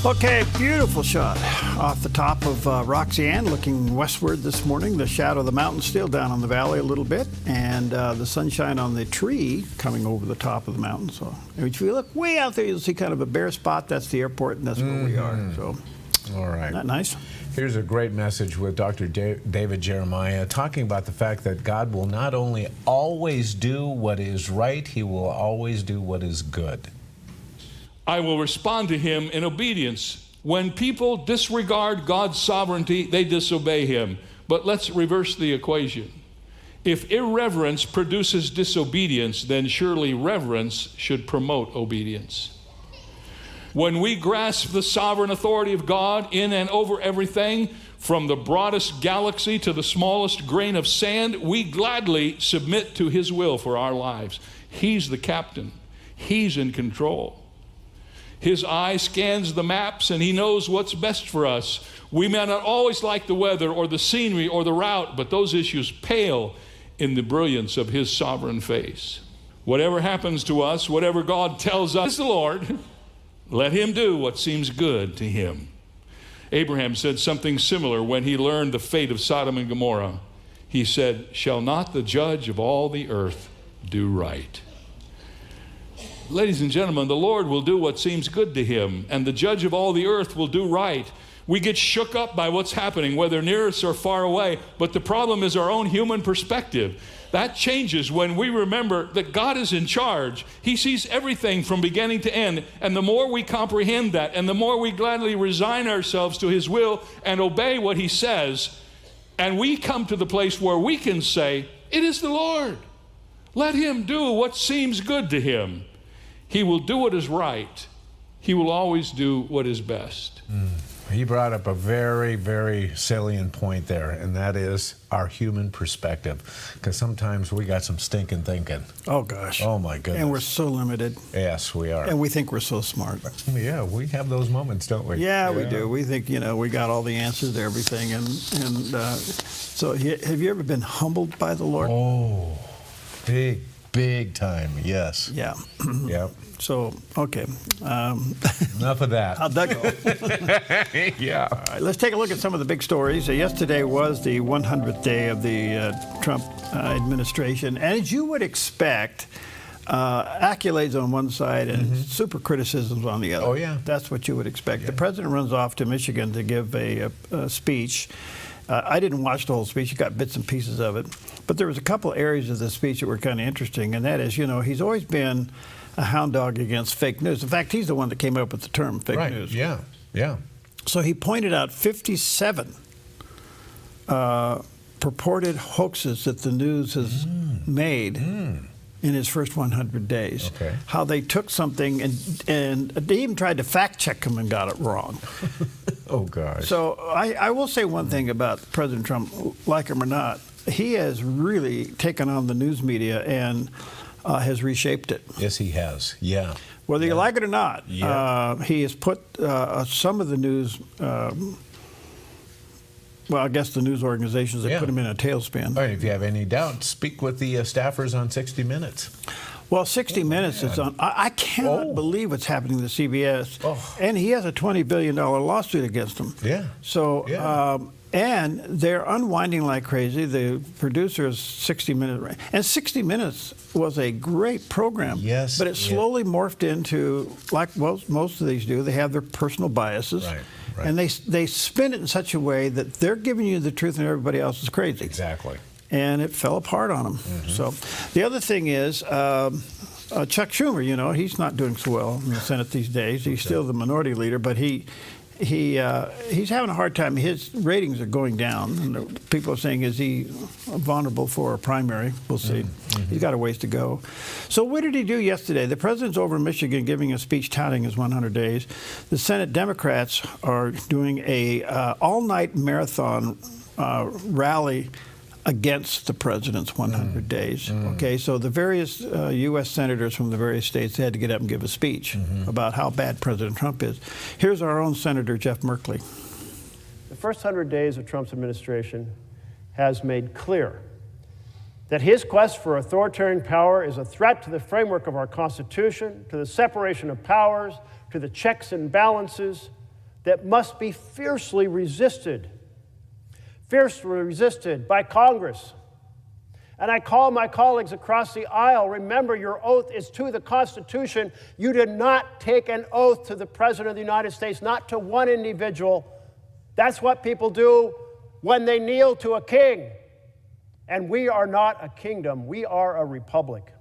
Okay, beautiful shot off the top of Roxanne, looking westward this morning. The shadow of the mountain still down on the valley a little bit, and the sunshine on the tree coming over the top of the mountain. So if you look way out there, you'll see kind of a bare spot. That's the airport, and that's where we are. So, all right. Isn't that nice? Here's a great message with Dr. David Jeremiah talking about the fact that God will not only always do what is right, he will always do what is good. I will respond to him in obedience. When people disregard God's sovereignty, they disobey him. But let's reverse the equation. If irreverence produces disobedience, then surely reverence should promote obedience. When we grasp the sovereign authority of God in and over everything, from the broadest galaxy to the smallest grain of sand, we gladly submit to his will for our lives. He's the captain. He's in control. His eye scans the maps and he knows what's best for us. We may not always like the weather or the scenery or the route, but those issues pale in the brilliance of his sovereign face. Whatever happens to us, whatever God tells us is the Lord, let him do what seems good to him. Abraham said something similar when he learned the fate of Sodom and Gomorrah. He said, "Shall not the judge of all the earth do right?" Ladies and gentlemen, the Lord will do what seems good to him, and the judge of all the earth will do right. We get shook up by what's happening, whether near us or far away, but the problem is our own human perspective. That changes when we remember that God is in charge. He sees everything from beginning to end, and the more we comprehend that, and the more we gladly resign ourselves to his will and obey what he says, and we come to the place where we can say, it is the Lord. Let him do what seems good to him. He will do what is right. He will always do what is best. He brought up a very, very salient point there, and that is our human perspective. Because sometimes we got some stinking thinking. Oh, gosh. Oh, my goodness. And we're so limited. Yes, we are. And we think we're so smart. Yeah, we have those moments, don't we? Yeah, we do. We think, we got all the answers to everything. And so have you ever been humbled by the Lord? Oh, big time, yes. Yeah. Yep. So, okay. Enough of that. How'd that go? Yeah. All right, let's take a look at some of the big stories. Yesterday was the 100th day of the Trump administration. And as you would expect, accolades on one side and super criticisms on the other. Oh, yeah. That's what you would expect. Yeah. The president runs off to Michigan to give a speech. I didn't watch the whole speech. You got bits and pieces of it. But there was a couple areas of the speech that were kind of interesting, and that is, he's always been a hound dog against fake news. In fact, he's the one that came up with the term fake news. Yeah, yeah. So he pointed out 57 purported hoaxes that the news has made in his first 100 days. Okay. How they took something and they even tried to fact check him and got it wrong. Oh, gosh. So I will say one thing about President Trump, like him or not, he has really taken on the news media and has reshaped it. Yes, he has. Yeah. Whether you like it or not, Yeah. he has put some of the news. Well, I guess the news organizations that put him in a tailspin. All right, if you have any doubt, speak with the staffers on 60 Minutes. Well, 60 Minutes is on. I cannot believe what's happening to CBS. And he has a $20 billion lawsuit against him. Yeah. So, and they're unwinding like crazy. The producer is 60 Minutes. And 60 Minutes was a great program. Yes. But it slowly morphed into, like most of these do, they have their personal biases. Right. And they spin it in such a way that they're giving you the truth and everybody else is crazy. Exactly. And it fell apart on them. So the other thing is, Chuck Schumer, he's not doing so well in the Senate these days. He's still the minority leader, but he's having a hard time. His ratings are going down. And people are saying, is he vulnerable for a primary? We'll see. He's got a ways to go. So what did he do yesterday? The president's over in Michigan giving a speech touting his 100 days. The Senate Democrats are doing a all-night marathon rally against the president's 100 days. Okay, so the various U.S. senators from the various states had to get up and give a speech about how bad President Trump is. Here's our own Senator Jeff Merkley. The first 100 days of Trump's administration has made clear that his quest for authoritarian power is a threat to the framework of our Constitution, to the separation of powers, to the checks and balances that must be fiercely resisted by Congress. And I call my colleagues across the aisle, remember your oath is to the Constitution. You did not take an oath to the President of the United States, not to one individual. That's what people do when they kneel to a king. And we are not a kingdom, we are a republic.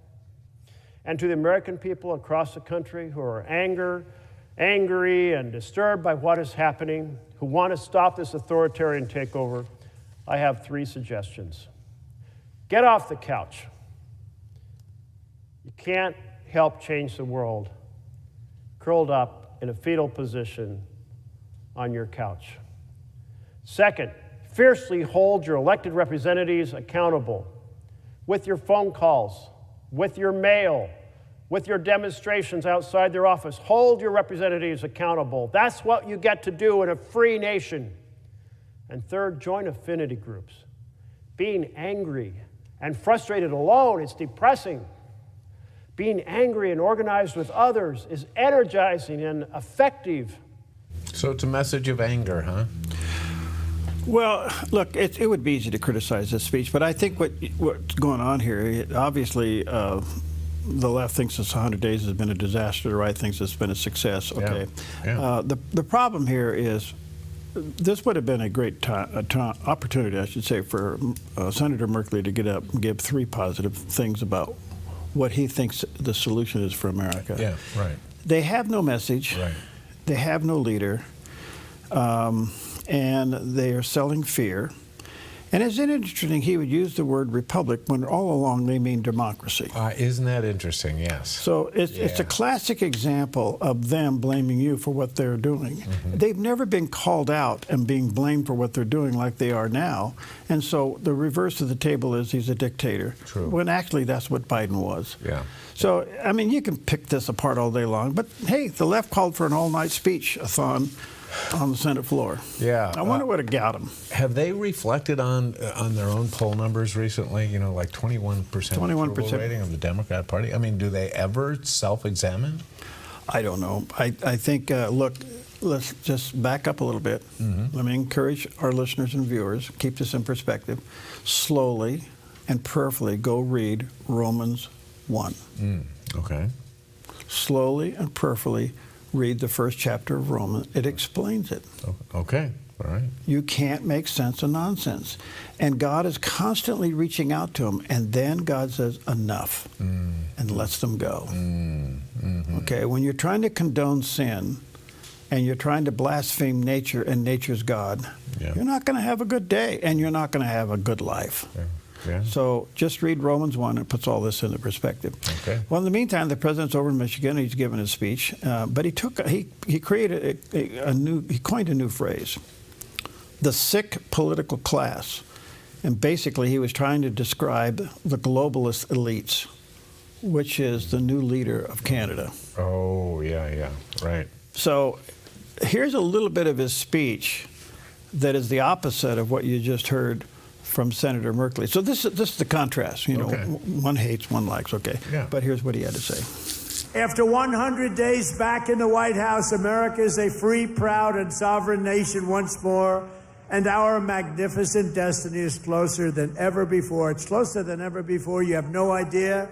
And to the American people across the country who are angry and disturbed by what is happening, who want to stop this authoritarian takeover, I have 3 suggestions. Get off the couch. You can't help change the world curled up in a fetal position on your couch. Second, fiercely hold your elected representatives accountable with your phone calls, with your mail, with your demonstrations outside their office. Hold your representatives accountable. That's what you get to do in a free nation. And third, join affinity groups. Being angry and frustrated alone is depressing. Being angry and organized with others is energizing and effective. So it's a message of anger, huh? Well, look, it would be easy to criticize this speech, but I think what's going on here, obviously, the left thinks this 100 days has been a disaster. The right thinks it's been a success. Okay. Yeah. The problem here is this would have been a great opportunity, I should say, for Senator Merkley to get up and give 3 positive things about what he thinks the solution is for America. Yeah, right. They have no message. Right. They have no leader. And they are selling fear. And isn't it interesting he would use the word republic when all along they mean democracy? Isn't that interesting? Yes. So it's a classic example of them blaming you for what they're doing. They've never been called out and being blamed for what they're doing like they are now. And so the reverse of the table is he's a dictator. True. When actually that's what Biden was. Yeah. So, I mean, you can pick this apart all day long. But, hey, the left called for an all-night speech-a-thon on the Senate floor. Yeah. I wonder what it got them. Have they reflected on their own poll numbers recently? You know, like 21% approval rating of the Democrat Party. I mean, do they ever self-examine? I don't know. I think, look, let's just back up a little bit. Let me encourage our listeners and viewers, keep this in perspective. Slowly and prayerfully go read Romans 1. Okay. Slowly and prayerfully read the first chapter of Romans. It explains it. Okay. All right. You can't make sense of nonsense. And God is constantly reaching out to them. And then God says, enough, and lets them go. Okay? When you're trying to condone sin and you're trying to blaspheme nature and nature's God, you're not going to have a good day and you're not going to have a good life. Yeah. So just read Romans 1 and it puts all this into perspective. Okay. Well, in the meantime, the president's over in Michigan. He's given his speech, but he created he coined a new phrase: the sick political class. And basically, he was trying to describe the globalist elites, which is the new leader of Canada. Oh, yeah, right. So here's a little bit of his speech that is the opposite of what you just heard from Senator Merkley. So this is the contrast. You know, one hates, one likes. Okay, but here's what he had to say. After 100 days back in the White House, America is a free, proud, and sovereign nation once more, and our magnificent destiny is closer than ever before. It's closer than ever before. You have no idea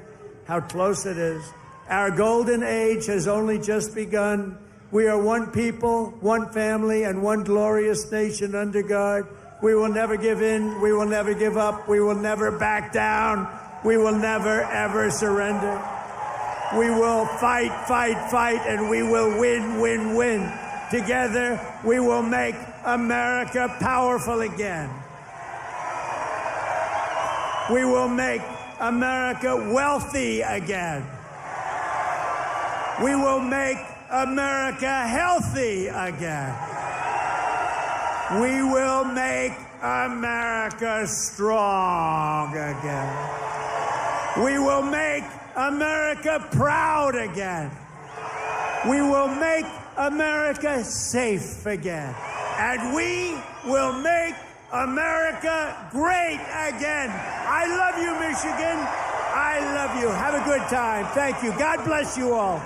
how close it is. Our golden age has only just begun. We are one people, one family, and one glorious nation under God. We will never give in. We will never give up. We will never back down. We will never, ever surrender. We will fight, fight, fight, and we will win, win, win. Together, we will make America powerful again. We will make America wealthy again. We will make America healthy again. We will make America strong again. We will make America proud again. We will make America safe again. And we will make America great again. I love you, Michigan. I love you. Have a good time. Thank you. God bless you all.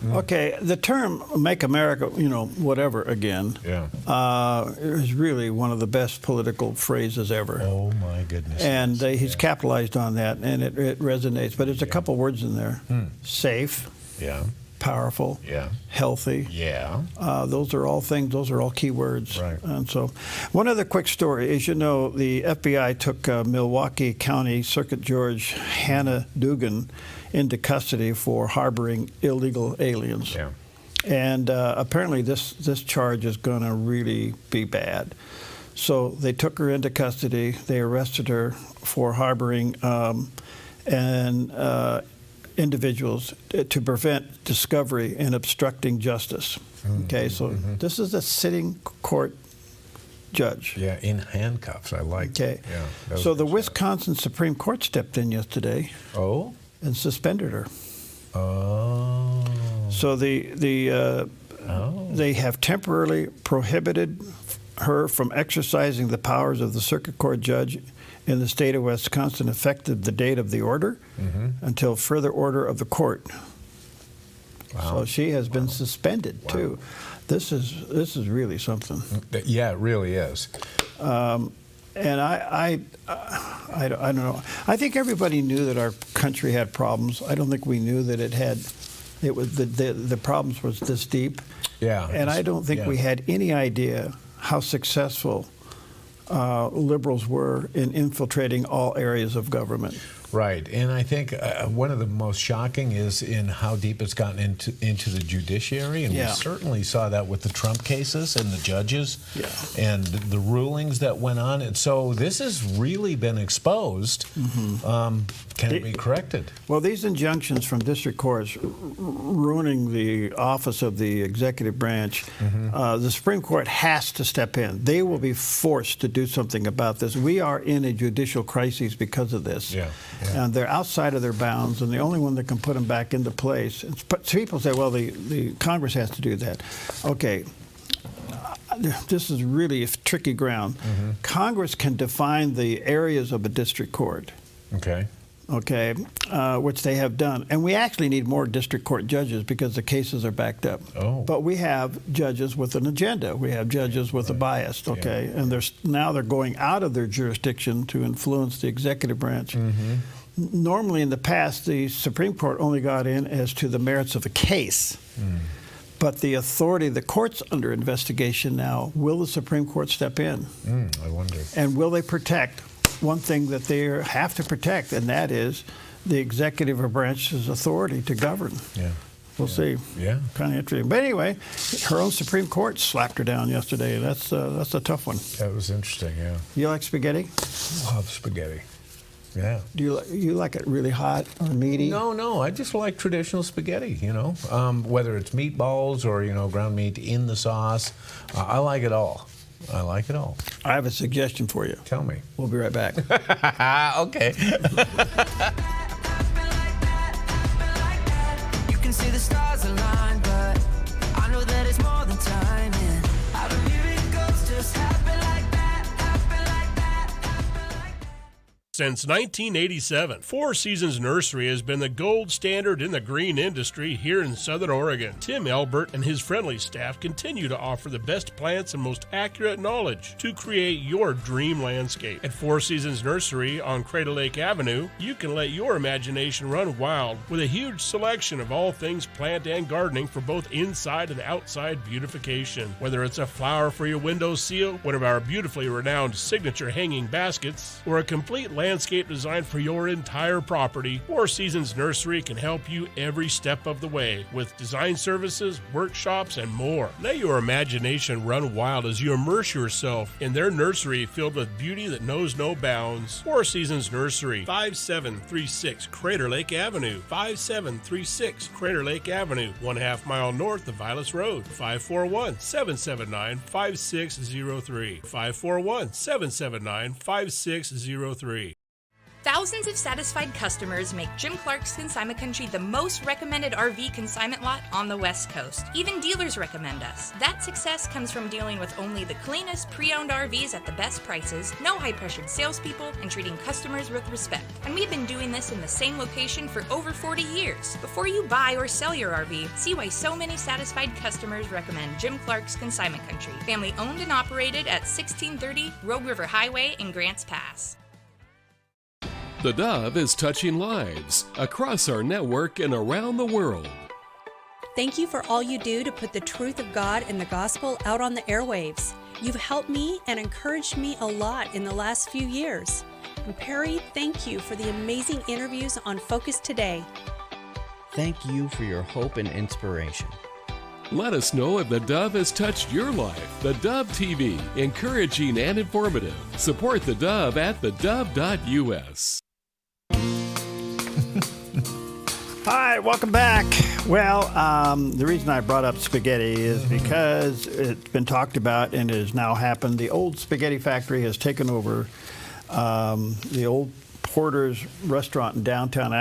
Okay, the term "make America," whatever again, is really one of the best political phrases ever. Oh my goodness! And he's capitalized on that, and it resonates. But there's a couple words in there: safe, powerful, healthy. Those are all things. Those are all key words. Right. And so, one other quick story: as you know, the FBI took Milwaukee County Circuit Judge Hannah Dugan into custody for harboring illegal aliens. And apparently this charge is going to really be bad. So they took her into custody. They arrested her for harboring individuals to prevent discovery and obstructing justice. Okay, so this is a sitting court judge. Yeah, in handcuffs. I like. Okay, so the Wisconsin Supreme Court stepped in yesterday. Oh. And suspended her. Oh. So they have temporarily prohibited her from exercising the powers of the circuit court judge in the state of Wisconsin effective the date of the order until further order of the court. So she has been suspended too. This is really something. Yeah, it really is. And I don't know. I think everybody knew that our country had problems. I don't think we knew that the problems was this deep. Yeah. And I don't think we had any idea how successful liberals were in infiltrating all areas of government. Right, and I think one of the most shocking is in how deep it's gotten into the judiciary, and we certainly saw that with the Trump cases and the judges and the rulings that went on. And so this has really been exposed. Can it be corrected? Well, these injunctions from district courts ruining the office of the executive branch, the Supreme Court has to step in. They will be forced to do something about this. We are in a judicial crisis because of this. And they're outside of their bounds, and the only one that can put them back into place. People say, well, the Congress has to do that. Okay, this is really a tricky ground. Congress can define the areas of a district court. Okay, which they have done. And we actually need more district court judges because the cases are backed up. But we have judges with an agenda. We have judges with a bias, and now they're going out of their jurisdiction to influence the executive branch. Normally in the past, the Supreme Court only got in as to the merits of a case. But the authority, the court's under investigation now. Will the Supreme Court step in? I wonder. And will they protect one thing that they have to protect, and that is the executive branch's authority to govern. We'll see. Kind of interesting. But anyway, her own Supreme Court slapped her down yesterday. That's a tough one. That was interesting, You like spaghetti? Love spaghetti. Yeah. Do you like it really hot or meaty? No. I just like traditional spaghetti, whether it's meatballs or, ground meat in the sauce. I like it all. I like it all. I have a suggestion for you. Tell me. We'll be right back. Okay. You can see the stars align, but I know that it's more than timing. How do miracles just happen like that, happen like that, happen like that? Since 1987, Four Seasons Nursery has been the gold standard in the green industry here in Southern Oregon. Tim Elbert and his friendly staff continue to offer the best plants and most accurate knowledge to create your dream landscape. At Four Seasons Nursery on Crater Lake Avenue, you can let your imagination run wild with a huge selection of all things plant and gardening for both inside and outside beautification. Whether it's a flower for your window seal, one of our beautifully renowned signature hanging baskets, or a complete landscape design for your entire property, Four Seasons Nursery can help you every step of the way with design services, workshops, and more. Let your imagination run wild as you immerse yourself in their nursery filled with beauty that knows no bounds. Four Seasons Nursery, 5736 Crater Lake Avenue, 5736 Crater Lake Avenue, 1/2 mile north of Vilas Road, 541-779-5603, 541-779-5603. Thousands of satisfied customers make Jim Clark's Consignment Country the most recommended RV consignment lot on the West Coast. Even dealers recommend us. That success comes from dealing with only the cleanest pre-owned RVs at the best prices, no high-pressured salespeople, and treating customers with respect. And we've been doing this in the same location for over 40 years. Before you buy or sell your RV, see why so many satisfied customers recommend Jim Clark's Consignment Country. Family owned and operated at 1630 Rogue River Highway in Grants Pass. The Dove is touching lives across our network and around the world. Thank you for all you do to put the truth of God and the gospel out on the airwaves. You've helped me and encouraged me a lot in the last few years. And Perry, thank you for the amazing interviews on Focus Today. Thank you for your hope and inspiration. Let us know if the Dove has touched your life. The Dove TV, encouraging and informative. Support the Dove at thedove.us. Hi, welcome back. Well, the reason I brought up spaghetti is because it's been talked about and it has now happened. The old spaghetti factory has taken over the old Porter's restaurant in downtown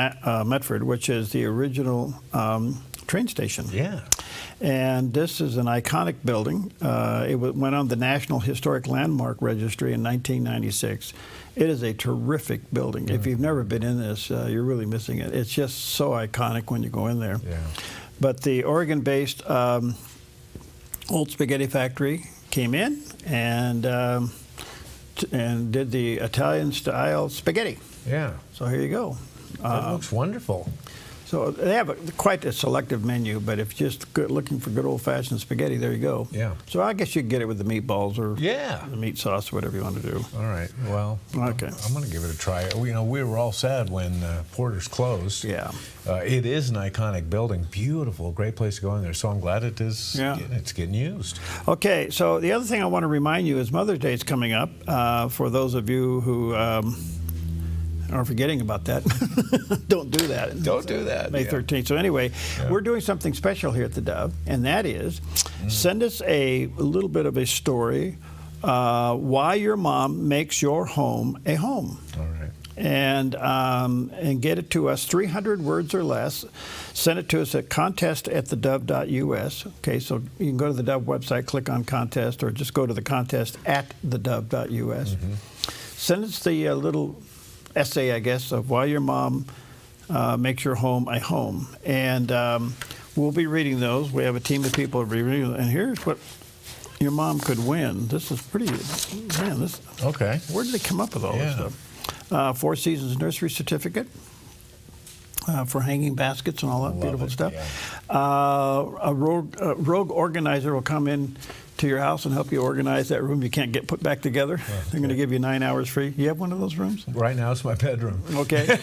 Medford, which is the original train station. Yeah. And this is an iconic building. It went on the National Historic Landmark Registry in 1996. It is a terrific building. If you've never been in this, you're really missing it. It's just so iconic when you go in there. Yeah. But the Oregon-based old spaghetti factory came in and did the Italian-style spaghetti. Yeah. So here you go. That looks wonderful. So they have quite a selective menu, but if you're just looking for good old-fashioned spaghetti, there you go. Yeah. So I guess you can get it with the meatballs or the meat sauce, whatever you want to do. All right. Well, okay. I'm going to give it a try. You know, we were all sad when Porter's closed. Yeah. It is an iconic building. Beautiful. Great place to go in there. So I'm glad it is. Yeah. It's getting used. Okay. So the other thing I want to remind you is Mother's Day is coming up. For those of you who are forgetting about that, don't do that. Don't do that. May 13th. So anyway, we're doing something special here at the Dove, and that is send us a little bit of a story why your mom makes your home a home. All right. And get it to us, 300 words or less. Send it to us at contest@thedove.us. Okay, so you can go to the Dove website, click on contest, or just go to the contest at thedove.us. Send us the little essay, I guess, of why your mom makes your home a home. And we'll be reading those. We have a team of people who will be reading them. And here's what your mom could win. This is pretty, man, this. Okay. Where did they come up with all this stuff? Four Seasons Nursery Certificate for hanging baskets and all that beautiful stuff. Yeah. A rogue organizer will come in to your house and help you organize that room you can't get put back together. They're going to give you 9 hours free. You have one of those rooms? Right now it's my bedroom. Okay.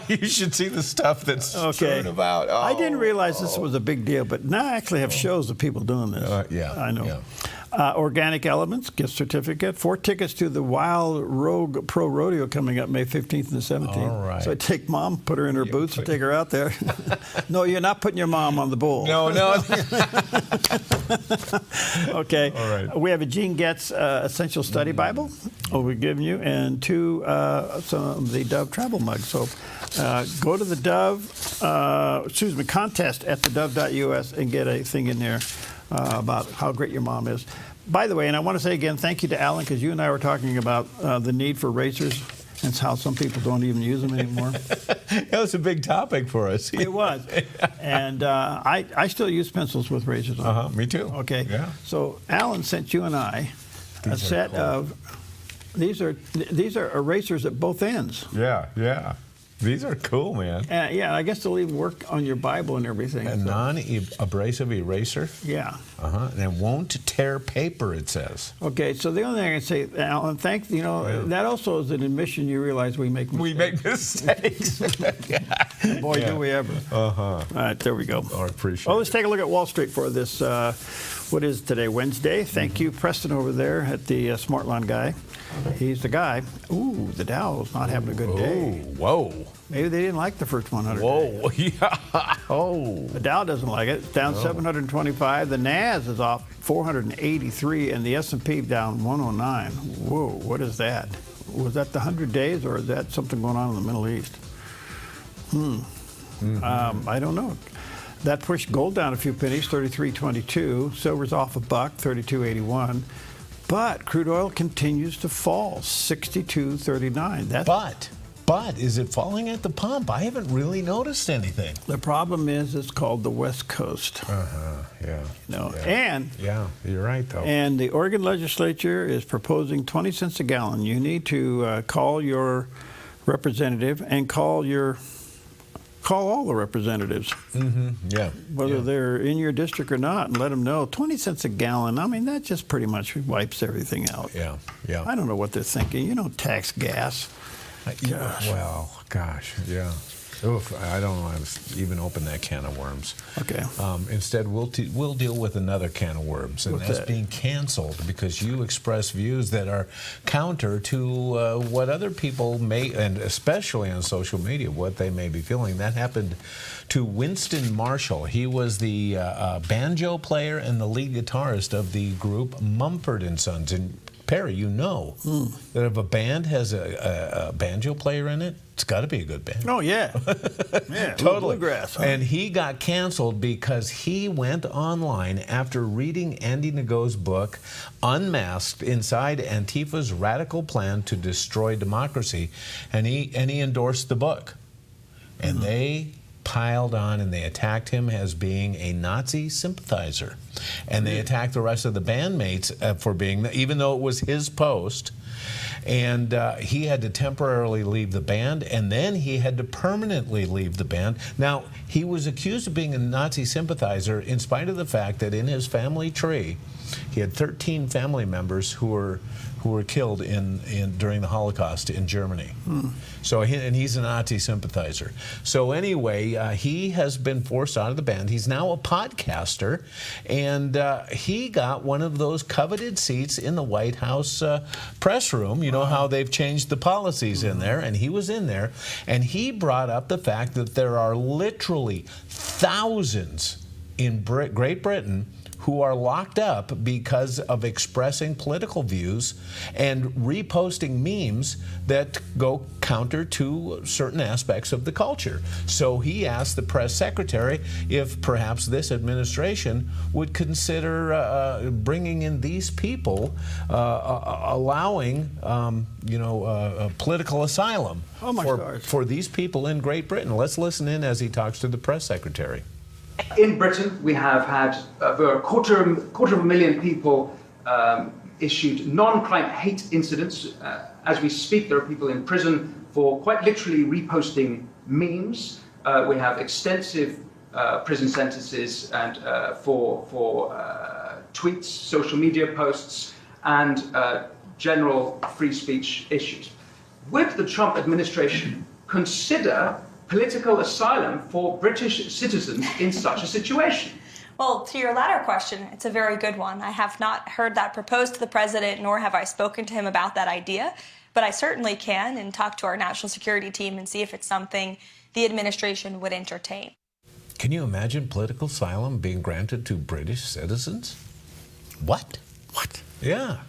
You should see the stuff that's strewn about. I didn't realize this was a big deal, but now I actually have shows of people doing this. Yeah. I know. Organic Elements, gift certificate. 4 tickets to the Wild Rogue Pro Rodeo coming up May 15th and the 17th. All right. So I take Mom, put her in her boots, and take her out there. No, you're not putting your mom on the bull. No. Okay. All right. We have a Gene Getz Essential Study Bible. We're giving you, and 2 some of the Dove travel mugs. So go to the Dove, contest at thedove.us and get a thing in there about how great your mom is. By the way, and I want to say again, thank you to Alan, because you and I were talking about the need for racers and how some people don't even use them anymore. That was a big topic for us. It was. And I still use pencils with razors on them. Me too. Okay. Yeah. So Alan sent you and I a set of, these are erasers at both ends. Yeah. These are cool, man. Yeah, I guess they'll even work on your Bible and everything. A non-abrasive eraser? Yeah. And it won't tear paper, it says. Okay, so the only thing I can say, Alan, that also is an admission you realize we make mistakes. We make mistakes. Boy, do we ever. All right, there we go. I appreciate it. Let's take a look at Wall Street for this, what is today, Wednesday. Thank you, Preston, over there at the Smartline guy. He's the guy. Ooh, the Dow's not having a good day. Whoa. Maybe they didn't like the first 100 Whoa, yeah. Oh. The Dow doesn't like it. It's down 725. The Nas is off 483, and the S&P down 109. Whoa, what is that? Was that the 100 days, or is that something going on in the Middle East? I don't know. That pushed gold down a few pennies, 33.22. Silver's off $1, 32.81. But crude oil continues to fall, 62.39. But is it falling at the pump? I haven't really noticed anything. The problem is it's called the West Coast. Yeah. And you're right though. And the Oregon legislature is proposing 20 cents a gallon. You need to call your representative and call all the representatives. Whether they're in your district or not, and let them know 20 cents a gallon. I mean, that just pretty much wipes everything out. Yeah. I don't know what they're thinking. You don't tax gas. Gosh, yeah. Oof, I don't know how to even open that can of worms. Okay. Instead, we'll deal with another can of worms, and that's being canceled because you express views that are counter to what other people may, and especially on social media, what they may be feeling. That happened to Winston Marshall. He was the banjo player and the lead guitarist of the group Mumford & Sons. And Perry, you know that if a band has a banjo player in it, it's got to be a good band. Oh, yeah. Totally. Bluegrass. Huh? And he got canceled because he went online after reading Andy Nago's book, Unmasked, Inside Antifa's Radical Plan to Destroy Democracy, and he endorsed the book. And they piled on and they attacked him as being a Nazi sympathizer. And they attacked the rest of the bandmates for being, even though it was his post. And he had to temporarily leave the band, and then he had to permanently leave the band. Now, he was accused of being a Nazi sympathizer in spite of the fact that in his family tree, he had 13 family members who were killed during the Holocaust in Germany. So he's a Nazi sympathizer. So anyway, he has been forced out of the band. He's now a podcaster, and he got one of those coveted seats in the White House press room. You know how they've changed the policies in there, and he was in there, and he brought up the fact that there are literally thousands in Great Britain who are locked up because of expressing political views and reposting memes that go counter to certain aspects of the culture. So he asked the press secretary if perhaps this administration would consider bringing in these people, allowing political asylum for these people in Great Britain. Let's listen in as he talks to the press secretary. In Britain, we have had over a quarter of a million people issued non-crime hate incidents. As we speak, there are people in prison for quite literally reposting memes. We have extensive prison sentences and for tweets, social media posts, and general free speech issues. Would the Trump administration consider political asylum for British citizens in such a situation? Well, to your latter question, it's a very good one. I have not heard that proposed to the president, nor have I spoken to him about that idea, but I certainly can and talk to our national security team and see if it's something the administration would entertain. Can you imagine political asylum being granted to British citizens? What? Yeah.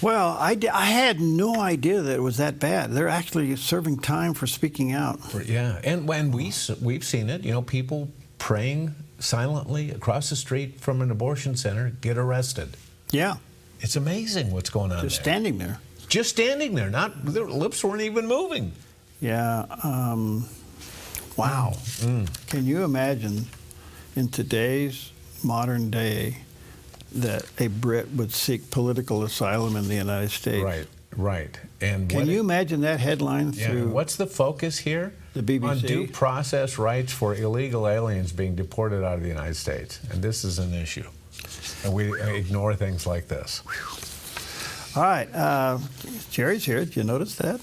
Well, I had no idea that it was that bad. They're actually serving time for speaking out. Yeah, and when we've seen it, people praying silently across the street from an abortion center get arrested. Yeah. It's amazing what's going on Just standing there. Just standing there. Their lips weren't even moving. Yeah. Wow. Can you imagine in today's modern day that a Brit would seek political asylum in the United States? Right. And can you imagine that headline through? What's the focus here? The BBC. On due process rights for illegal aliens being deported out of the United States. And this is an issue. And we ignore things like this. All right. Jerry's here. Did you notice that?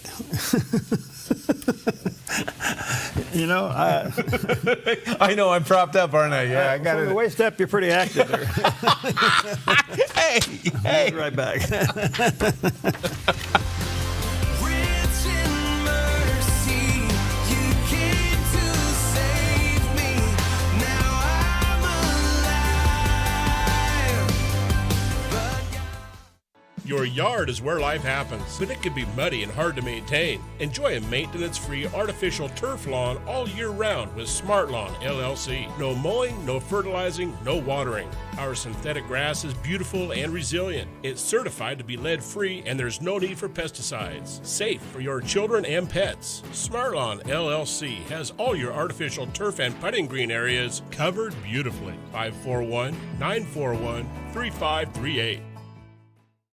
I know I'm propped up, aren't I? Yeah, I got it. From the waist up, you're pretty active there. Hey. Be right back. Your yard is where life happens, but it can be muddy and hard to maintain. Enjoy a maintenance-free artificial turf lawn all year round with Smart Lawn LLC. No mowing, no fertilizing, no watering. Our synthetic grass is beautiful and resilient. It's certified to be lead-free and there's no need for pesticides. Safe for your children and pets. Smart Lawn LLC has all your artificial turf and putting green areas covered beautifully. 541-941-3538.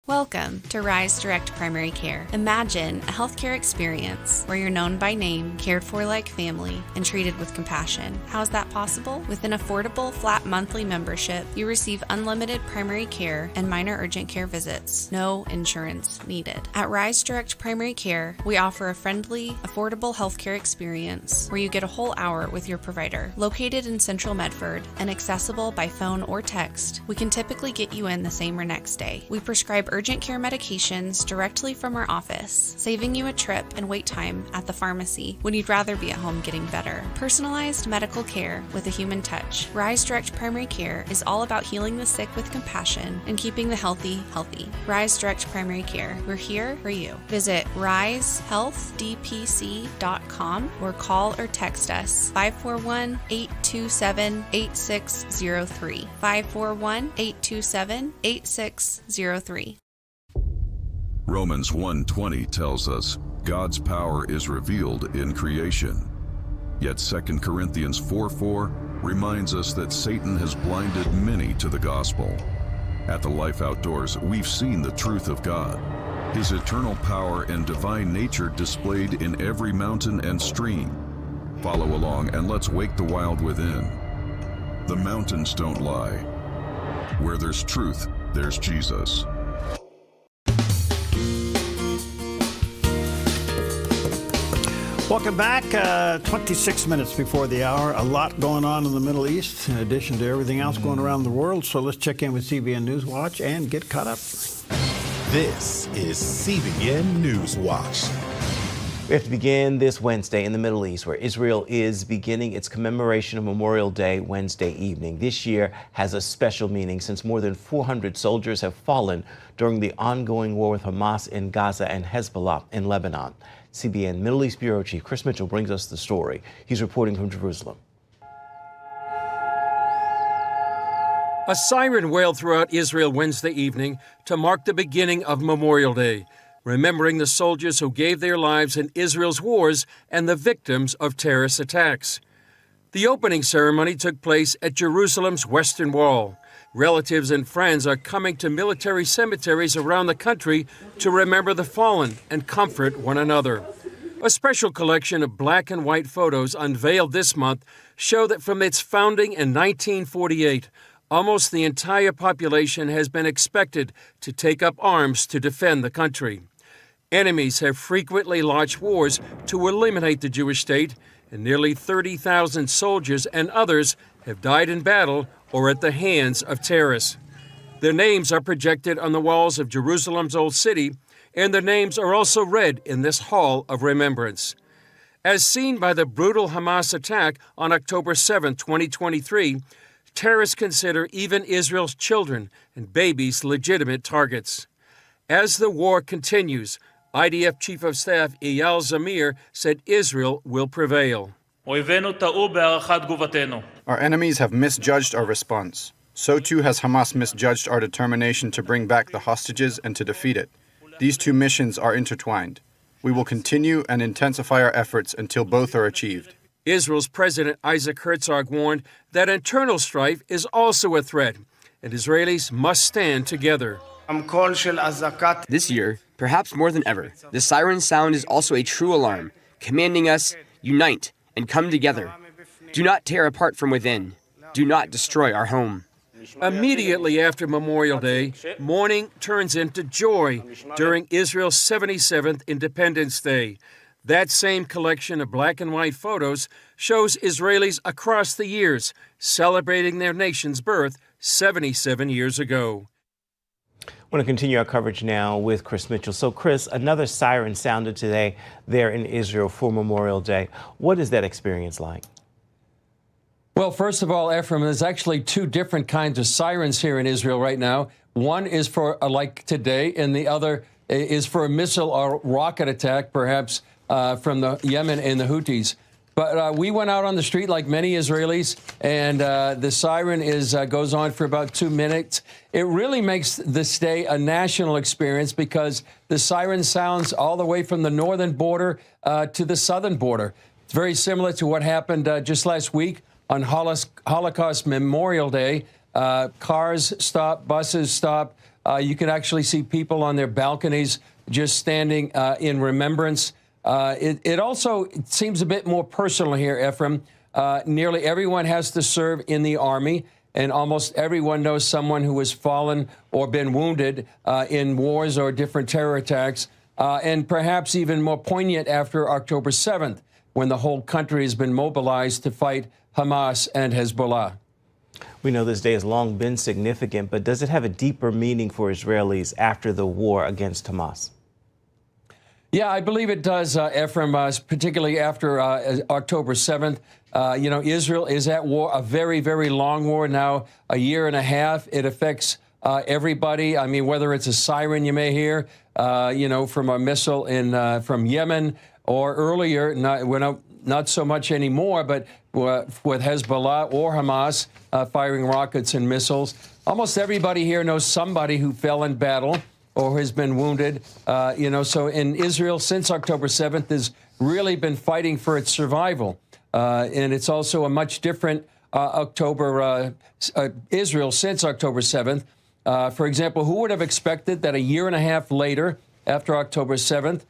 Welcome to Rise Direct Primary Care. Imagine a healthcare experience where you're known by name, cared for like family, and treated with compassion. How is that possible? With an affordable, flat monthly membership, you receive unlimited primary care and minor urgent care visits. No insurance needed. At Rise Direct Primary Care, we offer a friendly, affordable healthcare experience where you get a whole hour with your provider. Located in Central Medford and accessible by phone or text, we can typically get you in the same or next day. We prescribe urgent care medications directly from our office, saving you a trip and wait time at the pharmacy when you'd rather be at home getting better. Personalized medical care with a human touch. Rise Direct Primary Care is all about healing the sick with compassion and keeping the healthy healthy. Rise Direct Primary Care. We're here for you. Visit risehealthdpc.com or call or text us 541-827-8603. 541-827-8603. Romans 1:20 tells us God's power is revealed in creation. Yet 2 Corinthians 4:4 reminds us that Satan has blinded many to the gospel. At the Life Outdoors, we've seen the truth of God, His eternal power and divine nature displayed in every mountain and stream. Follow along and let's wake the wild within. The mountains don't lie. Where there's truth, there's Jesus. Welcome back. 26 minutes before the hour. A lot going on in the Middle East, in addition to everything else going around the world. So let's check in with CBN News Watch and get caught up. This is CBN News Watch. We have to begin this Wednesday in the Middle East, where Israel is beginning its commemoration of Memorial Day Wednesday evening. This year has a special meaning since more than 400 soldiers have fallen during the ongoing war with Hamas in Gaza and Hezbollah in Lebanon. CBN Middle East Bureau Chief Chris Mitchell brings us the story. He's reporting from Jerusalem. A siren wailed throughout Israel Wednesday evening to mark the beginning of Memorial Day, remembering the soldiers who gave their lives in Israel's wars and the victims of terrorist attacks. The opening ceremony took place at Jerusalem's Western Wall. Relatives and friends are coming to military cemeteries around the country to remember the fallen and comfort one another. A special collection of black and white photos unveiled this month show that from its founding in 1948, almost the entire population has been expected to take up arms to defend the country. Enemies have frequently launched wars to eliminate the Jewish state, and nearly 30,000 soldiers and others have died in battle or at the hands of terrorists. Their names are projected on the walls of Jerusalem's Old City, and their names are also read in this Hall of Remembrance. As seen by the brutal Hamas attack on October 7, 2023, terrorists consider even Israel's children and babies legitimate targets. As the war continues, IDF Chief of Staff Eyal Zamir said Israel will prevail. Our enemies have misjudged our response. So too has Hamas misjudged our determination to bring back the hostages and to defeat it. These two missions are intertwined. We will continue and intensify our efforts until both are achieved. Israel's President Isaac Herzog warned that internal strife is also a threat, and Israelis must stand together. This year, perhaps more than ever, the siren sound is also a true alarm, commanding us, unite and come together. Do not tear apart from within. Do not destroy our home. Immediately after Memorial Day, mourning turns into joy during Israel's 77th Independence Day. That same collection of black and white photos shows Israelis across the years celebrating their nation's birth 77 years ago. I want to continue our coverage now with Chris Mitchell. So, Chris, another siren sounded today there in Israel for Memorial Day. What is that experience like? Well, first of all, Ephraim, there's actually two different kinds of sirens here in Israel right now. One is for, like today, and the other is for a missile or rocket attack, perhaps from the Yemen and the Houthis. But we went out on the street like many Israelis, and the siren goes on for about 2 minutes. It really makes this day a national experience because the siren sounds all the way from the northern border to the southern border. It's very similar to what happened just last week on Holocaust Memorial Day. Cars stop, buses stop. You can actually see people on their balconies just standing in remembrance. It also seems a bit more personal here, Ephraim. Nearly everyone has to serve in the Army, and almost everyone knows someone who has fallen or been wounded in wars or different terror attacks, and perhaps even more poignant after October 7th, when the whole country has been mobilized to fight Hamas and Hezbollah. We know this day has long been significant, but does it have a deeper meaning for Israelis after the war against Hamas? Yeah, I believe it does, Ephraim, particularly after October 7th. Israel is at war, a very, very long war now, a year and a half. It affects everybody. I mean, whether it's a siren you may hear, from a missile from Yemen, or earlier, not so much anymore, but with Hezbollah or Hamas firing rockets and missiles. Almost everybody here knows somebody who fell in battle or has been wounded. So in Israel, since October 7th, has really been fighting for its survival. And it's also a much different Israel since October 7th. For example, who would have expected that a year and a half later, after October 7th,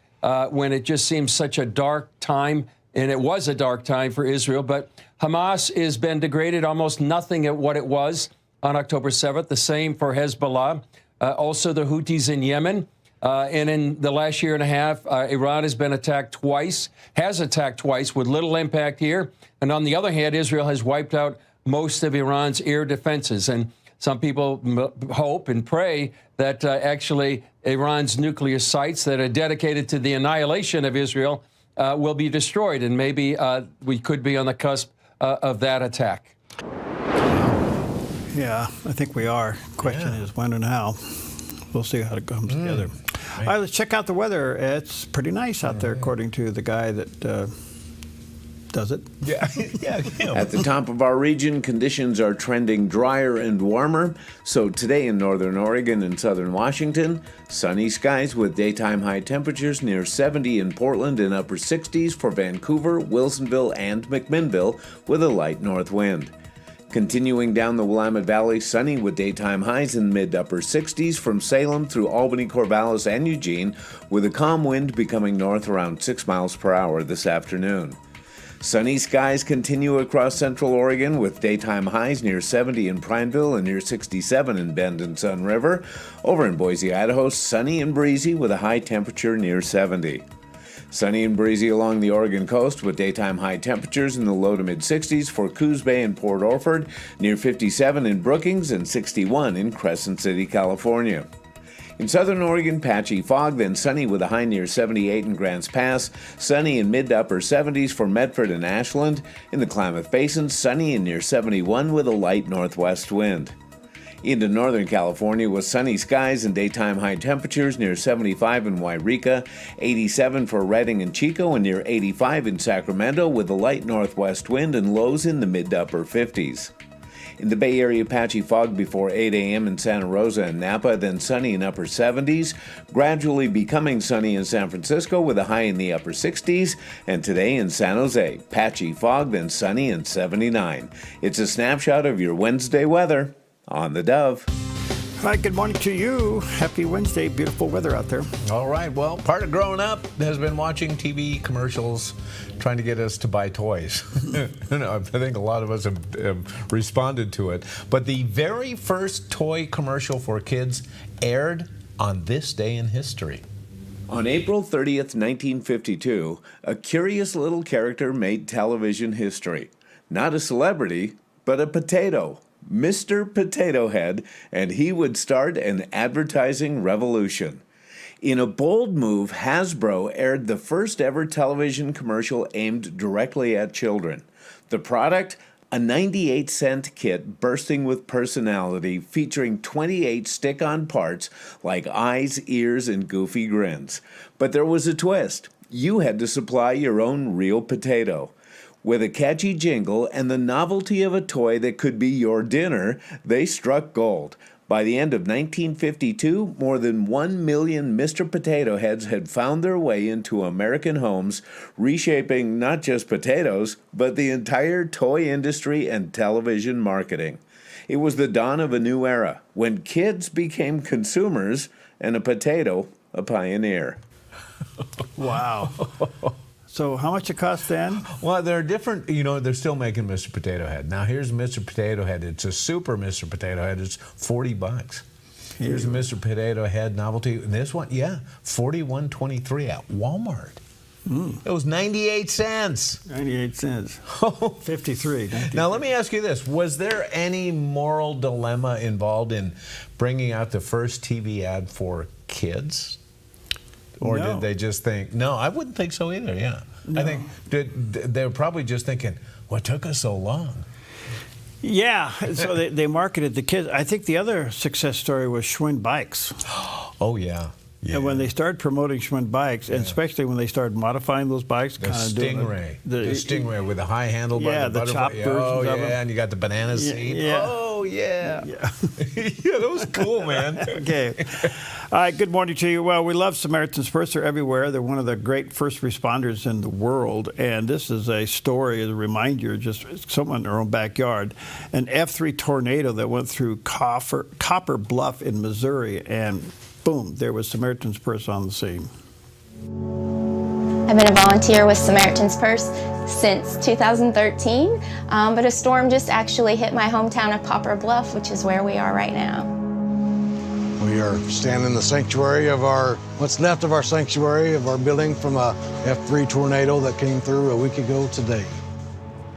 when it just seems such a dark time, and it was a dark time for Israel, but Hamas has been degraded almost nothing at what it was on October 7th, the same for Hezbollah. Also the Houthis in Yemen. And in the last year and a half, Iran has attacked twice with little impact here. And on the other hand, Israel has wiped out most of Iran's air defenses. And some people hope and pray that actually Iran's nuclear sites that are dedicated to the annihilation of Israel will be destroyed. And maybe we could be on the cusp of that attack. Yeah, I think we are. Question is when and how. We'll see how it comes together. Right. All right, let's check out the weather. It's pretty nice out there, according to the guy that does it. Yeah. At the top of our region, conditions are trending drier and warmer. So today in northern Oregon and southern Washington, sunny skies with daytime high temperatures near 70 in Portland and upper 60s for Vancouver, Wilsonville, and McMinnville with a light north wind. Continuing down the Willamette Valley, sunny with daytime highs in mid-upper 60s from Salem through Albany, Corvallis, and Eugene, with a calm wind becoming north around 6 miles per hour this afternoon. Sunny skies continue across central Oregon with daytime highs near 70 in Prineville and near 67 in Bend and Sun River. Over in Boise, Idaho, sunny and breezy with a high temperature near 70. Sunny and breezy along the Oregon coast with daytime high temperatures in the low to mid-60s for Coos Bay and Port Orford, near 57 in Brookings and 61 in Crescent City, California. In southern Oregon, patchy fog, then sunny with a high near 78 in Grants Pass, sunny in mid to upper 70s for Medford and Ashland. In the Klamath Basin, sunny and near 71 with a light northwest wind. Into northern California with sunny skies and daytime high temperatures near 75 in Wairika, 87 for Redding and Chico, and near 85 in Sacramento with a light northwest wind and lows in the mid to upper 50s. In the Bay Area, patchy fog before 8 a.m. in Santa Rosa and Napa, then sunny in upper 70s, gradually becoming sunny in San Francisco with a high in the upper 60s, and today in San Jose, patchy fog, then sunny in 79. It's a snapshot of your Wednesday weather on the Dove. Hi, good morning to you. Happy Wednesday. Beautiful weather out there. All right. Well, part of growing up has been watching TV commercials trying to get us to buy toys. I think a lot of us have responded to it. But the very first toy commercial for kids aired on this day in history. On April 30th, 1952, a curious little character made television history. Not a celebrity, but a potato. Mr. Potato Head, and he would start an advertising revolution. In a bold move, Hasbro aired the first ever television commercial aimed directly at children. The product? A 98-cent kit bursting with personality featuring 28 stick-on parts like eyes, ears, and goofy grins. But there was a twist. You had to supply your own real potato. With a catchy jingle and the novelty of a toy that could be your dinner, they struck gold. By the end of 1952, more than 1 million Mr. Potato Heads had found their way into American homes, reshaping not just potatoes, but the entire toy industry and television marketing. It was the dawn of a new era, when kids became consumers and a potato a pioneer. Wow. So how much it cost then? Well, they're different. They're still making Mr. Potato Head. Now, here's Mr. Potato Head. It's a super Mr. Potato Head. It's $40. Here's a Mr. Potato Head novelty. And this one, $41.23 at Walmart. It was 98 cents. 98 cents. 53. Now, let me ask you this. Was there any moral dilemma involved in bringing out the first TV ad for kids? Or No. did they just think, no, I wouldn't think so either, yeah. No. I think they were probably just thinking, what took us so long? Yeah, so they marketed the kids. I think the other success story was Schwinn Bikes. Oh, yeah. And when they started promoting Schwinn Bikes, and especially when they started modifying those bikes, The Stingray. The Stingray with the high handle. Yeah, the chopped versions of them. And you got the banana seat. Yeah. Oh, yeah. Yeah, that was cool, man. Okay. All right, good morning to you. Well, we love Samaritan's Purse. They're everywhere. They're one of the great first responders in the world. And this is a story, as a reminder, just someone in their own backyard. An F3 tornado that went through Copper Bluff in Missouri, and boom, there was Samaritan's Purse on the scene. I've been a volunteer with Samaritan's Purse since 2013, but a storm just actually hit my hometown of Poplar Bluff, which is where we are right now. We are standing in the sanctuary of what's left of our sanctuary, of our building from a F3 tornado that came through a week ago today.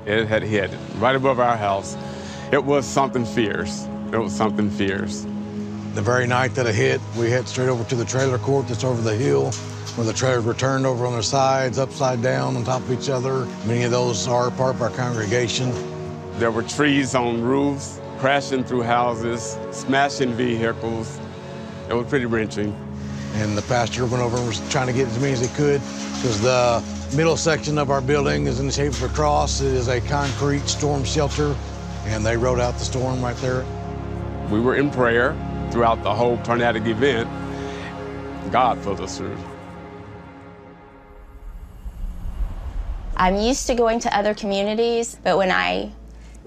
It had hit right above our house. It was something fierce. It was something fierce. The very night that it hit, we head straight over to the trailer court that's over the hill, where the trailers were turned over on their sides, upside down on top of each other. Many of those are part of our congregation. There were trees on roofs, crashing through houses, smashing vehicles. It was pretty wrenching. And the pastor went over and was trying to get as many as he could, because the middle section of our building is in the shape of a cross. It is a concrete storm shelter, and they rode out the storm right there. We were in prayer throughout the whole tornadic event. God pulled us through. I'm used to going to other communities, but when I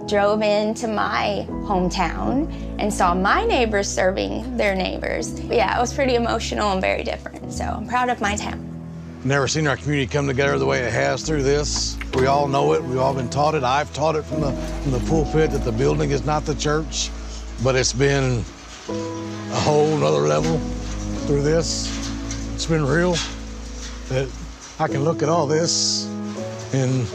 drove into my hometown and saw my neighbors serving their neighbors, yeah, it was pretty emotional and very different. So I'm proud of my town. Never seen our community come together the way it has through this. We all know it. We've all been taught it. I've taught it from the pulpit that the building is not the church, but it's been a whole nother level through this. It's been real. That I can look at all this and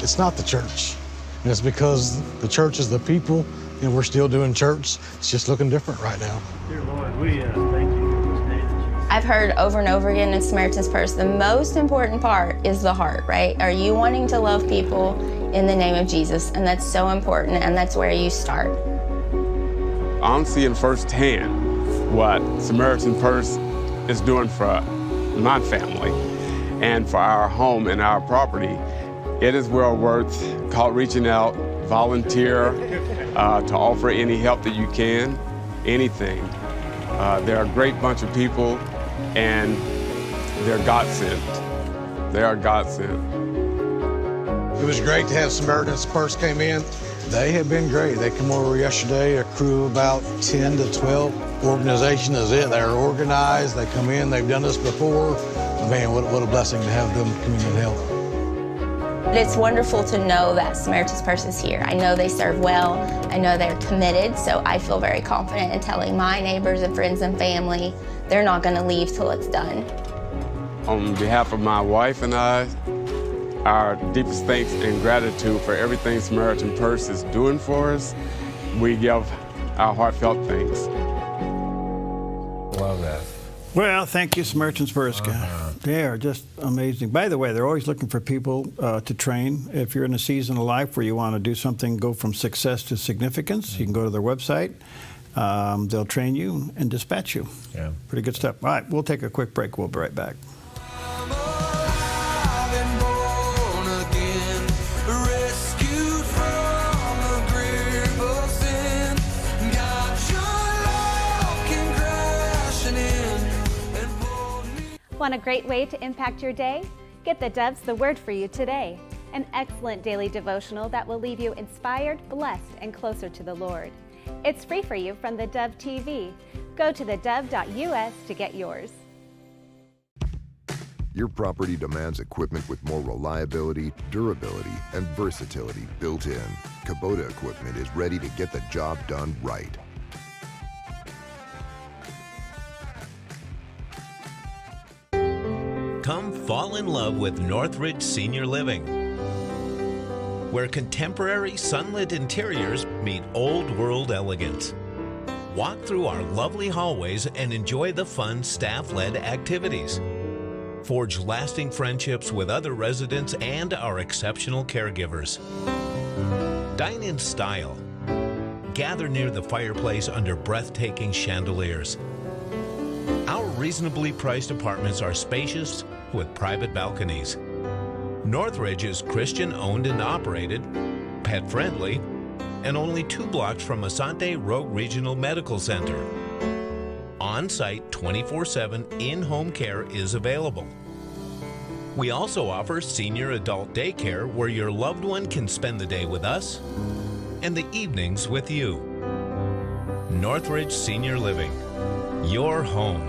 it's not the church. And it's because the church is the people and we're still doing church. It's just looking different right now. Dear Lord, we thank you for this day that I've heard over and over again in Samaritan's Purse, the most important part is the heart, right? Are you wanting to love people in the name of Jesus? And that's so important, and that's where you start. I'm seeing firsthand what Samaritan Purse is doing for my family and for our home and our property. It is well worth reaching out, volunteer, to offer any help that you can, anything. They're a great bunch of people, and they're God-sent. They are God-sent. It was great to have Samaritan's Purse came in. They have been great. They come over yesterday, a crew of about 10 to 12. Organization is it. They're organized. They come in. They've done this before. Man, what a blessing to have them come in and help. It's wonderful to know that Samaritan's Purse is here. I know they serve well. I know they're committed, so I feel very confident in telling my neighbors and friends and family they're not going to leave till it's done. On behalf of my wife and I, our deepest thanks and gratitude for everything Samaritan Purse is doing for us. We give our heartfelt thanks. Love that. Well, thank you, Samaritan's Purse. They are just amazing. By the way, they're always looking for people to train. If you're in a season of life where you want to do something, go from success to significance, you can go to their website. They'll train you and dispatch you. Yeah. Pretty good stuff. All right, we'll take a quick break. We'll be right back. Want a great way to impact your day? Get the Dove's The Word for You today, an excellent daily devotional that will leave you inspired, blessed, and closer to the Lord. It's free for you from the Dove TV. Go to thedove.us to get yours. Your property demands equipment with more reliability, durability, and versatility built in. Kubota equipment is ready to get the job done right. Come fall in love with Northridge Senior Living, where contemporary sunlit interiors meet old world elegance. Walk through our lovely hallways and enjoy the fun staff-led activities. Forge lasting friendships with other residents and our exceptional caregivers. Dine in style. Gather near the fireplace under breathtaking chandeliers. Our reasonably priced apartments are spacious with private balconies. Northridge is Christian-owned and operated, pet-friendly, and only 2 blocks from Asante Rogue Regional Medical Center. On-site 24/7 in-home care is available. We also offer senior adult daycare where your loved one can spend the day with us and the evenings with you. Northridge Senior Living, your home.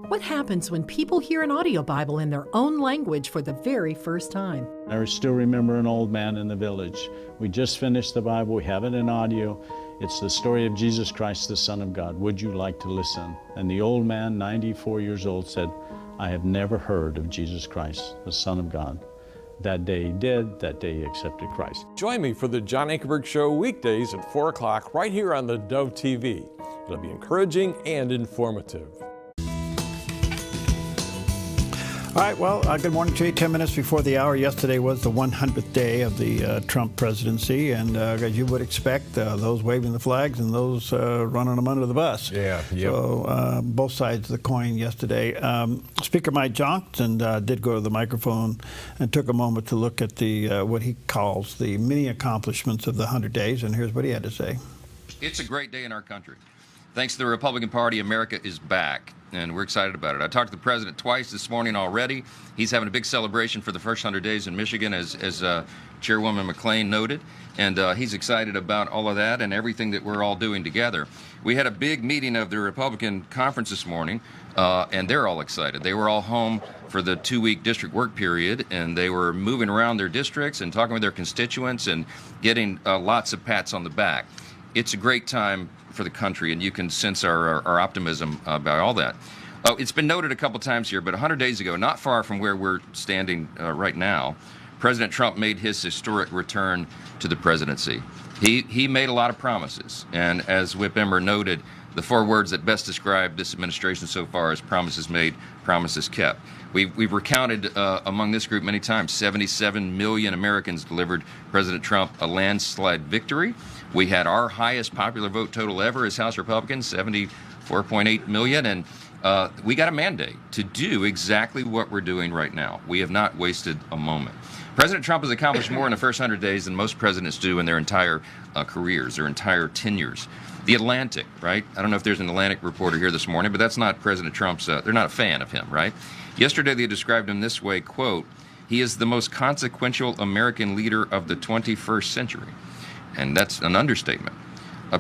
What happens when people hear an audio Bible in their own language for the very first time? I still remember an old man in the village. We just finished the Bible, we have it in audio. It's the story of Jesus Christ, the Son of God. Would you like to listen? And the old man, 94 years old, said, I have never heard of Jesus Christ, the Son of God. That day he did, that day he accepted Christ. Join me for the John Ankerberg Show weekdays at 4 o'clock right here on the Dove TV. It'll be encouraging and informative. All right, well, good morning to you. 10 minutes before the hour. Yesterday was the 100th day of the Trump presidency, and as you would expect, those waving the flags and those running them under the bus. Yeah, yep. So both sides of the coin yesterday. Speaker Mike Johnson did go to the microphone and took a moment to look at the what he calls the many accomplishments of the 100 days, and here's what he had to say. It's a great day in our country. Thanks to the Republican Party, America is back, and we're excited about it. I talked to the president twice this morning already. He's having a big celebration for the first 100 days in Michigan, as Chairwoman McClain noted, and he's excited about all of that and everything that we're all doing together. We had a big meeting of the Republican conference this morning, and they're all excited. They were all home for the 2-week district work period, and they were moving around their districts and talking with their constituents and getting lots of pats on the back. It's a great time for the country, and you can sense our optimism about all that. Oh, it's been noted a couple times here, but 100 days ago, not far from where we're standing right now, President Trump made his historic return to the presidency. He made a lot of promises, and as Whip Emmer noted, the 4 words that best describe this administration so far is promises made, promises kept. We've recounted among this group many times, 77 million Americans delivered President Trump a landslide victory. We had our highest popular vote total ever as House Republicans, 74.8 million, and we got a mandate to do exactly what we're doing right now. We have not wasted a moment. President Trump has accomplished more in the first 100 days than most presidents do in their entire careers, their entire tenures. The Atlantic, right? I don't know if there's an Atlantic reporter here this morning, but that's not President Trump's, they're not a fan of him, right? Yesterday they described him this way, quote, "He is the most consequential American leader of the 21st century." And that's an understatement.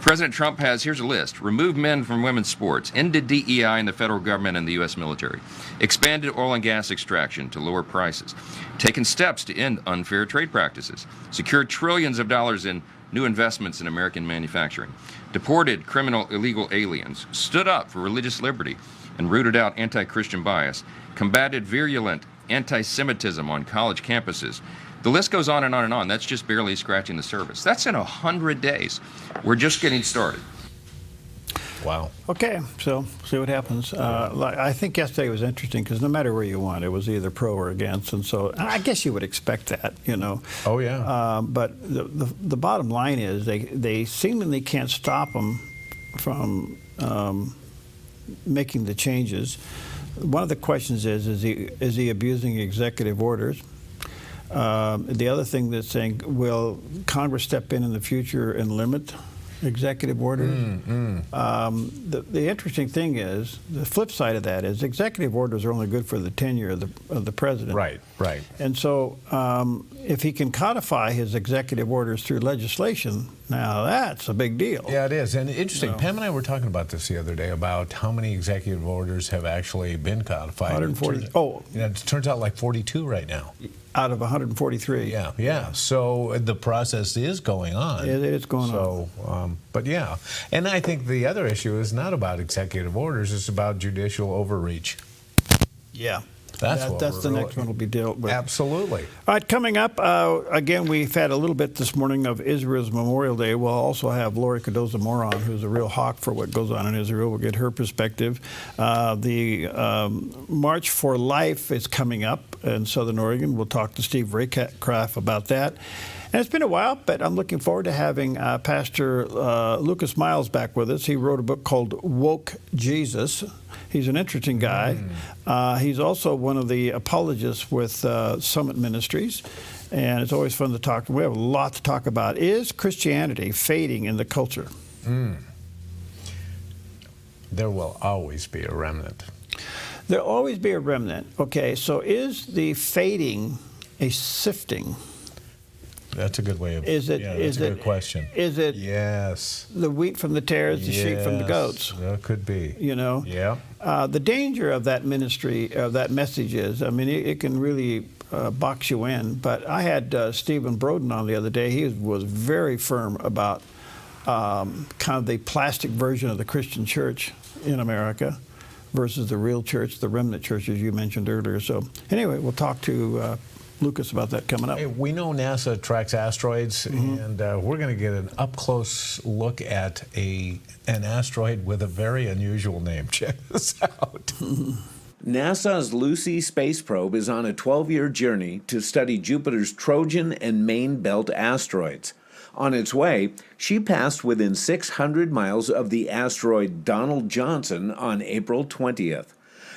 President Trump has, here's a list, removed men from women's sports, ended DEI in the federal government and the U.S. military, expanded oil and gas extraction to lower prices, taken steps to end unfair trade practices, secured trillions of dollars in new investments in American manufacturing, deported criminal illegal aliens, stood up for religious liberty and rooted out anti-Christian bias, combated virulent anti-Semitism on college campuses. The list goes on and on and on. That's just barely scratching the surface. That's in 100 days. We're just getting started. Wow. Okay, so see what happens. I think yesterday was interesting because no matter where you went, it was either pro or against, and so I guess you would expect that, you know. Oh yeah. But the bottom line is they seemingly can't stop him from making the changes. One of the questions is he abusing executive orders? The other thing that's saying, will Congress step in the future and limit executive orders? The interesting thing is, the flip side of that is executive orders are only good for the tenure of the president. Right, right. And so if he can codify his executive orders through legislation, now that's a big deal. Yeah, it is. And interesting, Pam and I were talking about this the other day, about how many executive orders have actually been codified. 140. It turns out like 42 right now. Out of 143. Yeah. So the process is going on. It is going on. But yeah. And I think the other issue is not about executive orders, it's about judicial overreach. Yeah. That's the next one will be dealt with. Absolutely. All right, coming up, again, we've had a little bit this morning of Israel's Memorial Day. We'll also have Lori Cardoza-Moron, who's a real hawk for what goes on in Israel. We'll get her perspective. The March for Life is coming up in Southern Oregon. We'll talk to Steve Raycraft about that. And it's been a while, but I'm looking forward to having Pastor Lucas Miles back with us. He wrote a book called Woke Jesus. He's an interesting guy. He's also one of the apologists with Summit Ministries, and it's always fun to talk to him. We have a lot to talk about. Is Christianity fading in the culture? There will always be a remnant. There'll always be a remnant. Okay, so is the fading a sifting? That's a good way of. Is it? That's a good question. Is it? Yes. The wheat from the tares, the sheep from the goats. That could be. You know. Yeah. The danger of that ministry, of that message is, I mean, it can really box you in. But I had Stephen Broden on the other day. He was very firm about kind of the plastic version of the Christian church in America versus the real church, the remnant church, as you mentioned earlier. So anyway, we'll talk to Lucas about that coming up. Hey, we know NASA tracks asteroids, and we're going to get an up-close look at an asteroid with a very unusual name. Check this out. NASA's Lucy space probe is on a 12-year journey to study Jupiter's Trojan and Main Belt asteroids. On its way, she passed within 600 miles of the asteroid Donald Johnson on April 20th.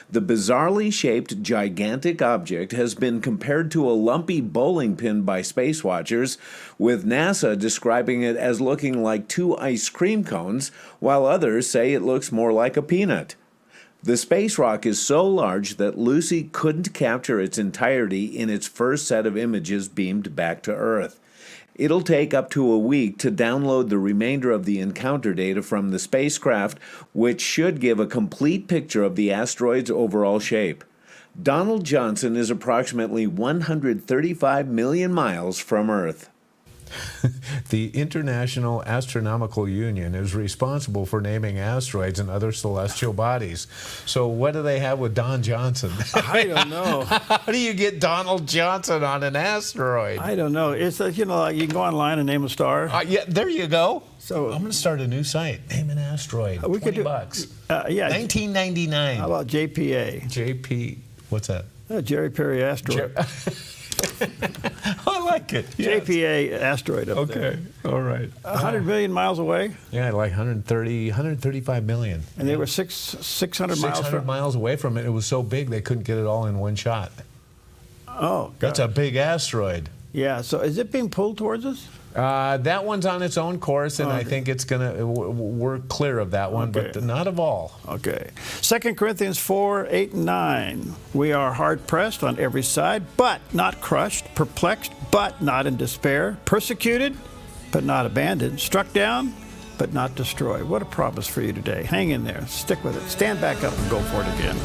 The bizarrely shaped gigantic object has been compared to a lumpy bowling pin by space watchers, with NASA describing it as looking like 2 ice cream cones, while others say it looks more like a peanut. The space rock is so large that Lucy couldn't capture its entirety in its first set of images beamed back to Earth. It'll take up to a week to download the remainder of the encounter data from the spacecraft, which should give a complete picture of the asteroid's overall shape. Donald Johnson is approximately 135 million miles from Earth. The International Astronomical Union is responsible for naming asteroids and other celestial bodies. So what do they have with Don Johnson? I don't know. How do you get Donald Johnson on an asteroid? I don't know. It's like, you can go online and name a star. Yeah, there you go. So I'm going to start a new site. Name an asteroid. We could do $20. Yeah. 1999. How about JPA? What's that? Jerry Perry asteroid. I like it. Yes. JPA asteroid up there. Okay. All right. 100 million miles away. Yeah, like 135 million. And they were 600 miles 600 miles away from it. It was so big they couldn't get it all in one shot. Oh, that's a big asteroid. Yeah. So is it being pulled towards us? That one's on its own course, and I think it's gonna. We're clear of that one, but not of all. Okay. 2 Corinthians 4:8-9. We are hard pressed on every side, but not crushed; perplexed, but not in despair; persecuted, but not abandoned; struck down, but not destroyed. What a promise for you today! Hang in there. Stick with it. Stand back up and go for it again.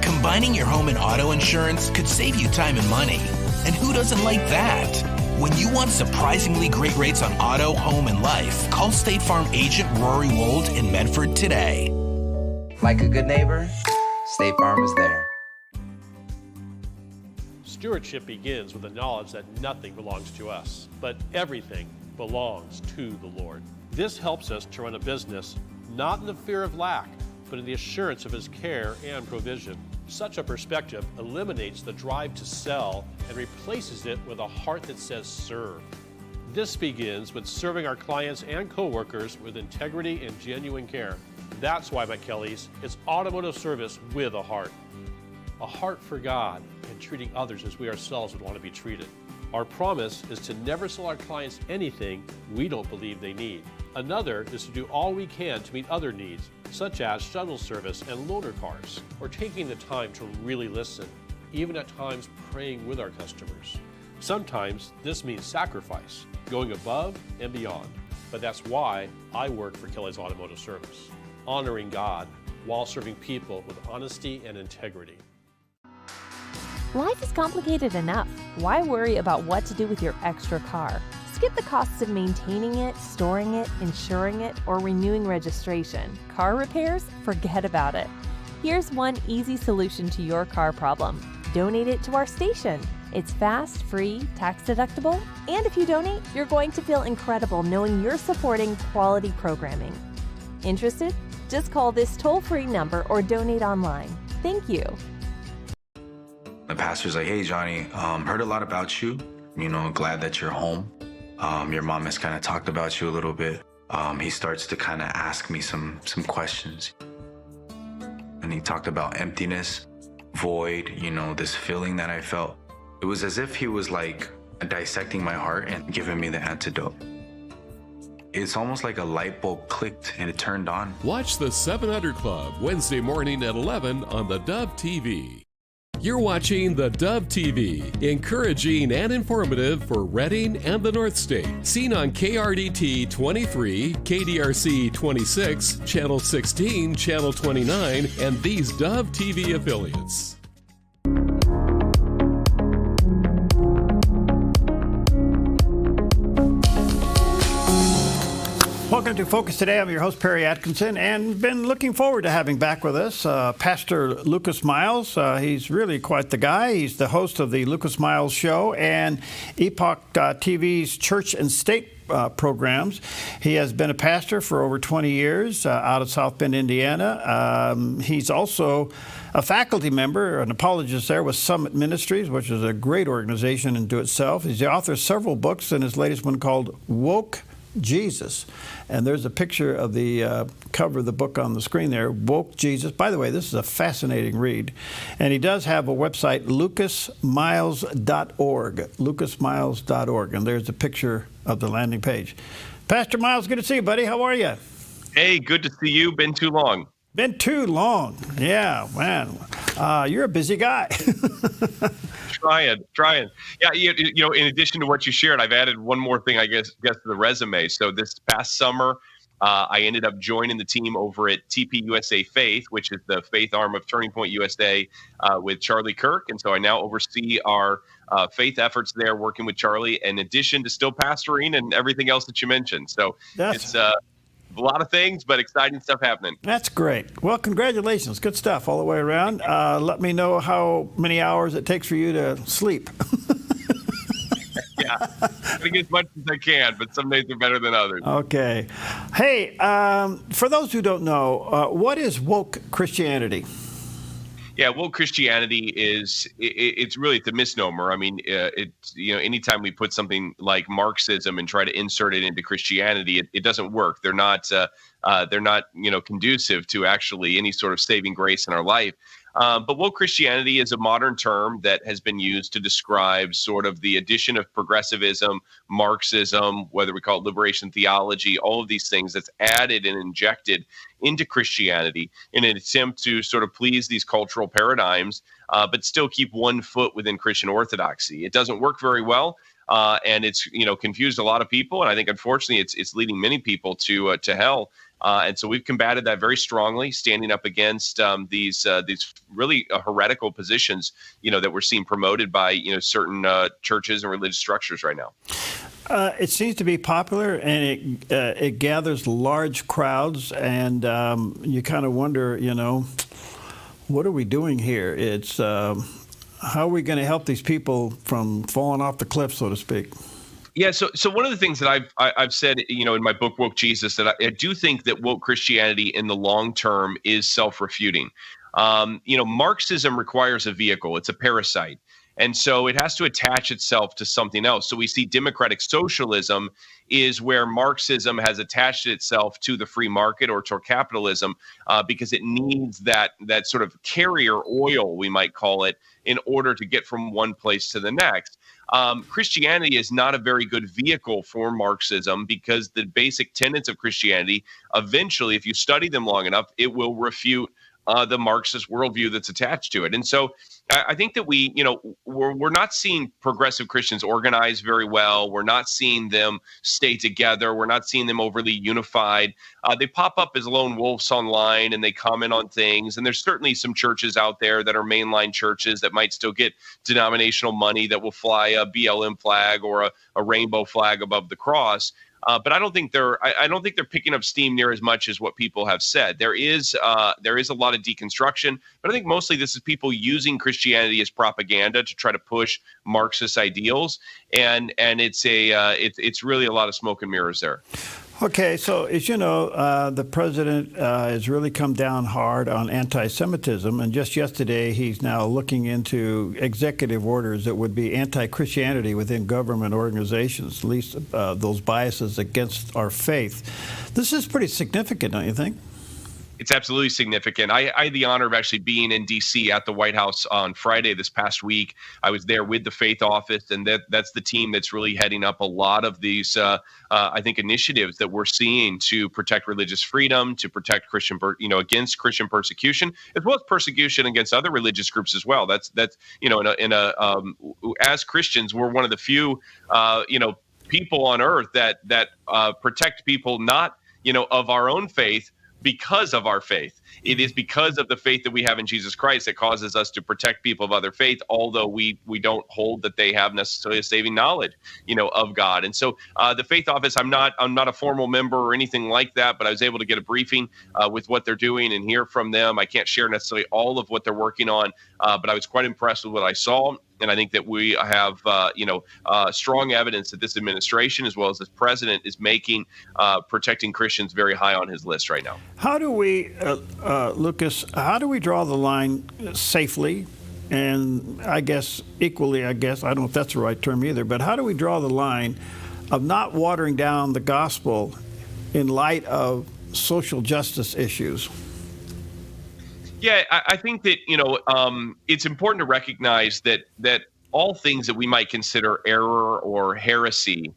Combining your home and auto insurance could save you time and money. And who doesn't like that? When you want surprisingly great rates on auto, home, and life, call State Farm agent Rory Wold in Medford today. Like a good neighbor, State Farm is there. Stewardship begins with the knowledge that nothing belongs to us, but everything belongs to the Lord. This helps us to run a business not in the fear of lack, but in the assurance of His care and provision. Such a perspective eliminates the drive to sell and replaces it with a heart that says serve. This begins with serving our clients and coworkers with integrity and genuine care. That's why at Kelly's, it's automotive service with a heart for God and treating others as we ourselves would want to be treated. Our promise is to never sell our clients anything we don't believe they need. Another is to do all we can to meet other needs, such as shuttle service and loaner cars, or taking the time to really listen, even at times praying with our customers. Sometimes this means sacrifice, going above and beyond, but that's why I work for Kelly's Automotive Service, honoring God while serving people with honesty and integrity. Life is complicated enough. Why worry about what to do with your extra car? Skip the costs of maintaining it, storing it, insuring it, or renewing registration. Car repairs? Forget about it. Here's one easy solution to your car problem. Donate it to our station. It's fast, free, tax deductible, and if you donate, you're going to feel incredible knowing you're supporting quality programming. Interested? Just call this toll-free number or donate online. Thank you. The pastor's like, hey, Johnny, heard a lot about you. Glad that you're home. Your mom has kind of talked about you a little bit. He starts to kind of ask me some questions. And he talked about emptiness, void, this feeling that I felt. It was as if he was like dissecting my heart and giving me the antidote. It's almost like a light bulb clicked and it turned on. Watch the 700 Club Wednesday morning at 11 on the Dove TV. You're watching the Dove TV, encouraging and informative for Redding and the North State. Seen on KRDT 23, KDRC 26, Channel 16, Channel 29, and these Dove TV affiliates. Welcome to Focus Today. I'm your host, Perry Atkinson, and been looking forward to having back with us Pastor Lucas Miles. He's really quite the guy. He's the host of the Lucas Miles Show and Epoch TV's Church and State programs. He has been a pastor for over 20 years out of South Bend, Indiana. He's also a faculty member, an apologist there with Summit Ministries, which is a great organization unto itself. He's the author of several books, and his latest one called Woke Jesus. And there's a picture of the cover of the book on the screen there, Woke Jesus. By the way, this is a fascinating read. And he does have a website, lucasmiles.org, lucasmiles.org. And there's a picture of the landing page. Pastor Miles, good to see you, buddy. How are you? Hey, good to see you. Been too long. Been too long. Yeah, man. You're a busy guy. Trying. Yeah, you know, in addition to what you shared, I've added one more thing, I guess to the resume. So this past summer, I ended up joining the team over at TP USA Faith, which is the faith arm of Turning Point USA with Charlie Kirk. And so I now oversee our faith efforts there, working with Charlie, in addition to still pastoring and everything else that you mentioned. So it's a lot of things, but exciting stuff happening. That's great. Well, congratulations. Good stuff all the way around. Let me know how many hours it takes for you to sleep. Yeah, I think as much as I can, but some days are better than others. Okay. Hey, for those who don't know, what is woke Christianity? Yeah, woke Christianity it's really a misnomer. I mean, anytime we put something like Marxism and try to insert it into Christianity, it doesn't work. They're not conducive to actually any sort of saving grace in our life. But woke Christianity is a modern term that has been used to describe sort of the addition of progressivism, Marxism, whether we call it liberation theology, all of these things that's added and injected into Christianity in an attempt to sort of please these cultural paradigms, but still keep one foot within Christian orthodoxy. It doesn't work very well. And it's confused a lot of people, and I think unfortunately it's leading many people to hell. And so we've combated that very strongly, standing up against these really heretical positions, that we're seeing promoted by certain churches and religious structures right now. It seems to be popular, and it gathers large crowds, and you kind of wonder, what are we doing here? It's how are we going to help these people from falling off the cliff, so to speak? Yeah, so one of the things that I've said, in my book Woke Jesus, that I do think that woke Christianity in the long term is self-refuting. Marxism requires a vehicle; it's a parasite, and so it has to attach itself to something else. So we see democratic socialism is where Marxism has attached itself to the free market or to capitalism because it needs that sort of carrier oil, we might call it, in order to get from one place to the next. Christianity is not a very good vehicle for Marxism because the basic tenets of Christianity, eventually, if you study them long enough, it will refute the Marxist worldview that's attached to it. And so I think that we're not seeing progressive Christians organize very well. We're not seeing them stay together. We're not seeing them overly unified. They pop up as lone wolves online and they comment on things. And there's certainly some churches out there that are mainline churches that might still get denominational money that will fly a BLM flag or a rainbow flag above the cross. But I don't think they're picking up steam near as much as what people have said. There is a lot of deconstruction, but I think mostly this is people using Christianity as propaganda to try to push Marxist ideals, and it's really a lot of smoke and mirrors there. Okay, so as you know, the president has really come down hard on anti-Semitism, and just yesterday he's now looking into executive orders that would be anti-Christianity within government organizations, at least those biases against our faith. This is pretty significant, don't you think? It's absolutely significant. I had the honor of actually being in D.C. at the White House on Friday this past week. I was there with the Faith Office, and that's the team that's really heading up a lot of these, I think, initiatives that we're seeing to protect religious freedom, to protect Christian, against Christian persecution, as well as persecution against other religious groups as well. That's as Christians, we're one of the few, people on earth that protect people not, of our own faith, because of our faith. It is because of the faith that we have in Jesus Christ that causes us to protect people of other faith, although we don't hold that they have necessarily a saving knowledge, of God. And so the Faith Office, I'm not a formal member or anything like that, but I was able to get a briefing with what they're doing and hear from them. I can't share necessarily all of what they're working on, but I was quite impressed with what I saw. And I think that we have, strong evidence that this administration, as well as this president, is making protecting Christians very high on his list right now. How do we, Lucas, how do we draw the line safely? And I guess equally, I don't know if that's the right term either, but how do we draw the line of not watering down the gospel in light of social justice issues? Yeah, I think that it's important to recognize that all things that we might consider error or heresy,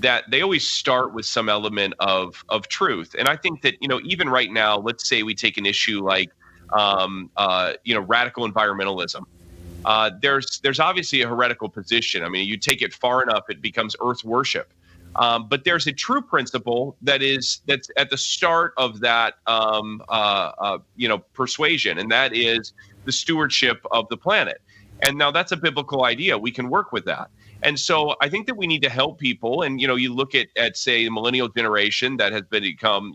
that they always start with some element of truth. And I think that even right now, let's say we take an issue like radical environmentalism. There's obviously a heretical position. I mean, you take it far enough, it becomes earth worship. But there's a true principle that's at the start of that persuasion, and that is the stewardship of the planet. And now that's a biblical idea. We can work with that. And so I think that we need to help people. And you look at say the millennial generation that has become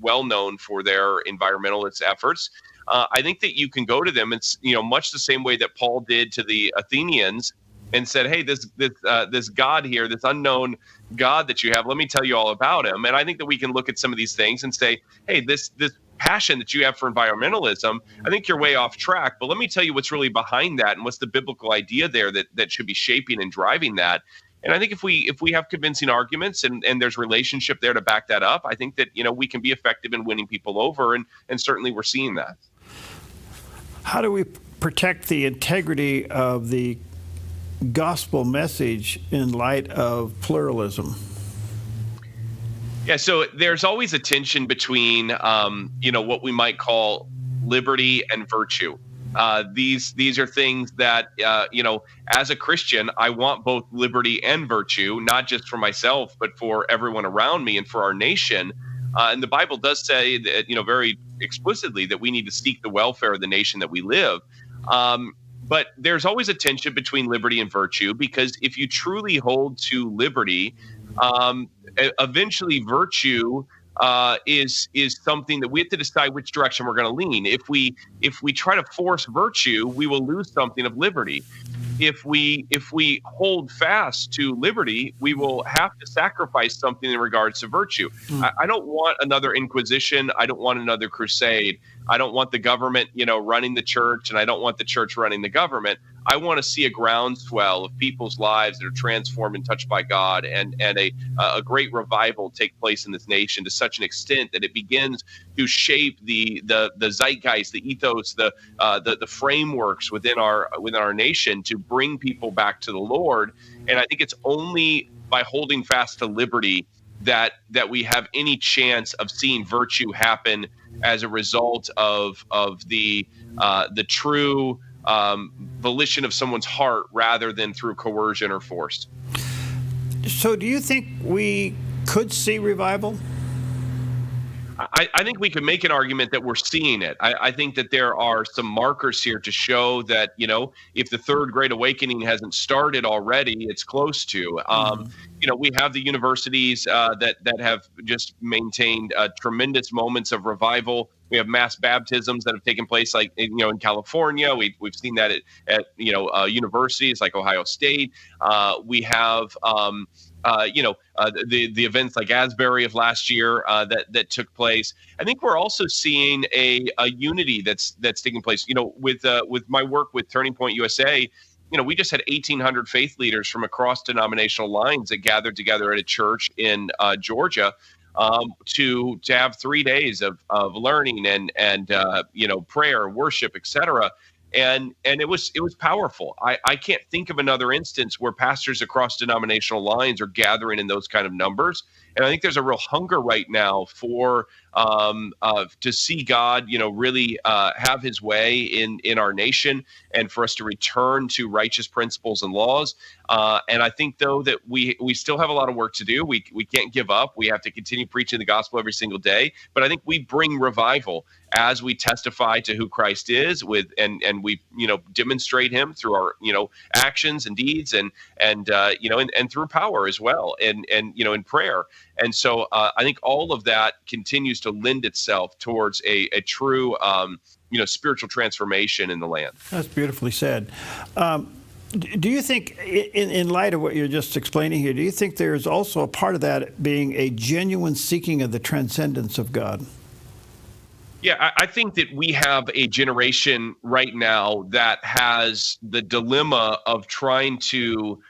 well known for their environmentalist efforts. I think that you can go to them. It's much the same way that Paul did to the Athenians and said, hey, this God here, this unknown God that you have, let me tell you all about him. And I think that we can look at some of these things and say, hey, this passion that you have for environmentalism, I think you're way off track. But let me tell you what's really behind that and what's the biblical idea there that should be shaping and driving that. And I think if we have convincing arguments and there's relationship there to back that up, I think that we can be effective in winning people over, and certainly we're seeing that. How do we protect the integrity of the gospel message in light of pluralism? Yeah, so there's always a tension between, what we might call liberty and virtue. These are things that, as a Christian, I want both liberty and virtue, not just for myself, but for everyone around me and for our nation. And the Bible does say that, very explicitly that we need to seek the welfare of the nation that we live. But there's always a tension between liberty and virtue, because if you truly hold to liberty, eventually virtue is something that we have to decide which direction we're going to lean. If we try to force virtue, we will lose something of liberty. If we hold fast to liberty, we will have to sacrifice something in regards to virtue. I don't want another Inquisition. I don't want another crusade. I don't want the government, running the church, and I don't want the church running the government. I want to see a groundswell of people's lives that are transformed and touched by God, and a great revival take place in this nation to such an extent that it begins to shape the zeitgeist, the ethos, the frameworks within our nation to bring people back to the Lord. And I think it's only by holding fast to liberty that we have any chance of seeing virtue happen as a result of the true volition of someone's heart rather than through coercion or force. So do you think we could see revival? I think we could make an argument that we're seeing it. I think that there are some markers here to show that, if the third great awakening hasn't started already, it's close to. We have the universities that have just maintained tremendous moments of revival. We have mass baptisms that have taken place, like in California. We've seen that at universities like Ohio State. We have the events like Asbury of last year that took place. I think we're also seeing a unity that's taking place. With my work with Turning Point USA, we just had 1,800 faith leaders from across denominational lines that gathered together at a church in Georgia to have 3 days of learning and prayer, worship, etc. And it was powerful. I can't think of another instance where pastors across denominational lines are gathering in those kind of numbers. And I think there's a real hunger right now for to see God, really have His way in our nation, and for us to return to righteous principles and laws. And I think, though, that we still have a lot of work to do. We can't give up. We have to continue preaching the gospel every single day. But I think we bring revival as we testify to who Christ is, and we demonstrate Him through our actions and deeds, and through power as well, and in prayer. And so I think all of that continues to lend itself towards a true spiritual transformation in the land. That's beautifully said. Do you think, in light of what you're just explaining here, do you think there's also a part of that being a genuine seeking of the transcendence of God? Yeah, I think that we have a generation right now that has the dilemma of trying to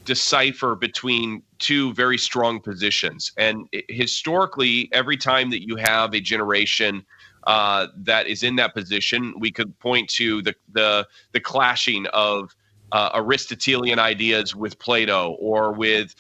decipher between two very strong positions. And historically, every time that you have a generation that is in that position, we could point to the clashing of Aristotelian ideas with Plato, or with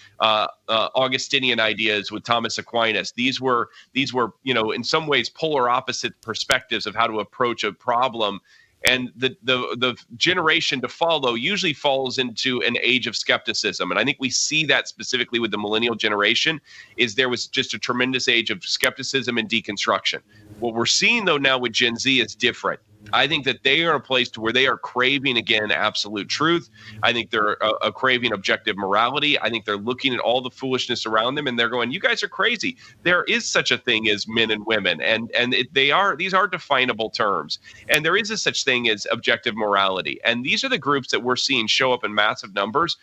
Augustinian ideas with Thomas Aquinas. These were in some ways polar opposite perspectives of how to approach a problem. And the generation to follow usually falls into an age of skepticism. And I think we see that specifically with the millennial generation, is there was just a tremendous age of skepticism and deconstruction. What we're seeing, though, now with Gen Z is different. I think that they are in a place to where they are craving, again, absolute truth. I think they're craving objective morality. I think they're looking at all the foolishness around them and they're going, you guys are crazy. There is such a thing as men and women, and these are definable terms. And there is a such thing as objective morality. And these are the groups that we're seeing show up in massive numbers.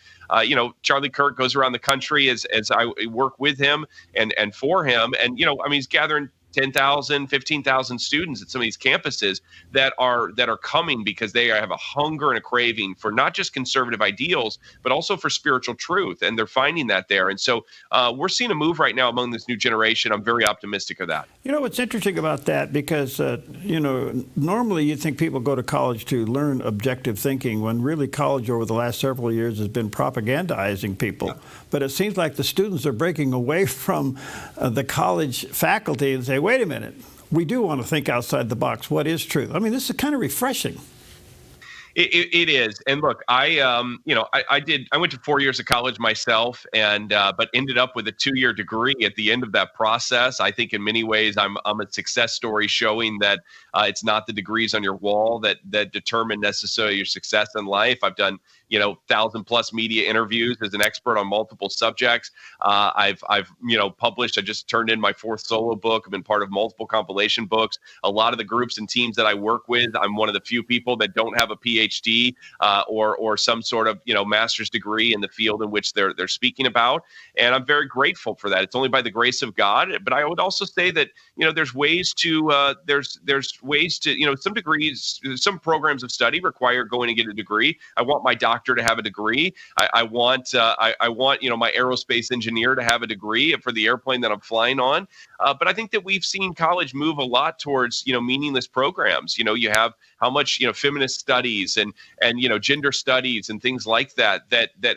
Charlie Kirk goes around the country as I work with him and for him. And, he's gathering 10,000, 15,000 students at some of these campuses that are coming because they have a hunger and a craving for not just conservative ideals, but also for spiritual truth. And they're finding that there. And so we're seeing a move right now among this new generation. I'm very optimistic of that. What's interesting about that, because, normally you think people go to college to learn objective thinking, when really college over the last several years has been propagandizing people. Yeah. But it seems like the students are breaking away from the college faculty and say, wait a minute, we do want to think outside the box. What is truth? I mean, this is kind of refreshing. It is. And look, I went to 4 years of college myself, but ended up with a 2-year degree at the end of that process. I think in many ways I'm a success story showing that it's not the degrees on your wall that determine necessarily your success in life. I've done 1,000+ media interviews as an expert on multiple subjects. I've published. I just turned in my 4th solo book. I've been part of multiple compilation books. A lot of the groups and teams that I work with, I'm one of the few people that don't have a PhD or some sort of master's degree in the field in which they're speaking about, and I'm very grateful for that. It's only by the grace of God. But I would also say that there's ways to some degrees, some programs of study require going to get a degree. I want my doctor to have a degree. I want my aerospace engineer to have a degree for the airplane that I'm flying on. But I think that we've seen college move a lot towards meaningless programs. You have how much feminist studies and gender studies and things like that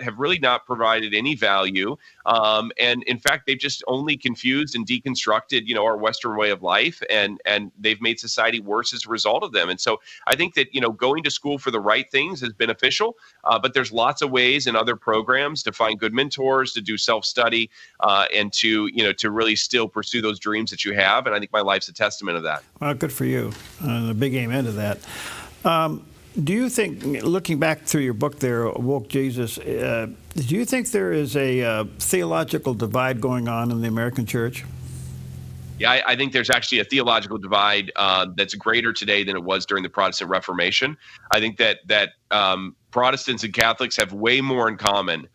have really not provided any value. And in fact, they've just only confused and deconstructed our Western way of life, and they've made society worse as a result of them. And so I think that going to school for the right things is beneficial. But there's lots of ways in other programs to find good mentors, to do self-study, and to really still pursue those dreams that you have. And I think my life's a testament of that. Well, good for you. A big amen to that. Do you think, looking back through your book there, Woke Jesus, do you think there is a theological divide going on in the American church? Yeah, I think there's actually a theological divide that's greater today than it was during the Protestant Reformation. I think that Protestants and Catholics have way more in common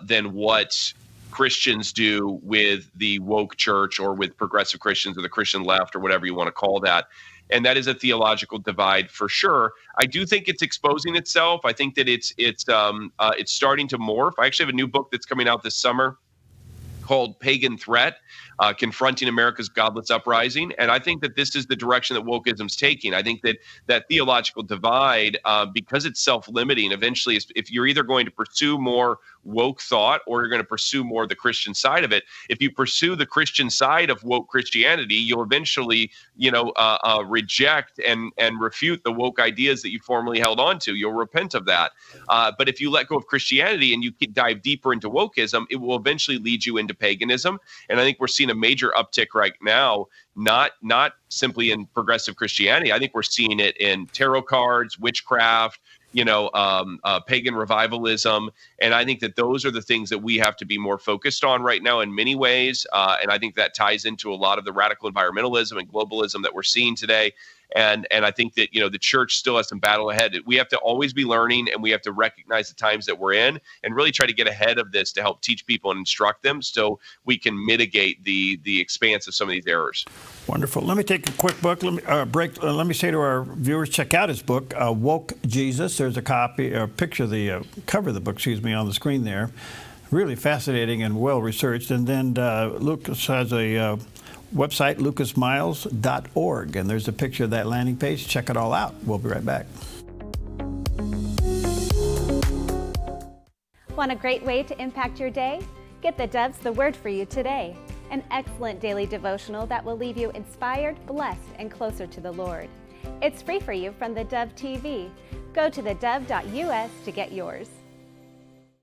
than what Christians do with the woke church or with progressive Christians or the Christian left or whatever you want to call that. And that is a theological divide for sure. I do think it's exposing itself. I think that it's starting to morph. I actually have a new book that's coming out this summer called Pagan Threat, Confronting America's Godless Uprising. And I think that this is the direction that wokeism's taking. I think that theological divide, because it's self-limiting, eventually if you're either going to pursue more woke thought or you're going to pursue more the Christian side of it. If you pursue the Christian side of woke Christianity, you'll eventually, reject and refute the woke ideas that you formerly held on to. You'll repent of that. But if you let go of Christianity and you dive deeper into wokeism, it will eventually lead you into paganism. And I think we're seeing a major uptick right now, not simply in progressive Christianity. I think we're seeing it in tarot cards, witchcraft, pagan revivalism. And I think that those are the things that we have to be more focused on right now in many ways. And I think that ties into a lot of the radical environmentalism and globalism that we're seeing today. And I think that, the church still has some battle ahead. We have to always be learning, and we have to recognize the times that we're in and really try to get ahead of this to help teach people and instruct them so we can mitigate the expanse of some of these errors. Wonderful. Let me take a quick break. Let me say to our viewers, check out his book, Woke Jesus. There's a picture of the cover of the book, on the screen there. really fascinating and well researched. And then Lucas has a website, lucasmiles.org, and there's a picture of that landing page. Check it all out. We'll be right back. Want a great way to impact your day? Get the Dove's The Word for You today, an excellent daily devotional that will leave you inspired, blessed, and closer to the Lord. It's free for you from the Dove TV. Go to thedove.us to get yours.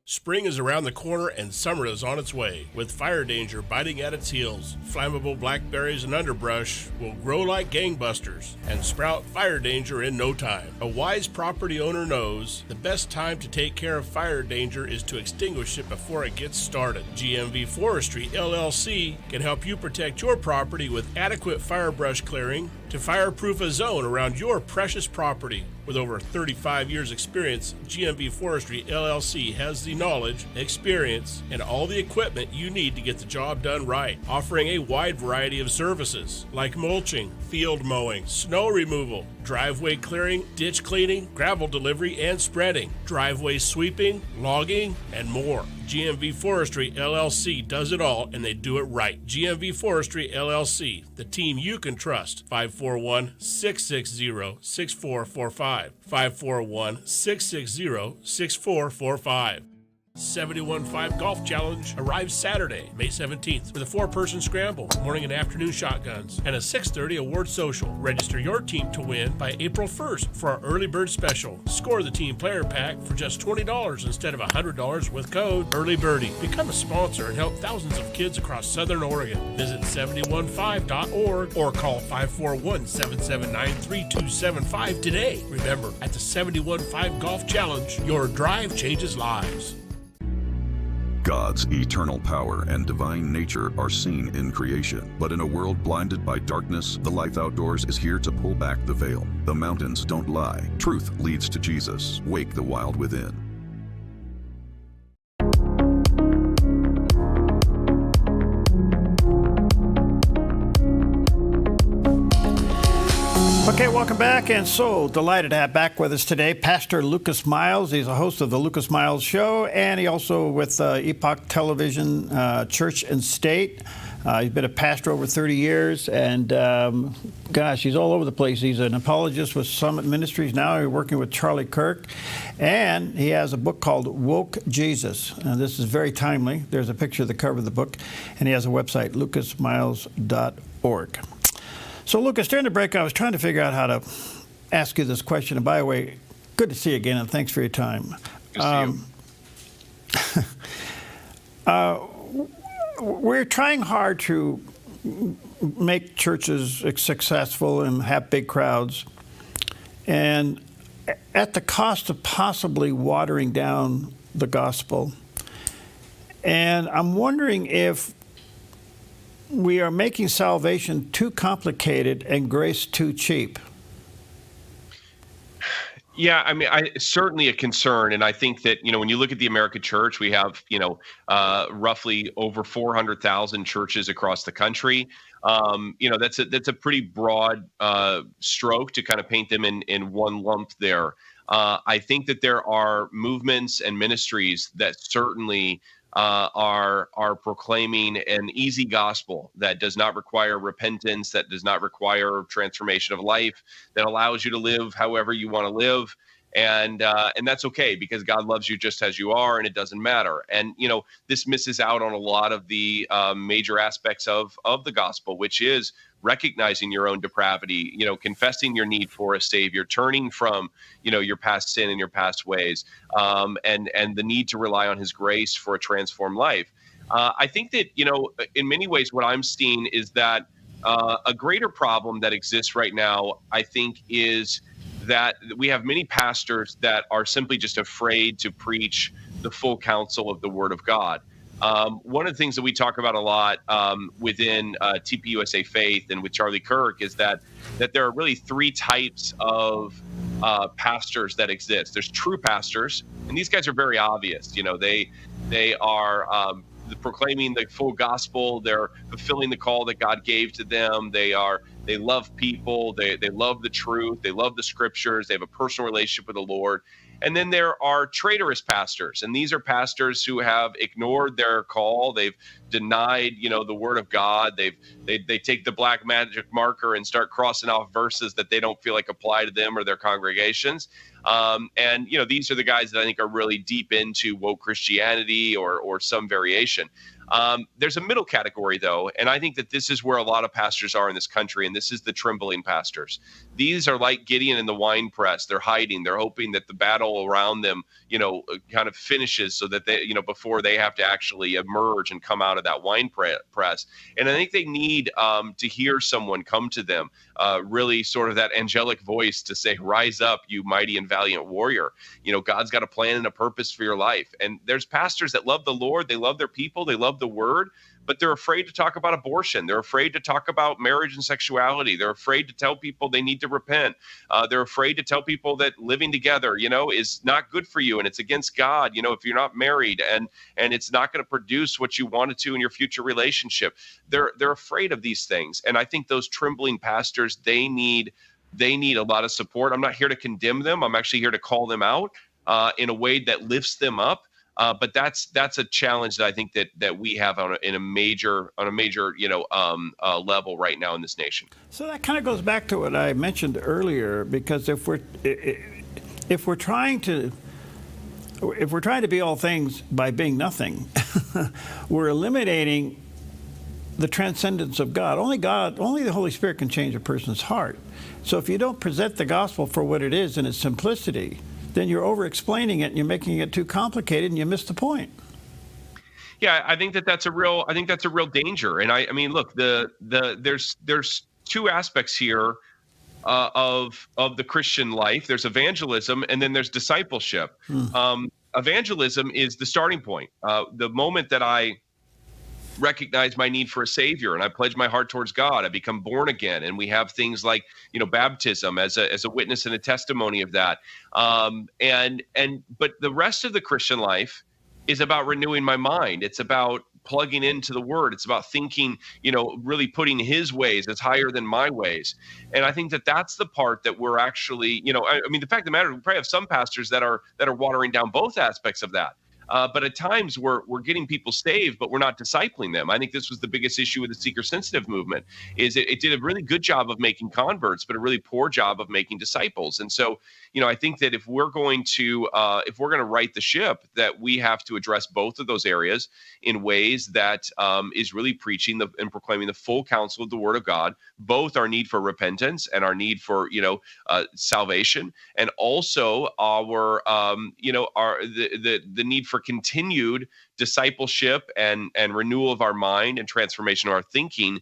Spring is around the corner and summer is on its way. With fire danger biting at its heels, flammable blackberries and underbrush will grow like gangbusters and sprout fire danger in no time. A wise property owner knows the best time to take care of fire danger is to extinguish it before it gets started. GMV Forestry LLC can help you protect your property with adequate firebrush clearing to fireproof a zone around your precious property. With over 35 years experience, GMB Forestry LLC has the knowledge, experience, and all the equipment you need to get the job done right, offering a wide variety of services like mulching, field mowing, snow removal, driveway clearing, ditch cleaning, gravel delivery and spreading, driveway sweeping, logging, and more. GMV Forestry LLC does it all, and they do it right. GMV Forestry LLC, the team you can trust. 541-660-6445. 541-660-6445. 71.5 Golf Challenge arrives Saturday, May 17th, with a 4-person scramble, morning and afternoon shotguns, and a 6:30 award social. Register your team to win by April 1st for our early bird special. Score the team player pack for just $20 instead of $100 with code Early Birdie. Become a sponsor and help thousands of kids across Southern Oregon. Visit 715.org or call 541-779-3275 today. Remember, at the 71.5 Golf Challenge, your drive changes lives. God's eternal power and divine nature are seen in creation. But in a world blinded by darkness, the Life Outdoors is here to pull back the veil. The mountains don't lie. Truth leads to Jesus. Wake the wild within. Okay, welcome back, and so delighted to have back with us today Pastor Lucas Miles. He's a host of the Lucas Miles Show, and he also with Epoch Television, Church and State. He's been a pastor over 30 years, and gosh, he's all over the place. He's an apologist with Summit Ministries now. He's working with Charlie Kirk, and he has a book called Woke Jesus. And this is very timely. There's a picture of the cover of the book, and he has a website, lucasmiles.org. So, Lucas, during the break, I was trying to figure out how to ask you this question. And by the way, good to see you again, and thanks for your time. Good to see you. We're trying hard to make churches successful and have big crowds, and at the cost of possibly watering down the gospel. And I'm wondering if we are making salvation too complicated and grace too cheap. Yeah, I mean, certainly a concern, and I think that when you look at the American church, we have roughly over 400,000 churches across the country. That's a pretty broad stroke to kind of paint them in one lump there. I think that there are movements and ministries that certainly are proclaiming an easy gospel that does not require repentance, that does not require transformation of life, that allows you to live however you want to live. And that's okay, because God loves you just as you are, and it doesn't matter. And, this misses out on a lot of the major aspects of the gospel, which is recognizing your own depravity, confessing your need for a savior, turning from, your past sin and your past ways, and the need to rely on his grace for a transformed life. I think that, in many ways, what I'm seeing is that a greater problem that exists right now, I think, is that we have many pastors that are simply just afraid to preach the full counsel of the Word of God. One of the things that we talk about a lot within TPUSA Faith and with Charlie Kirk is that there are really three types of pastors that exist. There's true pastors, and these guys are very obvious. They are proclaiming the full gospel. They're fulfilling the call that God gave to them. They love people. They love the truth. They love the scriptures. They have a personal relationship with the Lord. And then there are traitorous pastors, and these are pastors who have ignored their call. They've denied, the word of God. They take the black magic marker and start crossing off verses that they don't feel like apply to them or their congregations. And these are the guys that I think are really deep into woke Christianity or some variation. There's a middle category, though, and I think that this is where a lot of pastors are in this country, and this is the trembling pastors. These are like Gideon in the wine press. They're hiding. They're hoping that the battle around them, kind of finishes so that they, before they have to actually emerge and come out of that wine press. And I think they need to hear someone come to them, really sort of that angelic voice to say, rise up, you mighty and valiant warrior. God's got a plan and a purpose for your life. And there's pastors that love the Lord. They love their people. They love the word, but they're afraid to talk about abortion. They're afraid to talk about marriage and sexuality. They're afraid to tell people they need to repent. They're afraid to tell people that living together, is not good for you and it's against God, if you're not married, and it's not going to produce what you wanted to in your future relationship. They're afraid of these things. And I think those trembling pastors, they need a lot of support. I'm not here to condemn them. I'm actually here to call them out in a way that lifts them up. But that's a challenge that I think that we have on a major level right now in this nation. So that kind of goes back to what I mentioned earlier, because if we're trying to be all things by being nothing, we're eliminating the transcendence of God. Only the Holy Spirit can change a person's heart. So if you don't present the gospel for what it is in its simplicity, then you're over-explaining it and you're making it too complicated and you miss the point. Yeah, I think that's a real danger. And I mean, look, there's two aspects here of the Christian life. There's evangelism and then there's discipleship. Evangelism is the starting point. The moment that I recognize my need for a savior and I pledge my heart towards God, I become born again. And we have things like, baptism as a witness and a testimony of that. But the rest of the Christian life is about renewing my mind. It's about plugging into the word. It's about thinking, really putting his ways as higher than my ways. And I think that that's the part that we're actually, I mean, the fact of the matter, we probably have some pastors that are watering down both aspects of that. But at times we're getting people saved, but we're not discipling them. I think this was the biggest issue with the seeker-sensitive movement, is it did a really good job of making converts, but a really poor job of making disciples. And so, I think that if we're going to right the ship, that we have to address both of those areas in ways that is really preaching and proclaiming the full counsel of the Word of God, both our need for repentance and our need for salvation, and also our the need for continued discipleship and renewal of our mind and transformation of our thinking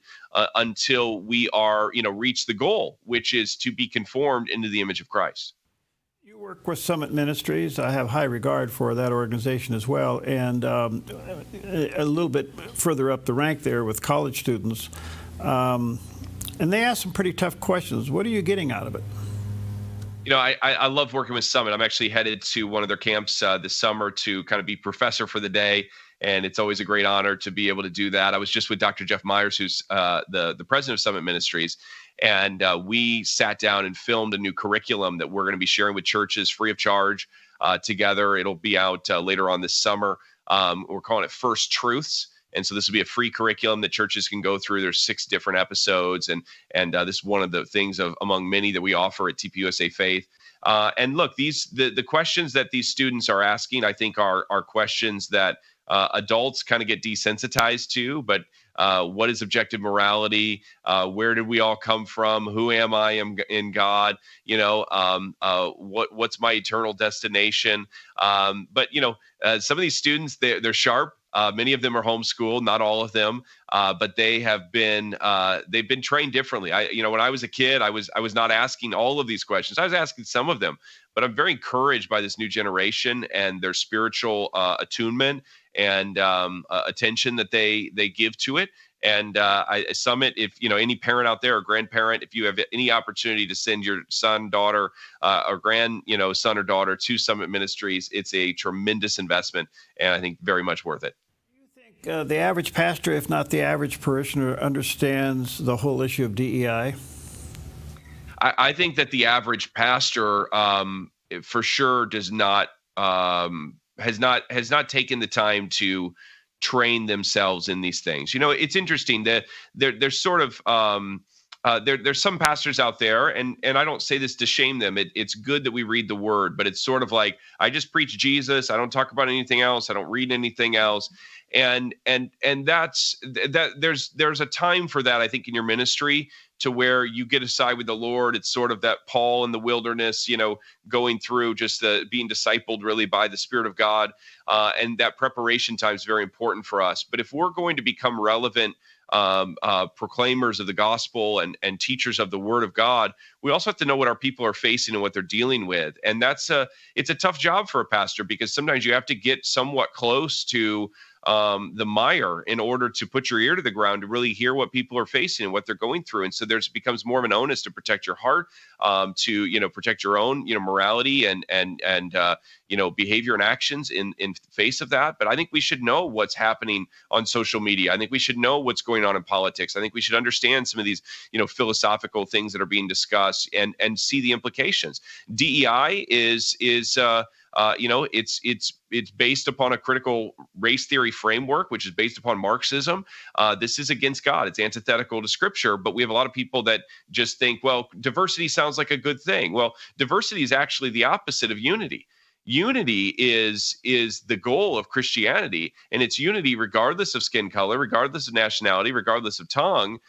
until we are reach the goal, which is to be conformed into the image of Christ. You work with Summit Ministries. I have high regard for that organization as well, and a little bit further up the rank there with college students, and they ask some pretty tough questions. What are you getting out of it? I love working with Summit. I'm actually headed to one of their camps this summer to kind of be professor for the day. And it's always a great honor to be able to do that. I was just with Dr. Jeff Myers, who's the president of Summit Ministries. And we sat down and filmed a new curriculum that we're going to be sharing with churches free of charge together. It'll be out later on this summer. We're calling it First Truths. And so this will be a free curriculum that churches can go through. There's 6 different episodes. And this is one of the things among many that we offer at TPUSA Faith. And look, the questions that these students are asking, I think are questions that adults kind of get desensitized to. But what is objective morality? Where did we all come from? Who am I in God? What's my eternal destination? But some of these students, they're sharp. Many of them are homeschooled, not all of them, but they've been trained differently. When I was a kid, I was not asking all of these questions. I was asking some of them, but I'm very encouraged by this new generation and their spiritual attunement and attention that they give to it. And Summit, if any parent out there or grandparent, if you have any opportunity to send your son, daughter, or son or daughter to Summit Ministries, it's a tremendous investment, and I think very much worth it. Do you think the average pastor, if not the average parishioner, understands the whole issue of DEI? I think that the average pastor for sure does not has not taken the time to train themselves in these things. It's interesting that there's sort of there's some pastors out there, and I don't say this to shame them. It's good that we read the word, but it's sort of like, I just preach Jesus. I don't talk about anything else. I don't read anything else. And there's a time for that, I think, in your ministry, to where you get aside with the Lord. It's sort of that Paul in the wilderness, going through just being discipled really by the Spirit of God. And that preparation time is very important for us. But if we're going to become relevant proclaimers of the gospel and teachers of the word of God, we also have to know what our people are facing and what they're dealing with. And it's a tough job for a pastor, because sometimes you have to get somewhat close to the mire in order to put your ear to the ground to really hear what people are facing and what they're going through. And so becomes more of an onus to protect your heart, to protect your own morality and behavior and actions in face of that. But I think we should know what's happening on social media. I think we should know what's going on in politics. I think we should understand some of these philosophical things that are being discussed and see the implications. DEI is it's based upon a critical race theory framework, which is based upon Marxism. This is against God. It's antithetical to Scripture. But we have a lot of people that just think, well, diversity sounds like a good thing. Well, diversity is actually the opposite of unity. Unity is the goal of Christianity, and it's unity regardless of skin color, regardless of nationality, regardless of tongue.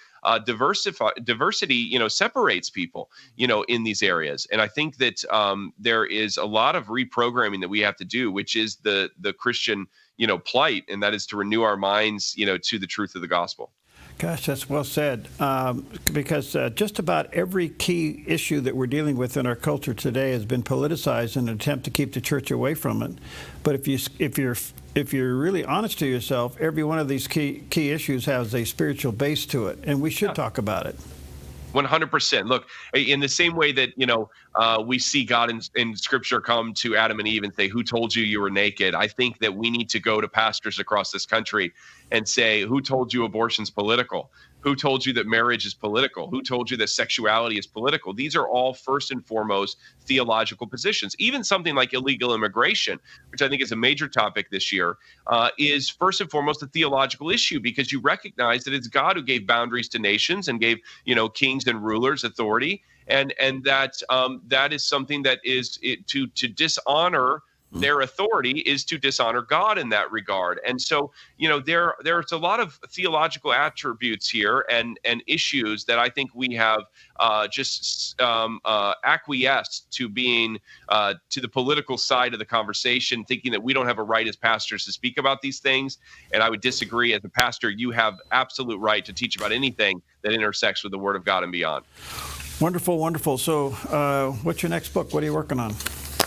Diversity, separates people, in these areas. And I think that there is a lot of reprogramming that we have to do, which is the Christian, plight, and that is to renew our minds, to the truth of the gospel. Gosh, that's well said. Because just about every key issue that we're dealing with in our culture today has been politicized in an attempt to keep the church away from it. But if you're really honest to yourself, every one of these key issues has a spiritual base to it, and we should talk about it. 100%. Look, in the same way that, we see God in Scripture come to Adam and Eve and say, "Who told you were naked?" I think that we need to go to pastors across this country and say, "Who told you abortion's political? Who told you that marriage is political? Who told you that sexuality is political?" These are all first and foremost theological positions. Even something like illegal immigration, which I think is a major topic this year, is first and foremost a theological issue, because you recognize that it's God who gave boundaries to nations and gave, kings and rulers authority. And that is something that is to dishonor their authority is to dishonor God in that regard. And so, there's a lot of theological attributes here and issues that I think we have acquiesced to being to the political side of the conversation, thinking that we don't have a right as pastors to speak about these things. And I would disagree. As a pastor, you have absolute right to teach about anything that intersects with the Word of God and beyond. Wonderful, wonderful. So what's your next book? What are you working on?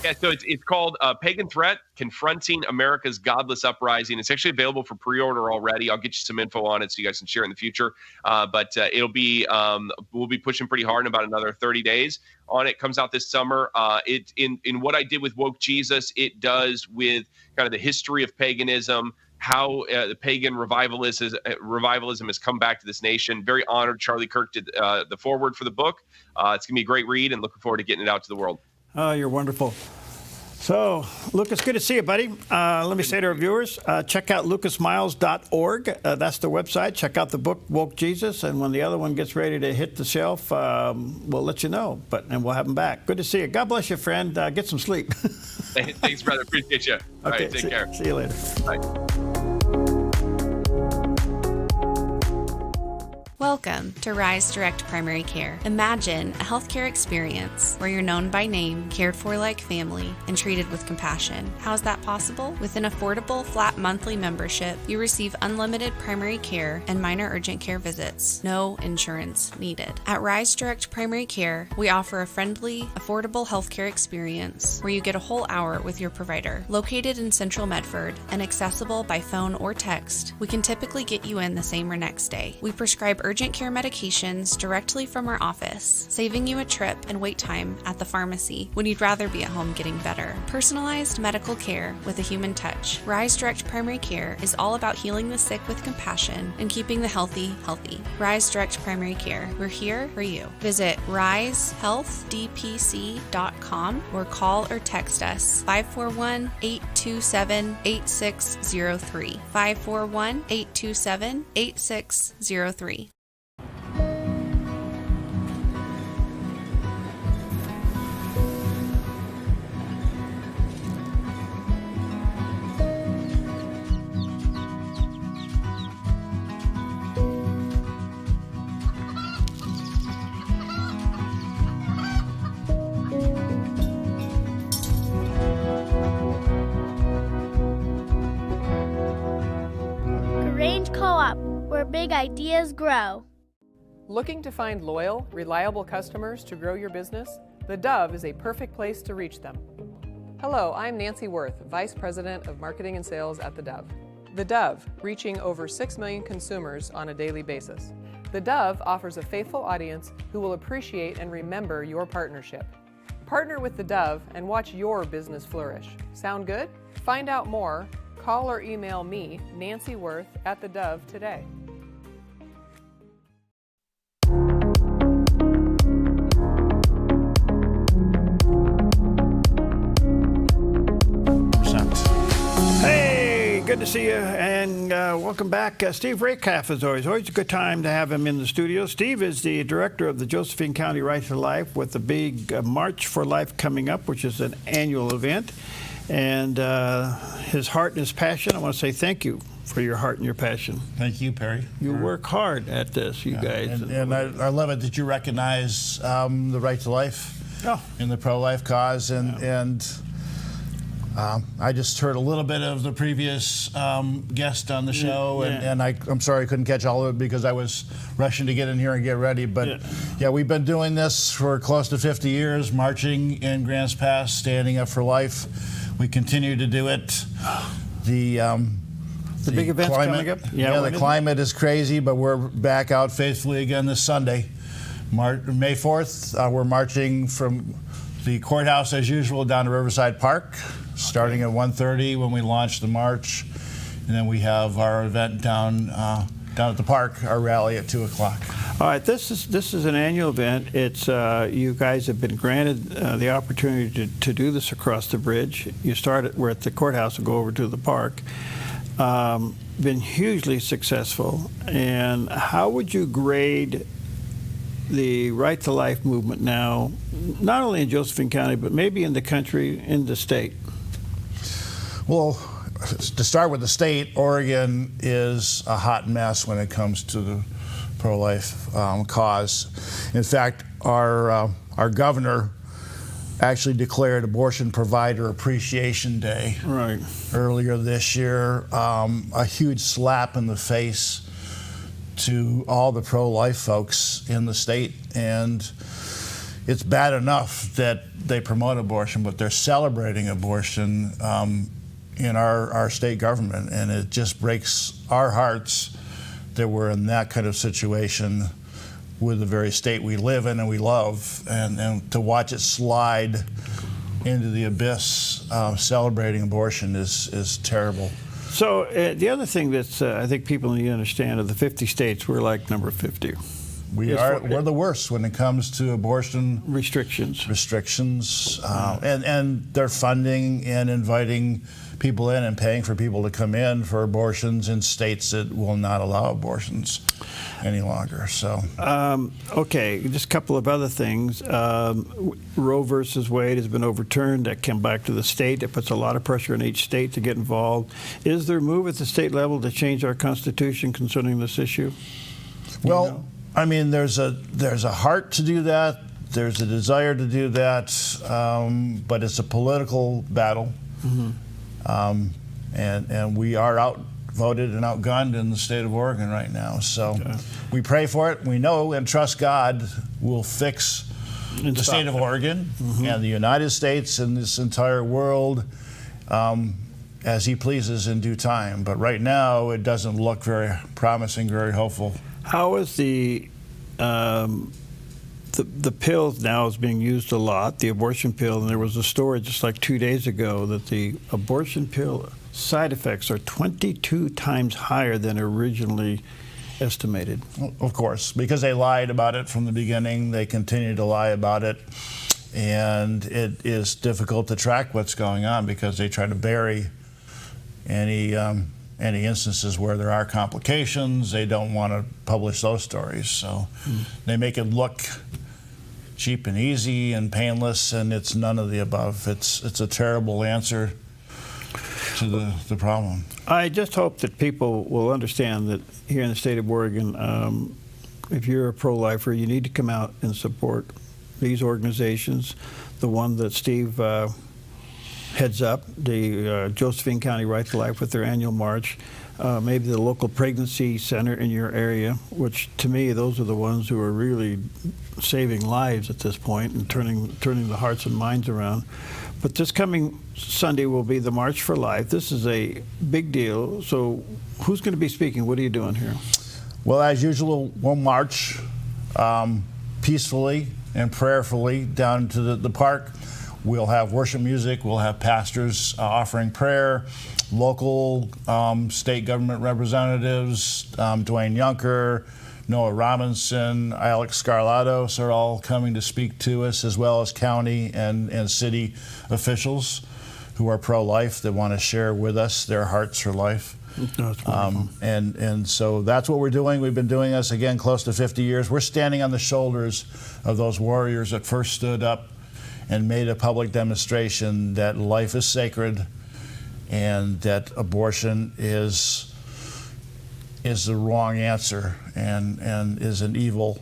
Yeah, so it's called Pagan Threat, Confronting America's Godless Uprising. It's actually available for pre-order already. I'll get you some info on it so you guys can share in the future. But it'll be we'll be pushing pretty hard in about another 30 days on it. Comes out this summer. In what I did with Woke Jesus, it does with kind of the history of paganism, how the pagan revivalism has come back to this nation. Very honored Charlie Kirk did the foreword for the book. It's going to be a great read, and looking forward to getting it out to the world. Oh, you're wonderful. So, Lucas, good to see you, buddy. Let me say to our viewers, check out lucasmiles.org. That's the website. Check out the book, Woke Jesus. And when the other one gets ready to hit the shelf, we'll let you know. And we'll have them back. Good to see you. God bless you, friend. Get some sleep. Thanks, brother. Appreciate you. All right, take care. See you later. Bye. Welcome to Rise Direct Primary Care. Imagine a healthcare experience where you're known by name, cared for like family, and treated with compassion. How is that possible? With an affordable, flat monthly membership, you receive unlimited primary care and minor urgent care visits. No insurance needed. At Rise Direct Primary Care, we offer a friendly, affordable healthcare experience where you get a whole hour with your provider. Located in Central Medford and accessible by phone or text, we can typically get you in the same or next day. We prescribe urgent urgent care medications directly from our office, saving you a trip and wait time at the pharmacy when you'd rather be at home getting better. Personalized medical care with a human touch. Rise Direct Primary Care is all about healing the sick with compassion and keeping the healthy healthy. Rise Direct Primary Care. We're here for you. Visit risehealthdpc.com or call or text us 541-827-8603. 541-827-8603. Big ideas grow. Looking to find loyal, reliable customers to grow your business? The Dove is a perfect place to reach them. Hello, I'm Nancy Worth, Vice President of Marketing and Sales at The Dove. The Dove, reaching over 6 million consumers on a daily basis. The Dove offers a faithful audience who will appreciate and remember your partnership. Partner with The Dove and watch your business flourish. Sound good? Find out more. Call or email me, Nancy Worth, at The Dove today. Hey, good to see you, and welcome back. Steve Raycalf, as always. Always a good time to have him in the studio. Steve is the director of the Josephine County Right to Life, with the big March for Life coming up, which is an annual event. And his heart and his passion, I want to say thank you for your heart and your passion. Thank you, Perry. You work hard at this, you guys. And I love it that you recognize the right to life in the pro-life cause. I just heard a little bit of the previous guest on the show, and I'm sorry I couldn't catch all of it because I was rushing to get in here and get ready. But yeah, we've been doing this for close to 50 years, marching in Grants Pass, standing up for life. We continue to do it. The big event's coming up? Yeah, the climate is crazy, but we're back out faithfully again this Sunday. May 4th, we're marching from the courthouse as usual down to Riverside Park, starting at 1:30 when we launch the march. And then we have our event down at the park, our rally at 2 o'clock. All right, this is an annual event. It's you guys have been granted the opportunity to do this across the bridge. You started, we're at the courthouse and go over to the park. Been hugely successful. And how would you grade the Right to Life movement now, not only in Josephine County, but maybe in the country, in the state? Well, to start with the state, Oregon is a hot mess when it comes to the pro-life cause. In fact, our governor actually declared Abortion Provider Appreciation Day earlier this year. A huge slap in the face to all the pro-life folks in the state. And it's bad enough that they promote abortion, but they're celebrating abortion in our state government. And it just breaks our hearts that we're in that kind of situation with the very state we live in and we love, and to watch it slide into the abyss celebrating abortion is terrible. So the other thing that I think people need to understand, of the 50 states, we're like number 50. We're the worst when it comes to abortion restrictions. And they're funding and inviting people in and paying for people to come in for abortions in states that will not allow abortions any longer. So okay, just a couple of other things. Roe versus Wade has been overturned. That came back to the state. It puts a lot of pressure on each state to get involved. Is there a move at the state level to change our Constitution concerning this issue? Well, I mean, there's a heart to do that. There's a desire to do that, but it's a political battle. And we are outvoted and outgunned in the state of Oregon right now. So we pray for it. We know and trust God will fix the state of Oregon and the United States and this entire world as He pleases in due time. But right now, it doesn't look very promising, very hopeful. How is the pill now is being used a lot, the abortion pill, and there was a story just like 2 days ago that the abortion pill side effects are 22 times higher than originally estimated. Of course, because they lied about it from the beginning. They continue to lie about it. And it is difficult to track what's going on because they try to bury any instances where there are complications. They don't want to publish those stories. So they make it look cheap and easy and painless, and it's none of the above. It's a terrible answer to the problem. I just hope that people will understand that here in the state of Oregon, if you're a pro-lifer, you need to come out and support these organizations. The one that Steve heads up, the Josephine County Right to Life with their annual march, maybe the local pregnancy center in your area, which to me, those are the ones who are really saving lives at this point and turning the hearts and minds around. But this coming Sunday will be the March for Life. This is a big deal. So who's going to be speaking? What are you doing here? Well, as usual, we'll march peacefully and prayerfully down to the park. We'll have worship music. We'll have pastors offering prayer, local state government representatives, Dwayne Yunker, Noah Robinson, Alex Scarlatos are all coming to speak to us, as well as county and city officials who are pro-life that want to share with us their hearts for life. And so that's what we're doing. We've been doing this, again, close to 50 years. We're standing on the shoulders of those warriors that first stood up and made a public demonstration that life is sacred and that abortion is the wrong answer and is an evil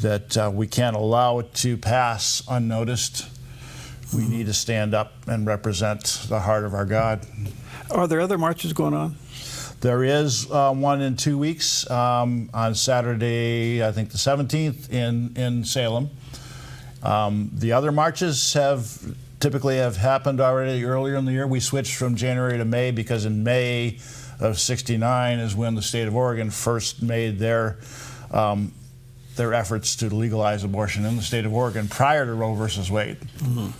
that we can't allow it to pass unnoticed. We need to stand up and represent the heart of our God. Are there other marches going on? There is one in 2 weeks on Saturday, I think the 17th in Salem. The other marches typically have happened already earlier in the year. We switched from January to May because in May of '69 is when the state of Oregon first made their efforts to legalize abortion in the state of Oregon prior to Roe versus Wade.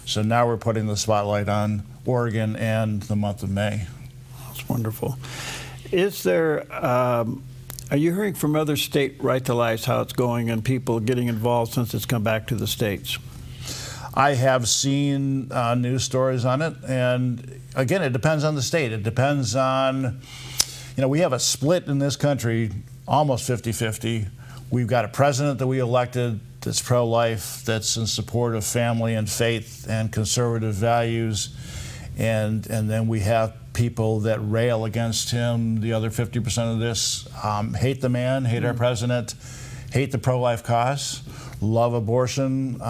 So now we're putting the spotlight on Oregon and the month of May. That's wonderful. Is there, are you hearing from other state right to lives how it's going and people getting involved since it's come back to the states? I have seen news stories on it, and again, it depends on the state. It depends on, we have a split in this country, almost 50-50. We've got a president that we elected that's pro-life, that's in support of family and faith and conservative values, and then we have people that rail against him. The other 50% of this hate the man, hate our president, hate the pro-life cause, love abortion,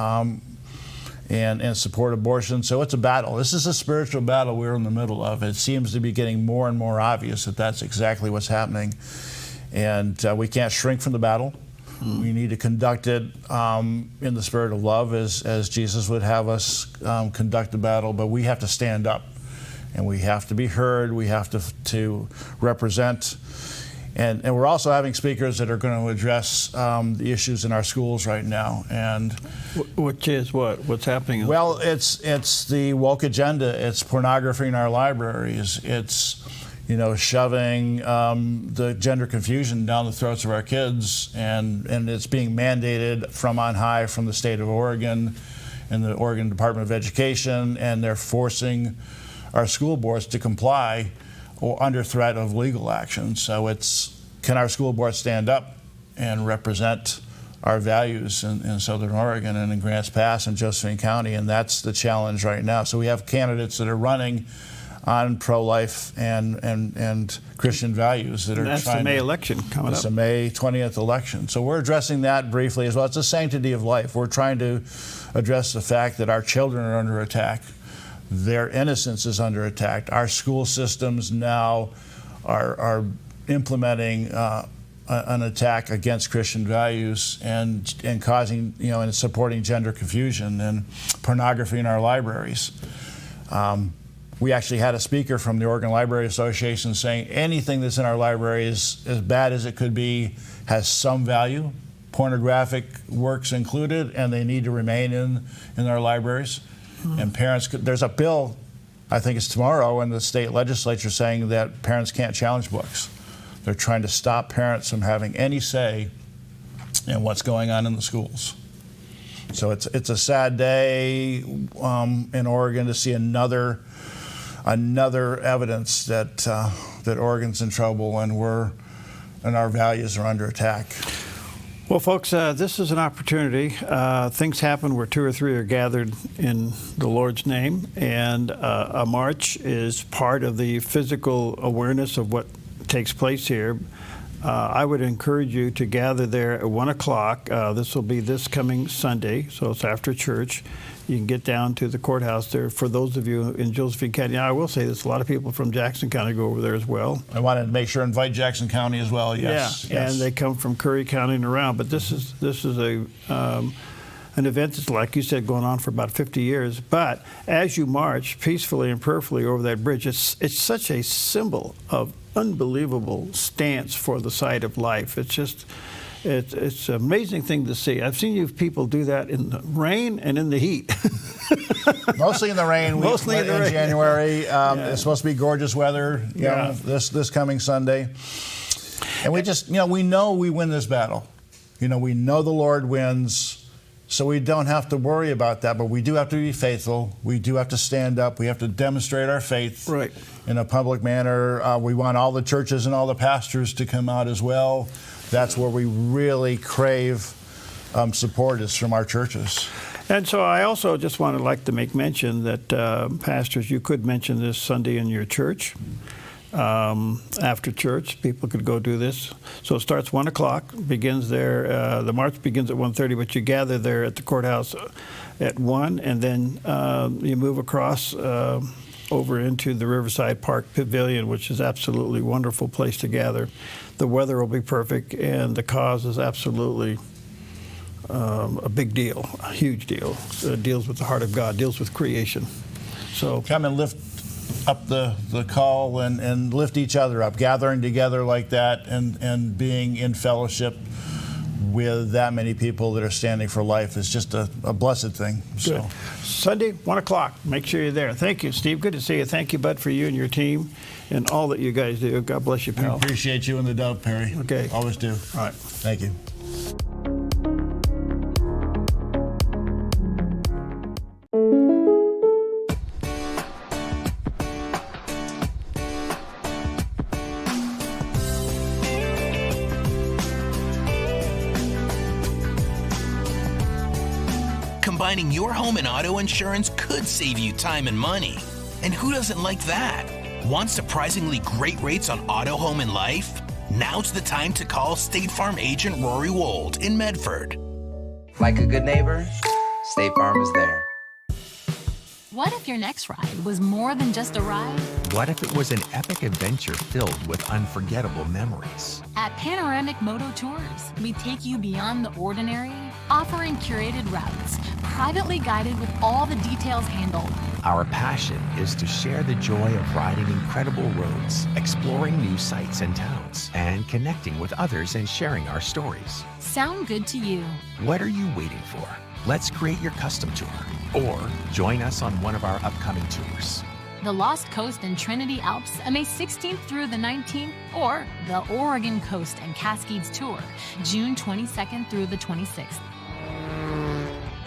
and support abortion. So it's a battle. This is a spiritual battle we're in the middle of. It seems to be getting more and more obvious that that's exactly what's happening. And we can't shrink from the battle. We need to conduct it in the spirit of love as Jesus would have us conduct the battle, but we have to stand up and we have to be heard. We have to represent. And we're also having speakers that are going to address the issues in our schools right now. And which is what? What's happening? Well, it's the woke agenda. It's pornography in our libraries. It's shoving the gender confusion down the throats of our kids, and it's being mandated from on high from the state of Oregon and the Oregon Department of Education, and they're forcing our school boards to comply or under threat of legal action. So can our school board stand up and represent our values in Southern Oregon and in Grants Pass and Josephine County? And that's the challenge right now. So we have candidates that are running on pro-life and Christian values that are trying. That's the May election coming up. It's the May 20th election. So we're addressing that briefly as well. It's the sanctity of life. We're trying to address the fact that our children are under attack. Their innocence is under attack. Our school systems now are implementing an attack against Christian values and causing, and supporting gender confusion and pornography in our libraries. We actually had a speaker from the Oregon Library Association saying anything that's in our library is as bad as it could be, has some value, pornographic works included, and they need to remain in our libraries. And parents there's a bill, I think it's tomorrow, in the state legislature saying that parents can't challenge books. They're trying to stop parents from having any say in what's going on in the schools. So it's a sad day in Oregon to see another evidence that Oregon's in trouble and our values are under attack. Well, folks, this is an opportunity. Things happen where 2 or 3 are gathered in the Lord's name, and a march is part of the physical awareness of what takes place here. I would encourage you to gather there at 1 o'clock. This will be this coming Sunday, so it's after church. You can get down to the courthouse there. For those of you in Josephine County, I will say there's a lot of people from Jackson County go over there as well. I wanted to make sure and invite Jackson County as well. Yes, yeah, yes. And they come from Curry County and around. But this is an event that's, like you said, going on for about 50 years. But as you march peacefully and prayerfully over that bridge, it's such a symbol of unbelievable stance for the side of life. It's just. It's an amazing thing to see. I've seen you people do that in the rain and in the heat. Mostly in the rain. Mostly in the rain. January. It's supposed to be gorgeous weather. You know, this coming Sunday. And we just, we know we win this battle. We know the Lord wins, so we don't have to worry about that. But we do have to be faithful. We do have to stand up. We have to demonstrate our faith in a public manner. We want all the churches and all the pastors to come out as well. That's where we really crave support, is from our churches. And so I also just want to make mention that, pastors, you could mention this Sunday in your church. After church, people could go do this. So it starts 1 o'clock, begins there. The march begins at 1:30, but you gather there at the courthouse at 1, and then you move across over into the Riverside Park Pavilion, which is absolutely wonderful place to gather. The weather will be perfect, and the cause is absolutely a big deal, a huge deal. It deals with the heart of God, deals with creation. So come and lift up the call and lift each other up, gathering together like that and being in fellowship with that many people that are standing for life is just a blessed thing. Good. So Sunday, 1 o'clock. Make sure you're there. Thank you, Steve. Good to see you. Thank you, Bud, for you and your team and all that you guys do. God bless you, pal. We appreciate you and the Dove, Perry. Okay. Always do. All right. Thank you. Combining your home and auto insurance could save you time and money. And who doesn't like that? Want surprisingly great rates on auto, home, and life? Now's the time to call State Farm agent Rory Wold in Medford. Like a good neighbor, State Farm is there. What if your next ride was more than just a ride? What if it was an epic adventure filled with unforgettable memories? At Panoramic Moto Tours, we take you beyond the ordinary, offering curated routes, privately guided with all the details handled. Our passion is to share the joy of riding incredible roads, exploring new sights and towns, and connecting with others and sharing our stories. Sound good to you? What are you waiting for? Let's create your custom tour, or join us on one of our upcoming tours. The Lost Coast and Trinity Alps, May 16th through the 19th, or the Oregon Coast and Cascades Tour, June 22nd through the 26th.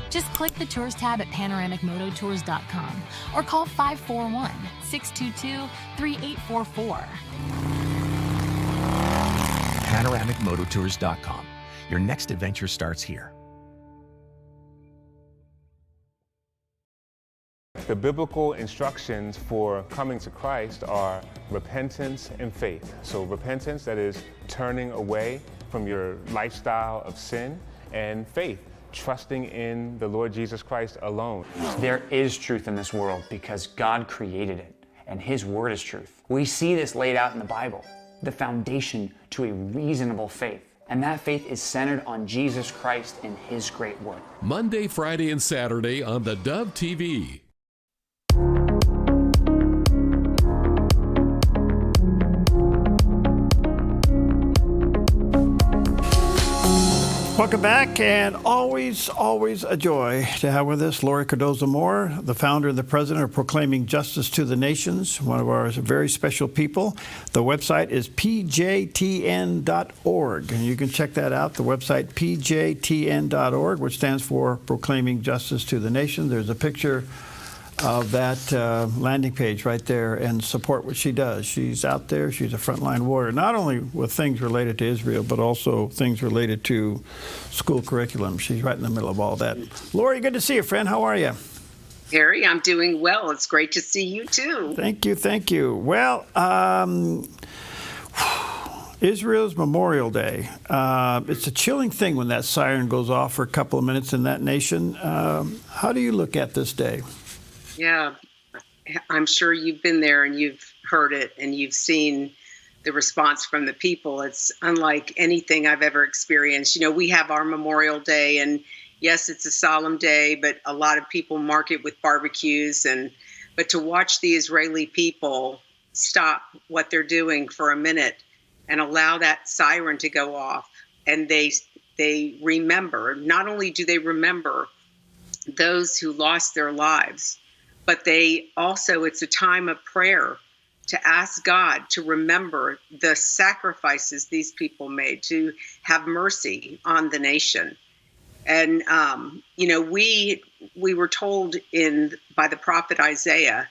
Just click the Tours tab at panoramicmototours.com or call 541-622-3844. panoramicmototours.com. Your next adventure starts here. The biblical instructions for coming to Christ are repentance and faith. So repentance, that is turning away from your lifestyle of sin, and faith, trusting in the Lord Jesus Christ alone. There is truth in this world because God created it, and His Word is truth. We see this laid out in the Bible, the foundation to a reasonable faith. And that faith is centered on Jesus Christ and His great work. Monday, Friday, and Saturday on the Dove TV. Welcome back, and always a joy to have with us Lori Cardozo-Moore, the founder and the president of Proclaiming Justice to the Nations, one of our very special people. The website is pjtn.org, and you can check that out, the website pjtn.org, which stands for Proclaiming Justice to the Nations. There's a picture of that landing page right there, and support what she does. She's out there. She's a frontline warrior, not only with things related to Israel, but also things related to school curriculum. She's right in the middle of all that. Lori, good to see you, friend. How are you? Harry, I'm doing well. It's great to see you, too. Thank you, thank you. Well, Israel's Memorial Day. It's a chilling thing when that siren goes off for a couple of minutes in that nation. How do you look at this day? Yeah, I'm sure you've been there and you've heard it and you've seen the response from the people. It's unlike anything I've ever experienced. You know, we have our Memorial Day, and yes, it's a solemn day, but a lot of people mark it with barbecues. But to watch the Israeli people stop what they're doing for a minute and allow that siren to go off, and they remember, not only do they remember those who lost their lives, but it's a time of prayer to ask God to remember the sacrifices these people made, to have mercy on the nation. And, we were told by the prophet Isaiah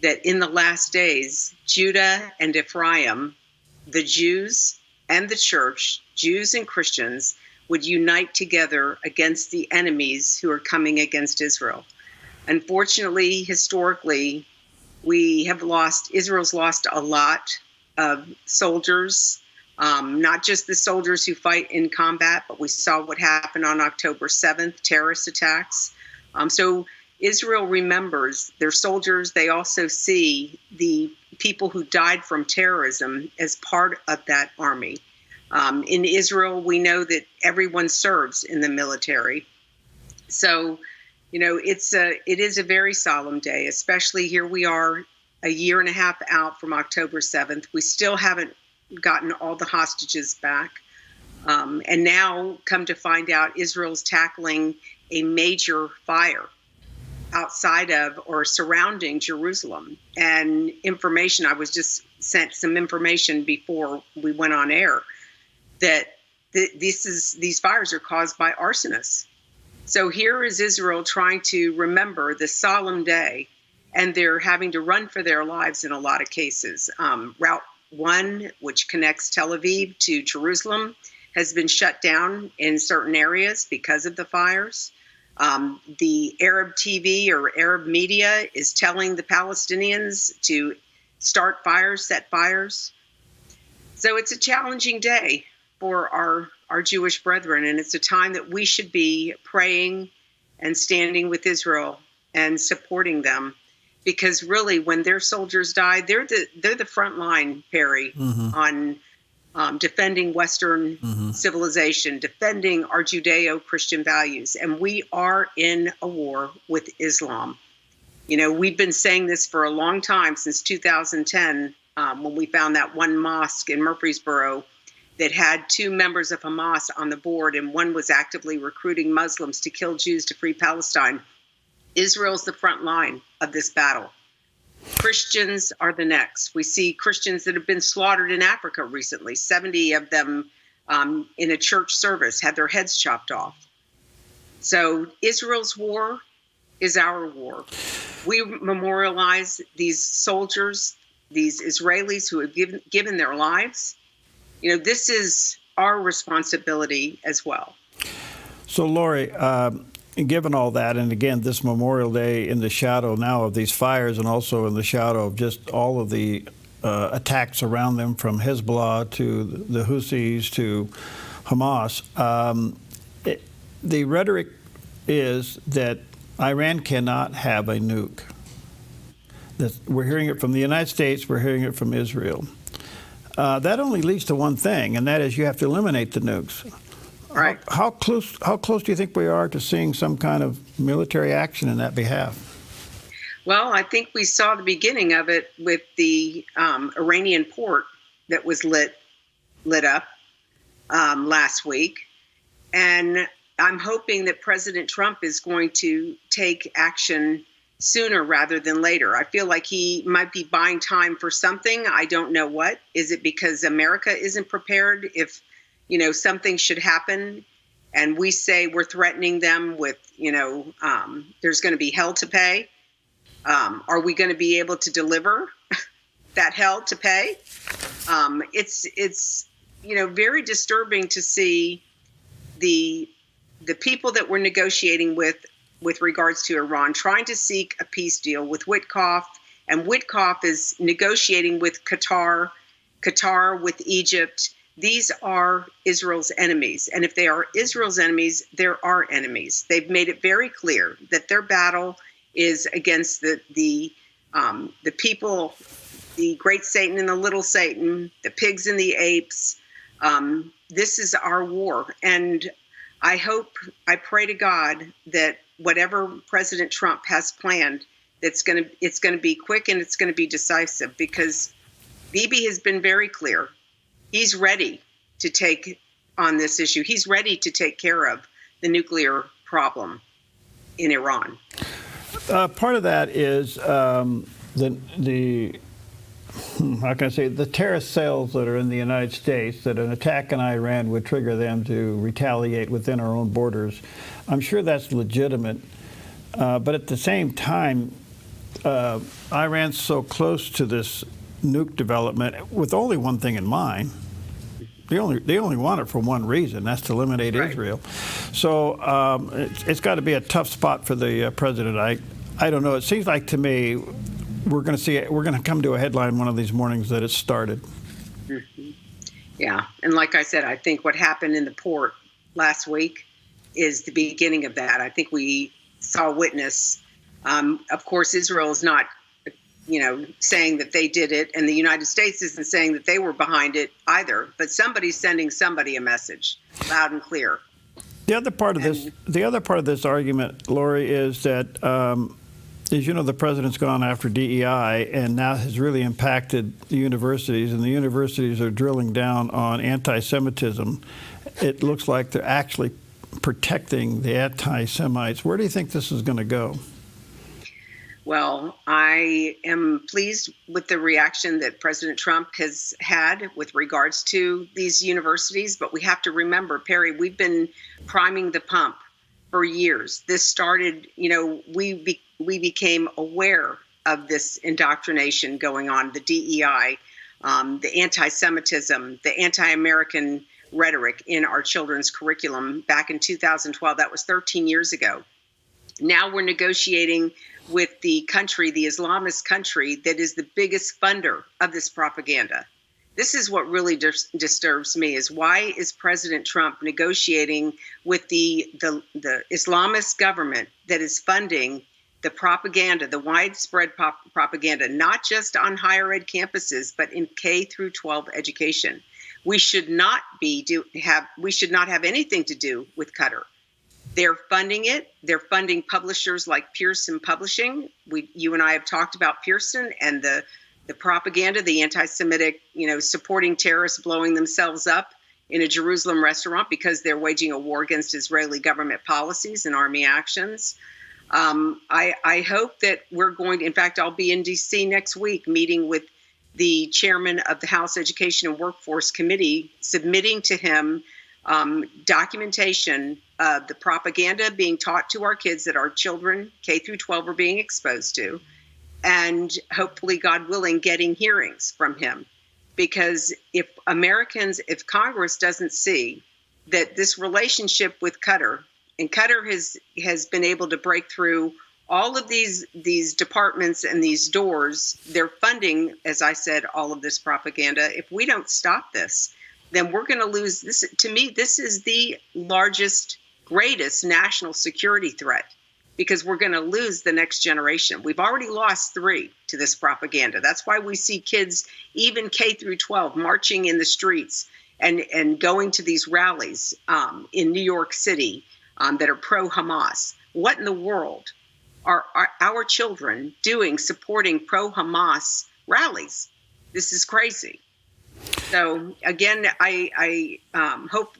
that in the last days, Judah and Ephraim, the Jews and the church, Jews and Christians, would unite together against the enemies who are coming against Israel. Unfortunately, historically, Israel's lost a lot of soldiers, not just the soldiers who fight in combat, but we saw what happened on October 7th, terrorist attacks. So Israel remembers their soldiers. They also see the people who died from terrorism as part of that army. In Israel, we know that everyone serves in the military. So, it is a very solemn day, especially here we are a year and a half out from October 7th. We still haven't gotten all the hostages back. And now, come to find out, Israel's tackling a major fire outside of or surrounding Jerusalem. And I was just sent some information before we went on air that these fires are caused by arsonists. So here is Israel trying to remember the solemn day, and they're having to run for their lives in a lot of cases. Route 1, which connects Tel Aviv to Jerusalem, has been shut down in certain areas because of the fires. The Arab TV or Arab media is telling the Palestinians to start fires, set fires. So it's a challenging day for our Jewish brethren, and it's a time that we should be praying and standing with Israel and supporting them, because really, when their soldiers die, they're the front line, Perry, on defending Western civilization, defending our Judeo-Christian values, and we are in a war with Islam. We've been saying this for a long time, since 2010, when we found that one mosque in Murfreesboro that had 2 members of Hamas on the board, and one was actively recruiting Muslims to kill Jews to free Palestine. Israel's the front line of this battle. Christians are the next. We see Christians that have been slaughtered in Africa recently. 70 of them in a church service had their heads chopped off. So Israel's war is our war. We memorialize these soldiers, these Israelis who have given their lives. This is our responsibility as well. So, Lori, given all that, and again, this Memorial Day in the shadow now of these fires, and also in the shadow of just all of the attacks around them, from Hezbollah to the Houthis to Hamas, the rhetoric is that Iran cannot have a nuke. We're hearing it from the United States, we're hearing it from Israel. That only leads to one thing, and that is you have to eliminate the nukes. Right. How close do you think we are to seeing some kind of military action in that behalf? Well, I think we saw the beginning of it with the Iranian port that was lit up last week. And I'm hoping that President Trump is going to take action sooner rather than later. I feel like he might be buying time for something. I don't know what. Is it because America isn't prepared if, something should happen and we say we're threatening them with, there's going to be hell to pay? Are we going to be able to deliver that hell to pay? It's very disturbing to see the people that we're negotiating with regards to Iran trying to seek a peace deal with Witkoff, and Witkoff is negotiating with Qatar with Egypt. These are Israel's enemies, and if they are Israel's enemies, they're our enemies. They've made it very clear that their battle is against the people, the great Satan and the little Satan, the pigs and the apes. This is our war, and I pray to God that whatever President Trump has planned, it's going to be quick and it's going to be decisive, because Bibi has been very clear. He's ready to take on this issue. He's ready to take care of the nuclear problem in Iran. Part of that is the terrorist cells that are in the United States, that an attack on Iran would trigger them to retaliate within our own borders. I'm sure that's legitimate. But at the same time, Iran's so close to this nuke development with only one thing in mind. They only want it for one reason, that's to eliminate Israel. So it's got to be a tough spot for the president. I don't know. It seems like to me we're going to come to a headline one of these mornings that it's started. Mm-hmm. Yeah, and like I said, I think what happened in the port last week is the beginning of that. I think we saw witness. Of course, Israel is not, saying that they did it, and the United States isn't saying that they were behind it either. But somebody's sending somebody a message, loud and clear. The other part of this argument, Lori, is that, as you know, the president's gone after DEI and now has really impacted the universities, and the universities are drilling down on anti-Semitism. It looks like they're actually protecting the anti-Semites. Where do you think this is going to go? Well, I am pleased with the reaction that President Trump has had with regards to these universities. But we have to remember, Perry, we've been priming the pump for years. This started, we became aware of this indoctrination going on, the DEI, the anti-Semitism, the anti-American rhetoric in our children's curriculum back in 2012. That was 13 years ago. Now we're negotiating with the country, the Islamist country, that is the biggest funder of this propaganda. This is what really disturbs me, is why is President Trump negotiating with the Islamist government that is funding the propaganda, the widespread propaganda, not just on higher ed campuses, but in K through 12 education. We should not have anything to do with Qatar. They're funding it. They're funding publishers like Pearson Publishing. You and I have talked about Pearson and the propaganda, the anti-Semitic, supporting terrorists blowing themselves up in a Jerusalem restaurant because they're waging a war against Israeli government policies and army actions. I hope that we're going to, in fact, I'll be in D.C. next week meeting with the chairman of the House Education and Workforce Committee, submitting to him documentation of the propaganda being taught to our kids that our children, K through 12, are being exposed to, and hopefully, God willing, getting hearings from him. Because if Congress doesn't see that this relationship with Qatar, and Qatar has been able to break through all of these departments and these doors, they're funding, as I said, all of this propaganda. If we don't stop this, then we're going to lose this. To me, this is the largest, greatest national security threat, because we're going to lose the next generation. We've already lost 3 to this propaganda. That's why we see kids, even K through 12, marching in the streets and going to these rallies in New York City that are pro-Hamas. What in the world are our children doing supporting pro-Hamas rallies? This is crazy. So again, I hope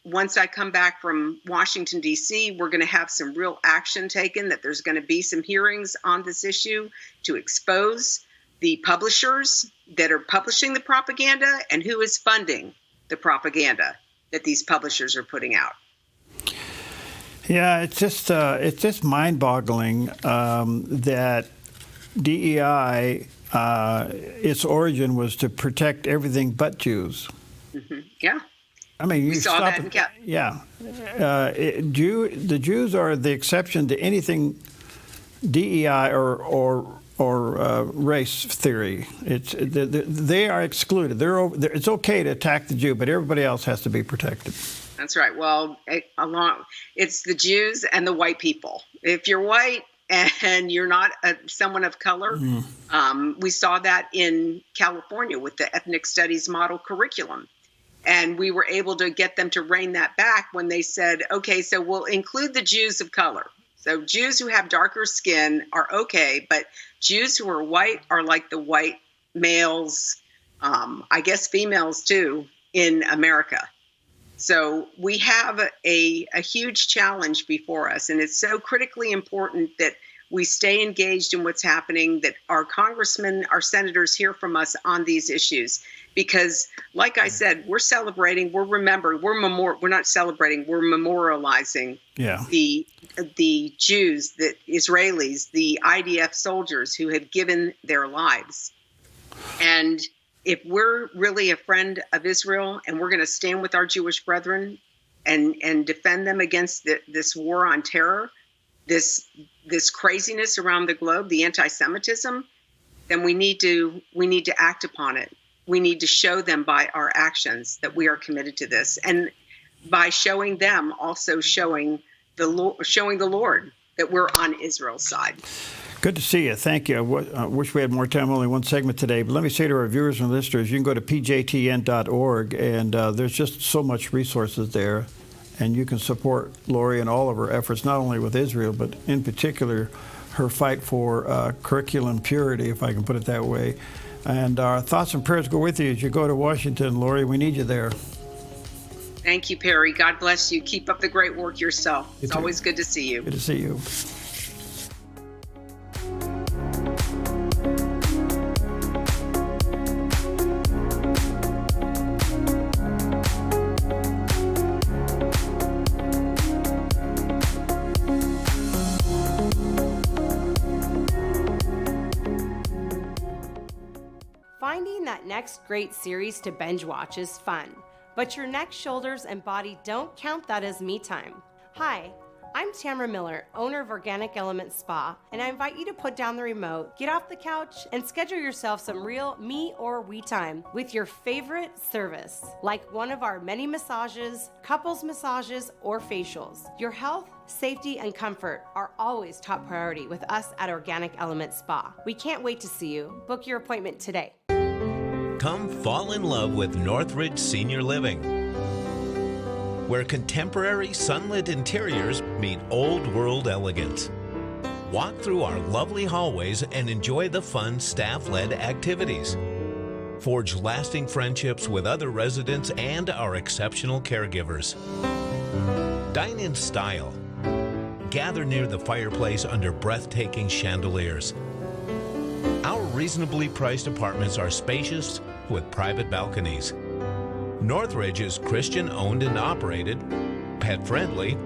once I come back from Washington, D.C., we're going to have some real action taken, that there's going to be some hearings on this issue to expose the publishers that are publishing the propaganda and who is funding the propaganda that these publishers are putting out. Yeah, it's just mind-boggling that DEI, its origin was to protect everything but Jews. Mm-hmm. Yeah. I mean, we saw that in the Jews are the exception to anything DEI or race theory. They are excluded. It's okay to attack the Jew, but everybody else has to be protected. That's right. Well, it's the Jews and the white people. If you're white and you're not someone of color, we saw that in California with the ethnic studies model curriculum. And we were able to get them to rein that back when they said, okay, so we'll include the Jews of color. So Jews who have darker skin are okay, but Jews who are white are like the white males, I guess females too, in America. So we have a huge challenge before us, and it's so critically important that we stay engaged in what's happening, that our congressmen, our senators hear from us on these issues. Because, like I said, we're celebrating, we're remembering, we're not celebrating, we're memorializing the Jews, the Israelis, the IDF soldiers who have given their lives. And if we're really a friend of Israel and we're going to stand with our Jewish brethren and defend them against this war on terror, this craziness around the globe, the anti-Semitism, then we need to act upon it. We need to show them by our actions that we are committed to this, and by showing them, also showing the Lord that we're on Israel's side. Good to see you. Thank you. I wish we had more time, only one segment today. But let me say to our viewers and listeners, you can go to pjtn.org, and there's just so much resources there. And you can support Lori and all of her efforts, not only with Israel, but in particular her fight for curriculum purity, if I can put it that way. And our thoughts and prayers go with you as you go to Washington. Lori, we need you there. Thank you, Perry. God bless you. Keep up the great work yourself. It's always good to see you. Good to see you. Finding that next great series to binge watch is fun, but your neck, shoulders, and body don't count that as me time. Hi, I'm Tamara Miller, owner of Organic Element Spa, and I invite you to put down the remote, get off the couch, and schedule yourself some real me or we time with your favorite service, like one of our many massages, couples massages, or facials. Your health, safety, and comfort are always top priority with us at Organic Element Spa. We can't wait to see you. Book your appointment today. Come fall in love with Northridge Senior Living, where contemporary sunlit interiors meet old world elegance. Walk through our lovely hallways and enjoy the fun staff-led activities. Forge lasting friendships with other residents and our exceptional caregivers. Dine in style. Gather near the fireplace under breathtaking chandeliers. Our reasonably priced apartments are spacious with private balconies. Northridge is Christian owned and operated, pet friendly,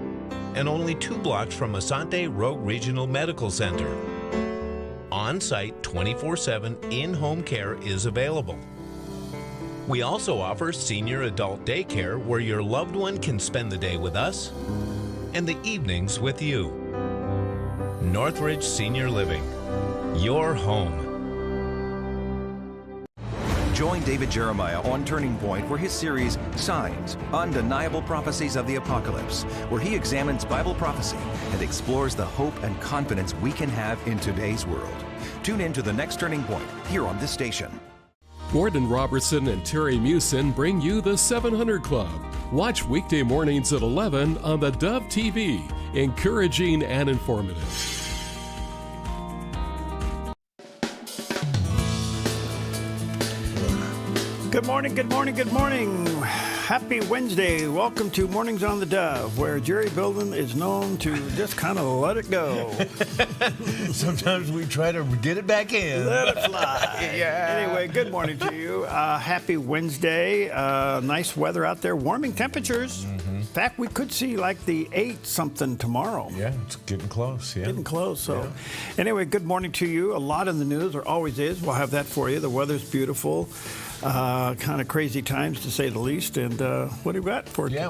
and only 2 blocks from Asante Rogue Regional Medical Center. On-site 24/7 in-home care is available. We also offer senior adult daycare where your loved one can spend the day with us and the evenings with you. Northridge Senior Living, your home. Join David Jeremiah on Turning Point for his series, Signs, Undeniable Prophecies of the Apocalypse, where he examines Bible prophecy and explores the hope and confidence we can have in today's world. Tune in to the next Turning Point here on this station. Gordon Robertson and Terry Mewson bring you the 700 Club. Watch weekday mornings at 11 on the Dove TV. Encouraging and informative. Good morning, good morning, good morning. Happy Wednesday. Welcome to Mornings on the Dove, where Jerry Bilden is known to just kind of let it go. Sometimes we try to get it back in. Let it fly. Yeah. Anyway, good morning to you. Happy Wednesday. Nice weather out there. Warming temperatures. In fact, we could see like the 8-something tomorrow. Yeah, it's getting close. Yeah. Getting close. So, anyway, good morning to you. A lot in the news. There always is. We'll have that for you. The weather's beautiful. Kind of crazy times, to say the least. And what do you got for today?